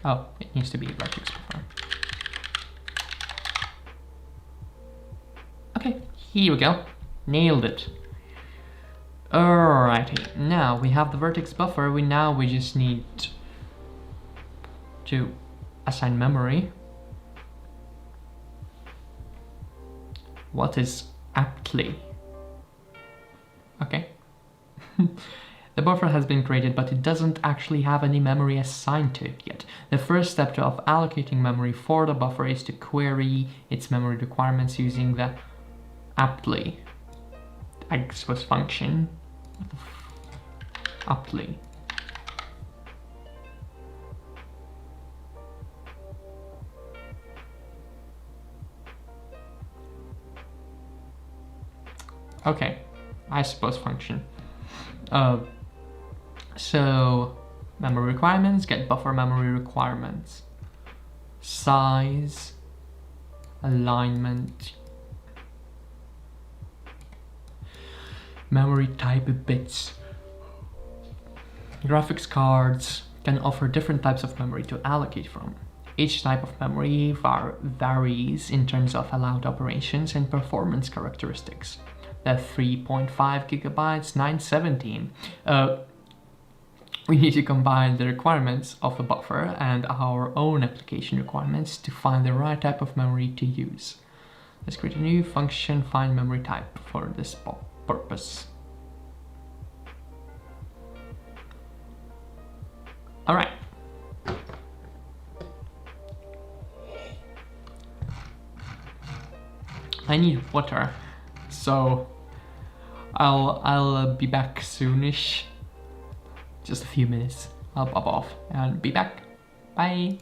Oh, it needs to be vertex buffer. Okay, here we go. Nailed it. Alrighty, now we have the vertex buffer. We just need to assign memory. What is aptly? Okay. The buffer has been created, but it doesn't actually have any memory assigned to it yet. The first step of allocating memory for the buffer is to query its memory requirements using the aptly, I suppose, function. Aptly. Okay, I suppose function. So memory requirements, get buffer memory requirements, size, alignment, memory type bits. Graphics cards can offer different types of memory to allocate from. Each type of memory varies in terms of allowed operations and performance characteristics. That 3.5 gigabytes, 917. We need to combine the requirements of a buffer and our own application requirements to find the right type of memory to use. Let's create a new function, find memory type for this purpose. All right. I need water, so I'll be back soonish. Just a few minutes. I'll pop off and be back. Bye.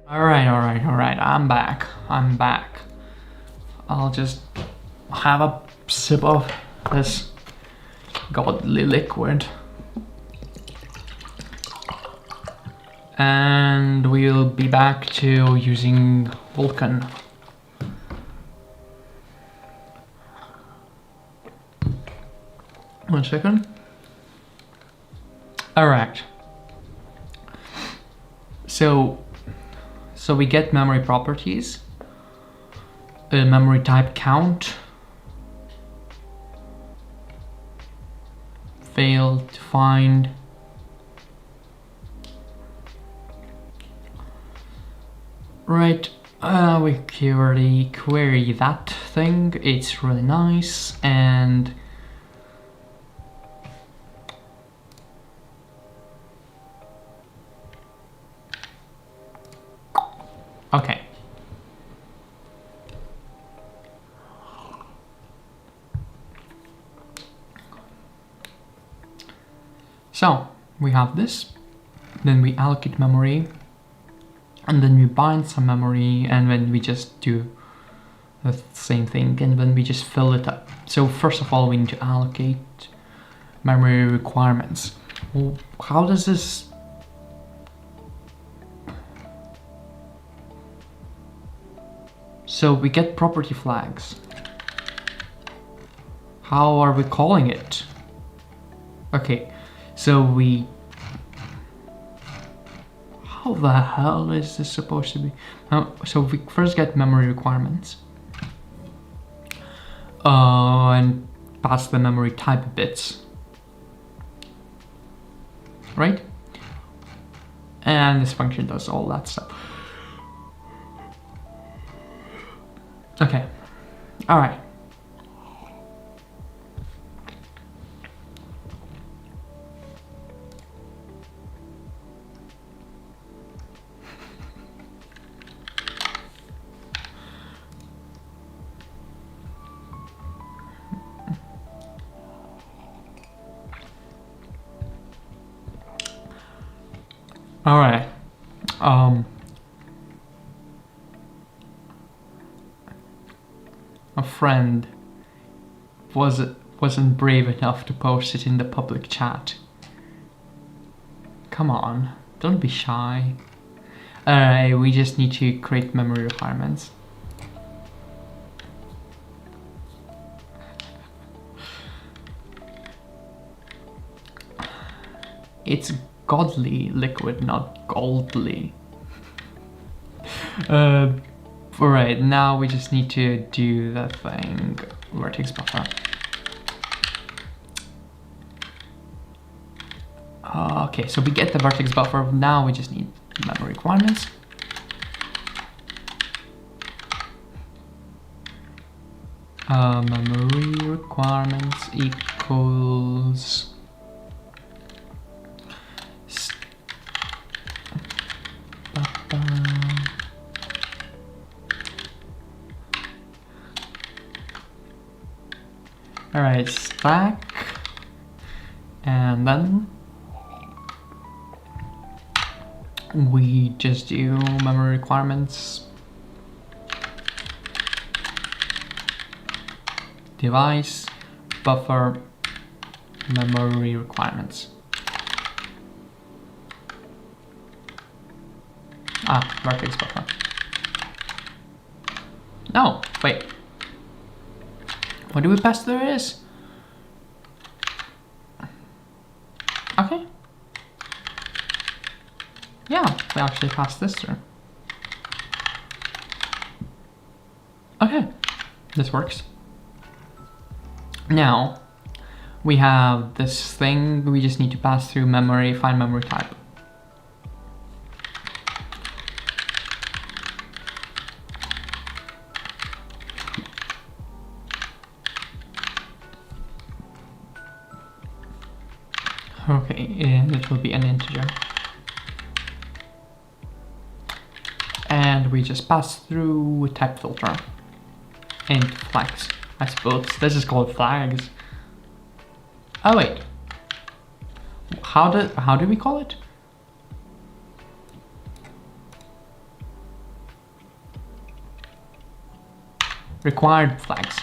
Alright, I'm back. I'll just have a sip of this godly liquid. And we'll be back to using Vulkan. One second. Alright. So we get memory properties, a memory type count, failed to find, right, we already query that thing, it's really nice, and okay. So we have this, then we allocate memory, and then we bind some memory, and then we just do the same thing, and then we just fill it up. So first of all, we need to allocate memory requirements. Well, how does this... So we get property flags. How are we calling it? Okay, so we... How the hell is this supposed to be? So we first get memory requirements. And pass the memory type bits. Right? And this function does all that stuff. Okay, All right. All right. A friend wasn't brave enough to post it in the public chat. Come on, don't be shy. Alright, we just need to create memory requirements. It's godly liquid, not goldly. Alright, now we just need to do the thing. Vertex buffer. Okay, so we get the vertex buffer. Now we just need memory requirements. Memory requirements equals alright, stack, and then we just do memory requirements device buffer memory requirements. Vertex buffer. No, wait. What do we pass through this? Okay. Yeah, we actually passed this through. Okay, this works. Now, we have this thing, we just need to pass through memory, find memory type. Okay, and it will be an integer. And we just pass through type filter. Int flags, I suppose. This is called flags. Oh wait. How do we call it? Required flags.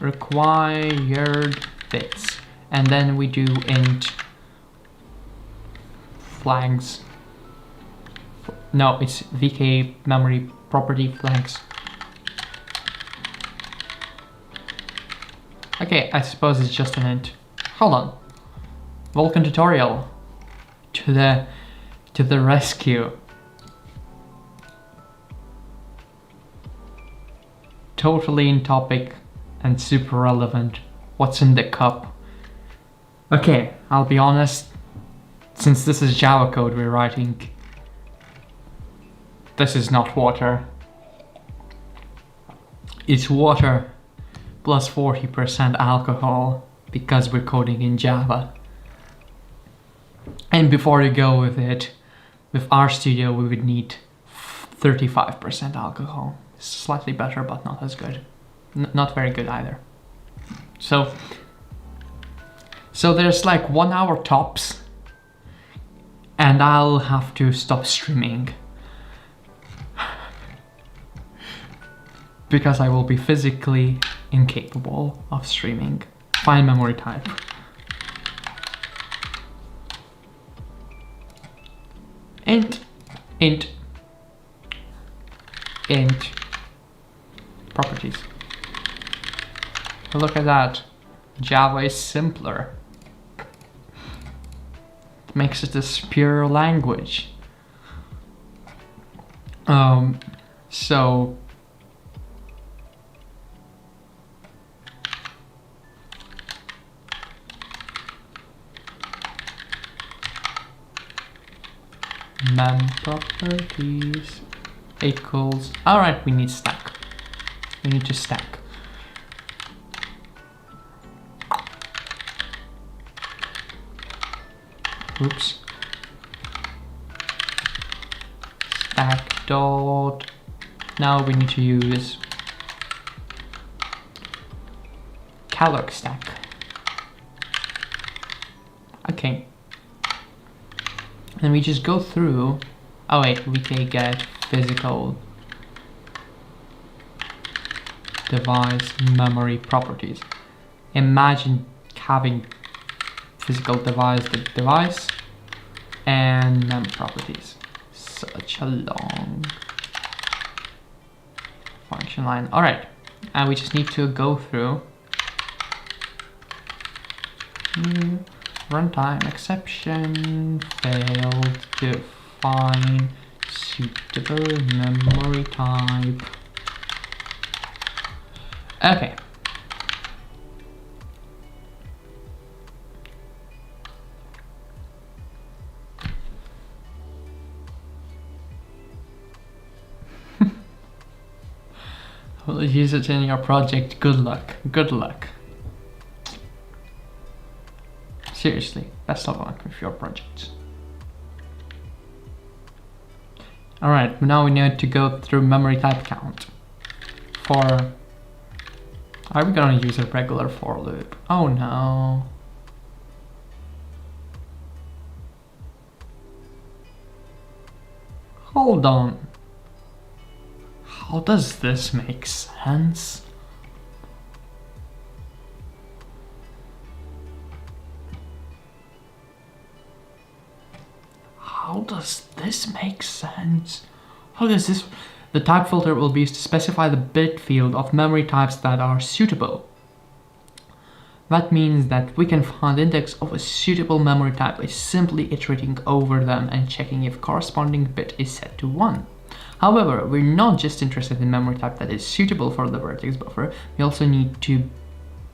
Required bits. And then we do int flags. No, it's vk memory property flags. Okay, I suppose it's just an int. Hold on. Vulkan tutorial to the rescue. Totally in topic and super relevant. What's in the cup? Okay, I'll be honest. Since this is Java code we're writing, this is not water. It's water plus 40% alcohol because we're coding in Java. And before you go with it, with RStudio we would need 35% alcohol. Slightly better, but not as good. Not very good either. So there's like 1 hour tops, and I'll have to stop streaming. Because I will be physically incapable of streaming. Find memory type. Int properties. Look at that. Java is simpler. It makes it a superior language. So mem properties equals, alright, we need stack. We need to stack. Oops. Stack dot. Now we need to use calloc stack. Okay. Then we just go through. Oh wait, we can get physical device memory properties. Imagine having physical device and mem properties. Such a long function line. All right, and we just need to go through runtime exception, failed to find suitable memory type. Okay. We'll use it in your project. Good luck. Good luck. Seriously, best of luck with your projects. Alright, now we need to go through memory type count. For... Are we gonna use a regular for loop? Oh no. Hold on. How does this make sense? How does this make sense? How does this... The type filter will be used to specify the bit field of memory types that are suitable. That means that we can find index of a suitable memory type by simply iterating over them and checking if corresponding bit is set to 1. However, we're not just interested in memory type that is suitable for the vertex buffer, we also need to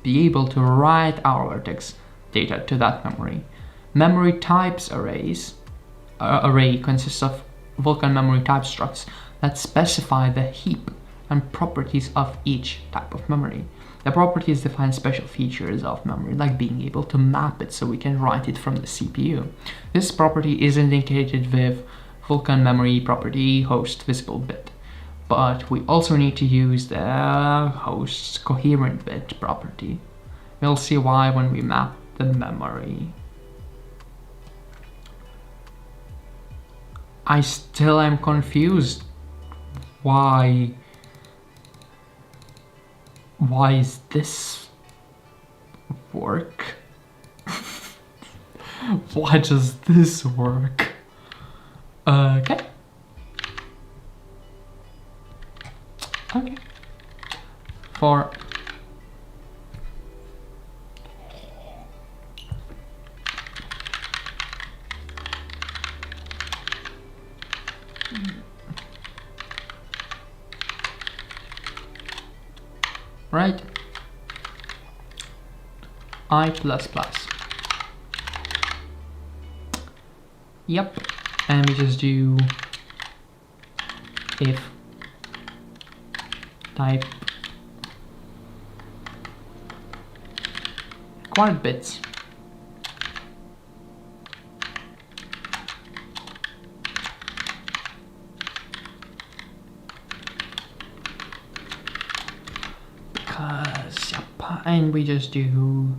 be able to write our vertex data to that memory. Memory types array consists of Vulkan memory type structs that specify the heap and properties of each type of memory. The properties define special features of memory, like being able to map it so we can write it from the CPU. This property is indicated with Vulkan memory property host visible bit, but we also need to use the host's coherent bit property. We'll see why when we map the memory. I still am confused. Why is this work? Why does this work? Okay. For right, I++. Yep, and we just do if type required bits. Because, yep, and we just do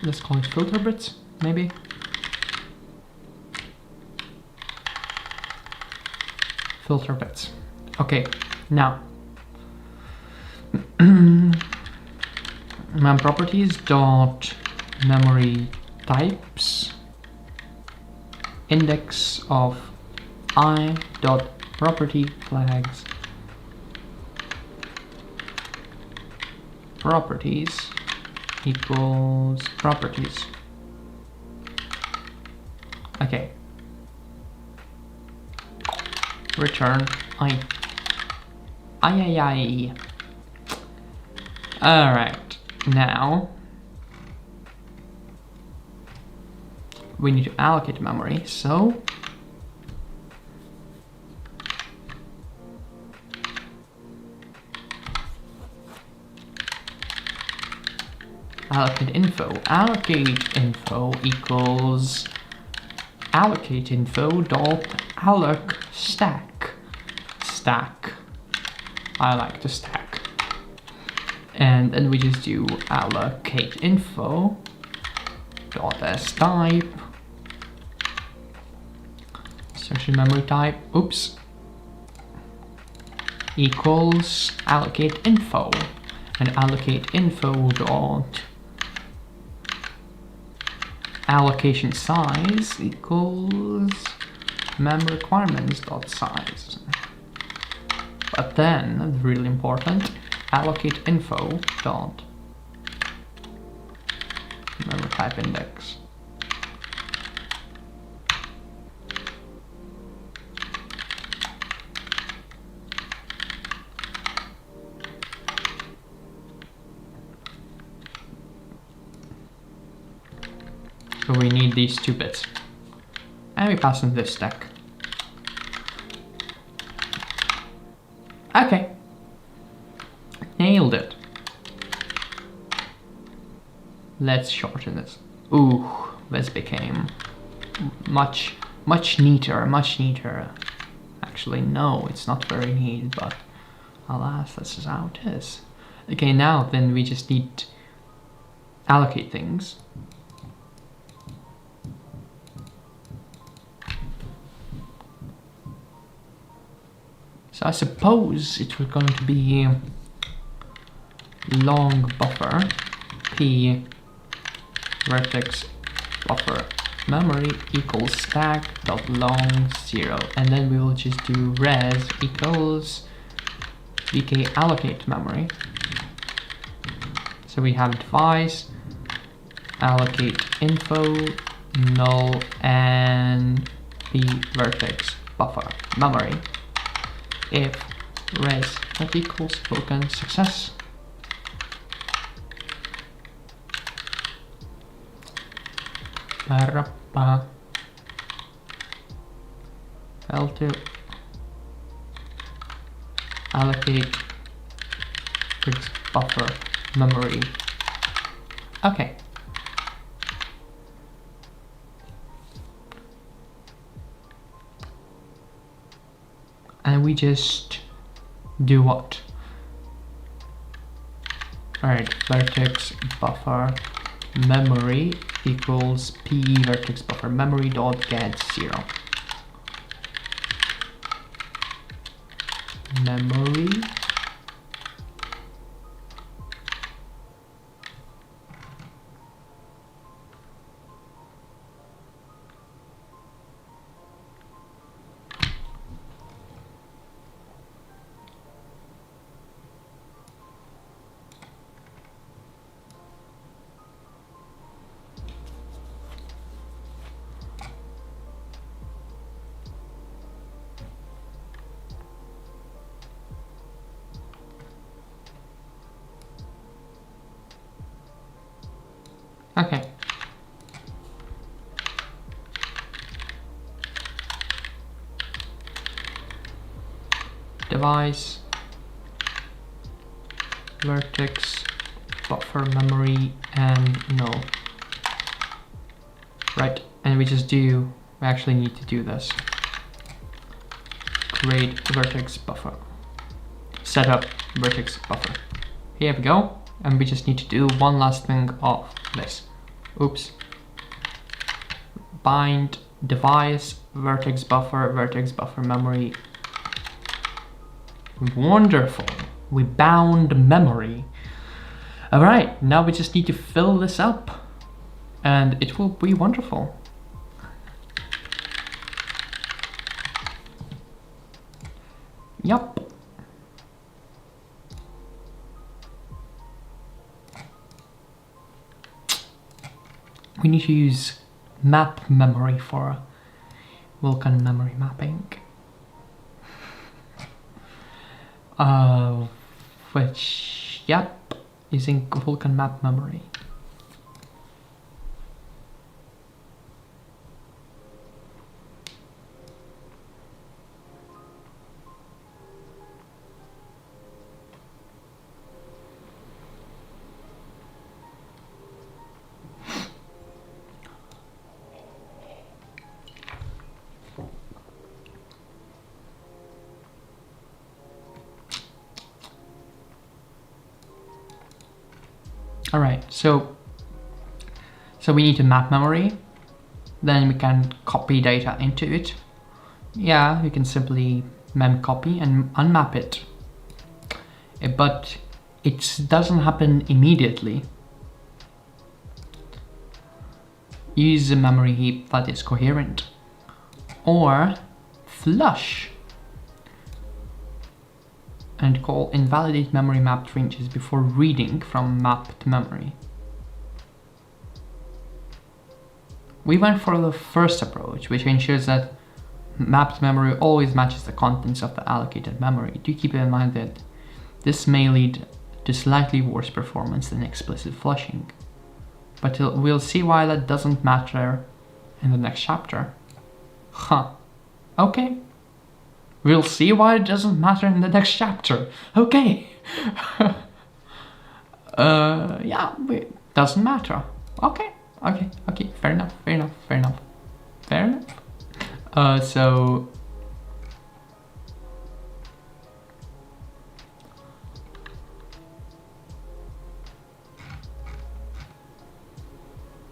let's call it filter bits, maybe. Filter bits. Okay, now mem properties dot memory types index of I dot property flags properties equals properties. Okay. Return I. Alright, now we need to allocate memory, so allocate info equals allocate info dot alloc stack. I like to stack. And then we just do allocate info dot s type section memory type equals allocate info, and allocate info dot allocation size equals mem requirements dot size. But then, really important, allocate info dot memory type index. So we need these 2 bits. And we pass in this stack. Okay. Nailed it. Let's shorten this. Ooh, this became much neater. Actually, no, it's not very neat, but alas, this is how it is. Okay, now then we just need to allocate things. So I suppose it was going to be long buffer p vertex buffer memory equals stack dot long 0, and then we will just do res equals vk allocate memory. So we have device allocate info null and p vertex buffer memory if res that equals Vulkan success. L2 allocate fixed buffer memory. Okay. And we just do what? Alright, vertex buffer memory equals p vertex buffer memory dot get 0. Memory okay. Device vertex buffer memory and null. Right, and we actually need to do this. Create vertex buffer. Set up vertex buffer. Here we go. And we just need to do one last thing of this. Oops. Bind device vertex buffer memory. Wonderful. We bound memory. Alright, now we just need to fill this up and it will be wonderful. Yup. We need to use map memory for Vulkan memory mapping. Which, yep, using Vulkan map memory. All right, so we need a map memory, then we can copy data into it. Yeah, you can simply mem copy and unmap it, but it doesn't happen immediately. Use a memory heap that is coherent, or flush and call invalidate memory mapped ranges before reading from map to memory. We went for the first approach, which ensures that mapped memory always matches the contents of the allocated memory. Do keep in mind that this may lead to slightly worse performance than explicit flushing, but we'll see why that doesn't matter in the next chapter. Huh. Okay. We'll see why it doesn't matter in the next chapter. Okay. Yeah, it doesn't matter. Okay. Fair enough. So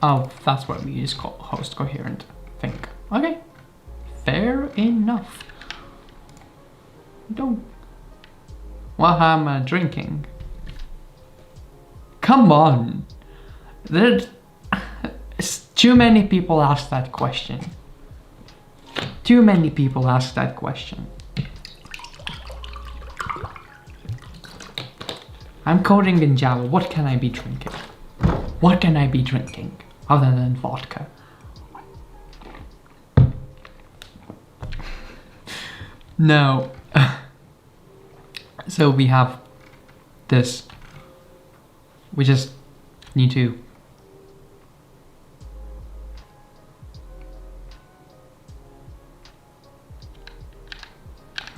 oh, that's what we use host coherent thing. Okay. Fair enough. Don't. What am I drinking? Come on. There's too many people ask that question. Too many people ask that question. I'm coding in Java. What can I be drinking? What can I be drinking other than vodka? No. So we have this. We just need to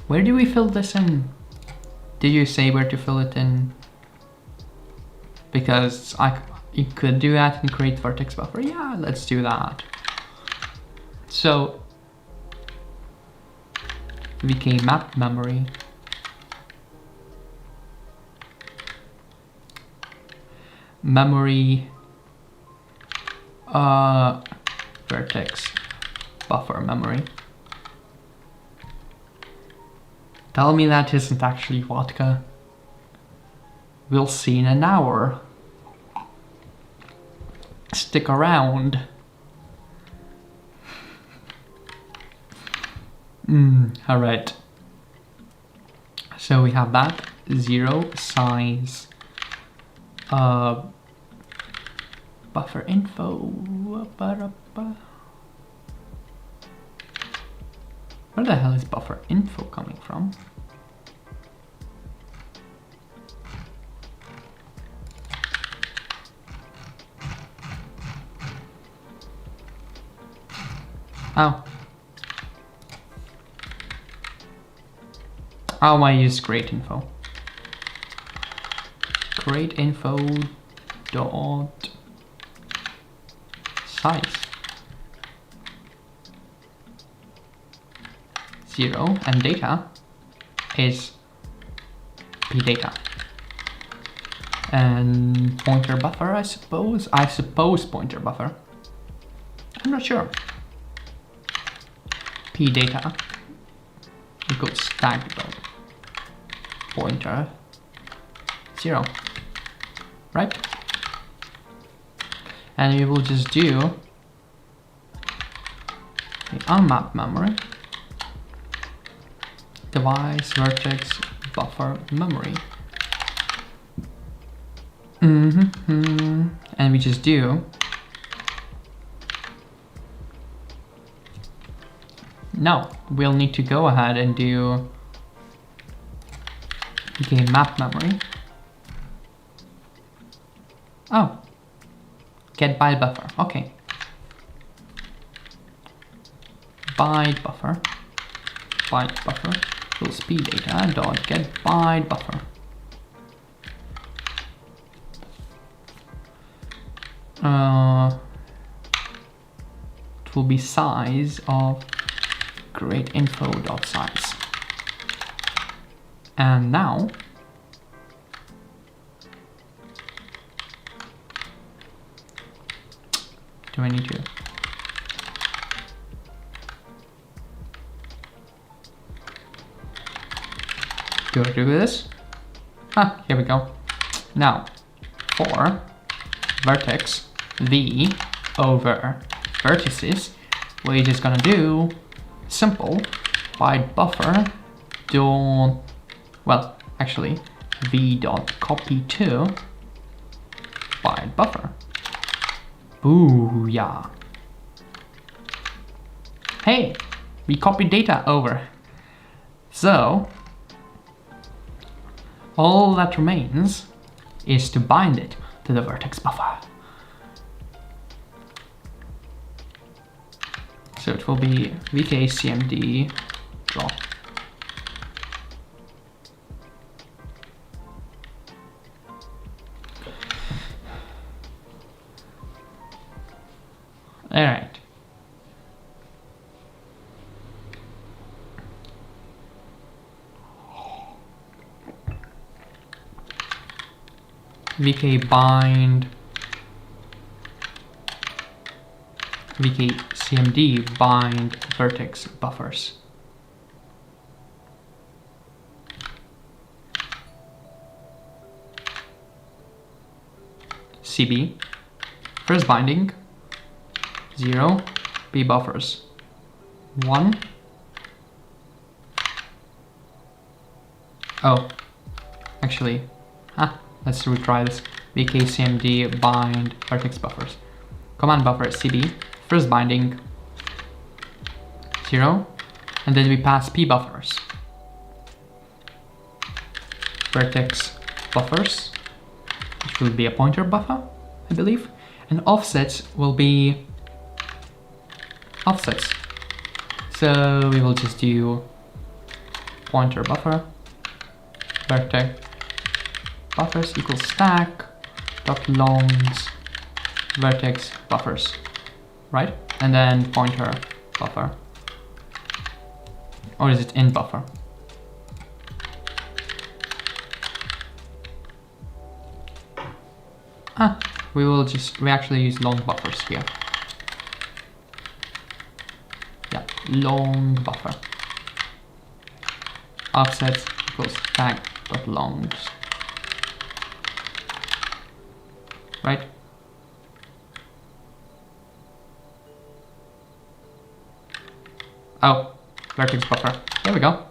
where do we fill this in? Did you say where to fill it in? Because you could do that and create vertex buffer. Yeah, let's do that. So vk map memory. Memory vertex buffer memory. Tell me that isn't actually vodka. We'll see in an hour. Stick around. All right. So we have that 0 size buffer info. Where the hell is buffer info coming from? Oh. Oh, I use create info. Create info dot size 0 and data is p data and pointer buffer. I suppose pointer buffer. I'm not sure. P data equals tag pointer 0, right? And we will just do the unmapped memory device vertex buffer memory. And we just do no, we'll need to go ahead and do okay, map memory Oh, get byte buffer. Okay. Byte buffer will speed data dot get byte buffer. It will be size of create info dot size. And now do I need to do this? Ah, here we go. Now for vertex v over vertices, we're just gonna do simple byte buffer don't, well, actually v dot copy to byte buffer. Booyah. Hey, we copied data over. So all that remains is to bind it to the vertex buffer. So it will be vkcmd drop. All right. vk bind vkcmd bind vertex buffers. cb first binding 0 b buffers 1. Oh, actually, let's retry this. vkcmd bind vertex buffers. Command buffer cb first binding 0, and then we pass p buffers. Vertex buffers, which will be a pointer buffer, I believe, and offsets will be offsets. So we will just do pointer buffer vertex buffers equals stack dot longs vertex buffers, right? And then pointer buffer, or is it in buffer? We actually use long buffers here. Yeah, long buffer. Offsets equals stack dot longs, right? Oh, vertex buffer. There we go.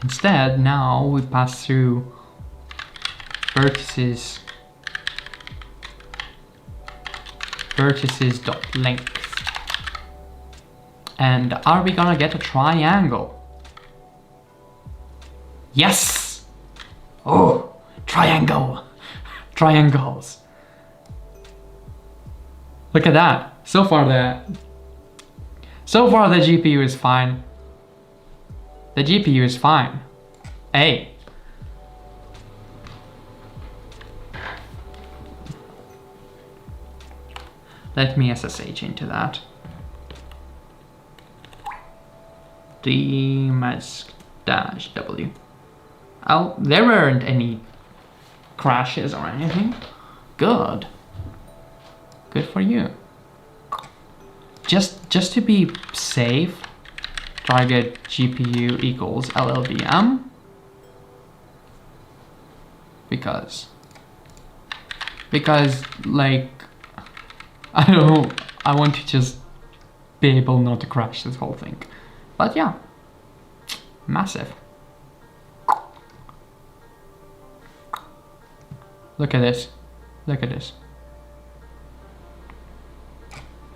Instead, now we pass through vertices dot length. And are we gonna get a triangle? Yes! Oh, triangle! Triangles. Look at that. So far the GPU is fine. The GPU is fine. Hey. Let me SSH into that. dmask-w. Oh, there weren't any crashes or anything. Good. Good for you. Just to be safe, try get GPU equals LLVM. Because like, I don't know, I want to just be able not to crash this whole thing. But yeah, massive. Look at this. Look at this.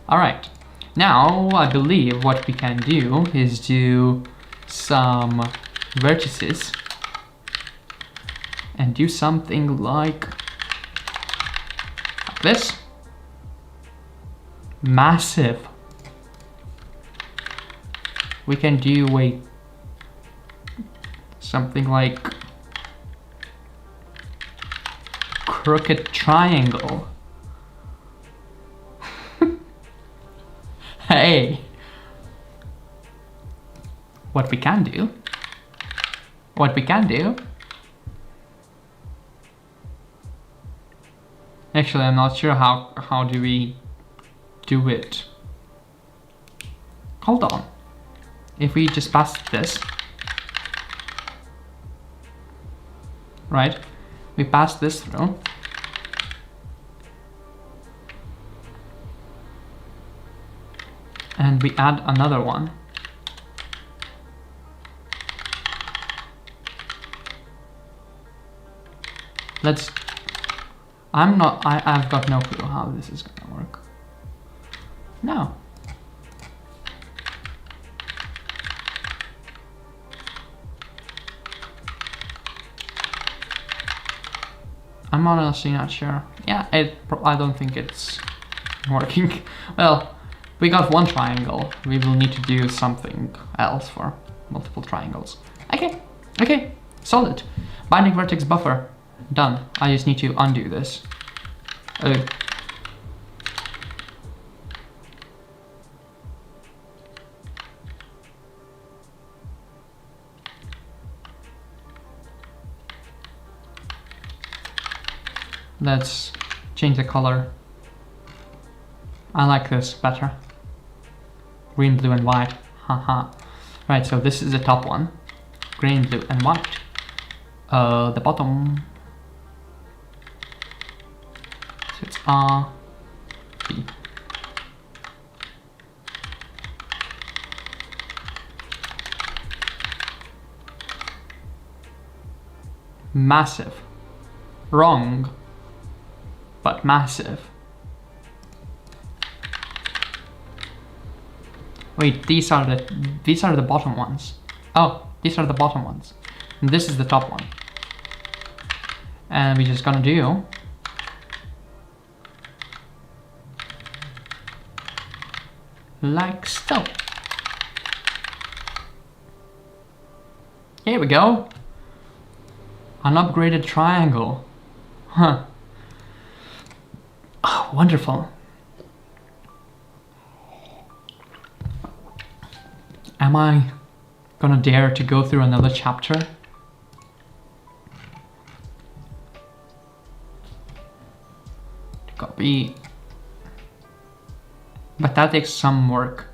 All right. Now, I believe what we can do is do some vertices and do something like this. Massive. We can do something like crooked triangle. Hey, what we can do, actually I'm not sure how do we do it. Hold on, if we just pass this, right, we pass this through, and we add another one. I've got no clue how this is gonna work. No. I'm honestly not sure. Yeah, I don't think it's working. Well, we got one triangle. We will need to do something else for multiple triangles. Okay, solid. Binding vertex buffer, done. I just need to undo this. Let's change the color. I like this better. Green, blue, and white. Haha. Right, so this is the top one. Green, blue, and white. The bottom. So it's R, B. Massive. Wrong, but massive. Wait, these are the bottom ones. Oh, these are the bottom ones. And this is the top one. And we're just gonna do like so. Here we go. An upgraded triangle. Huh. Oh, wonderful. Am I gonna dare to go through another chapter? Copy. But that takes some work.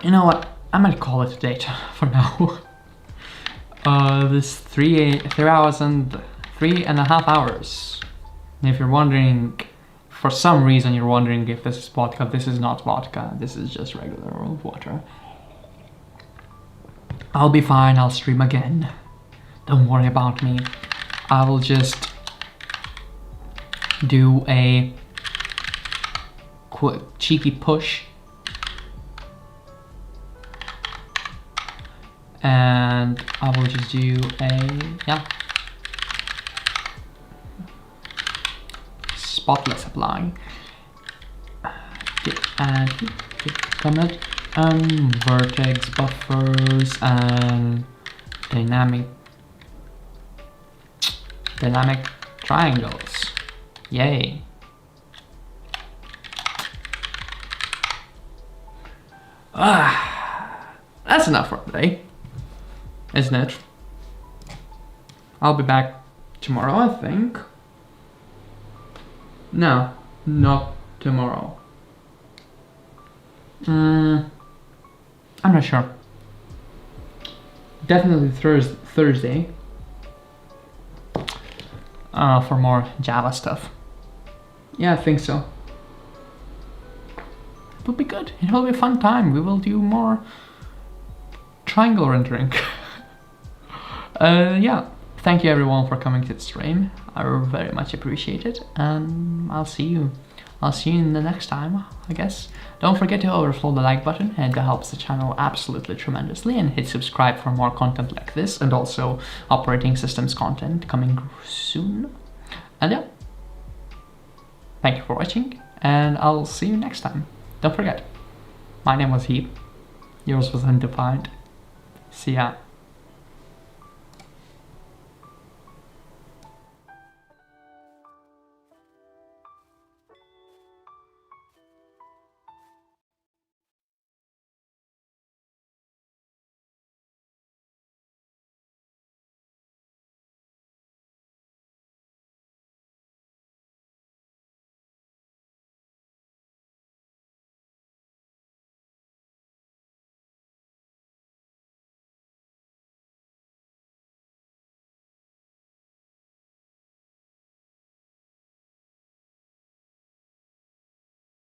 You know what? I might call it a date for now. This 3.5 hours. And if you're wondering, for some reason you're wondering if this is vodka, this is not vodka. This is just regular old water. I'll be fine. I'll stream again. Don't worry about me. I will just do a quick cheeky push. And I will just do spotless apply. And comment vertex buffers and dynamic triangles. Yay. That's enough for today, isn't it? I'll be back tomorrow, I think. No, not tomorrow. I'm not sure. Definitely Thursday for more Java stuff. Yeah, I think so. It will be good. It will be a fun time. We will do more triangle rendering. Yeah. Thank you everyone for coming to the stream. I very much appreciate it, and I'll see you in the next time, I guess. Don't forget to overflow the like button, and that helps the channel absolutely tremendously, and hit subscribe for more content like this, and also operating systems content coming soon. And yeah, thank you for watching, and I'll see you next time. Don't forget, my name was Heap, yours was undefined. See ya.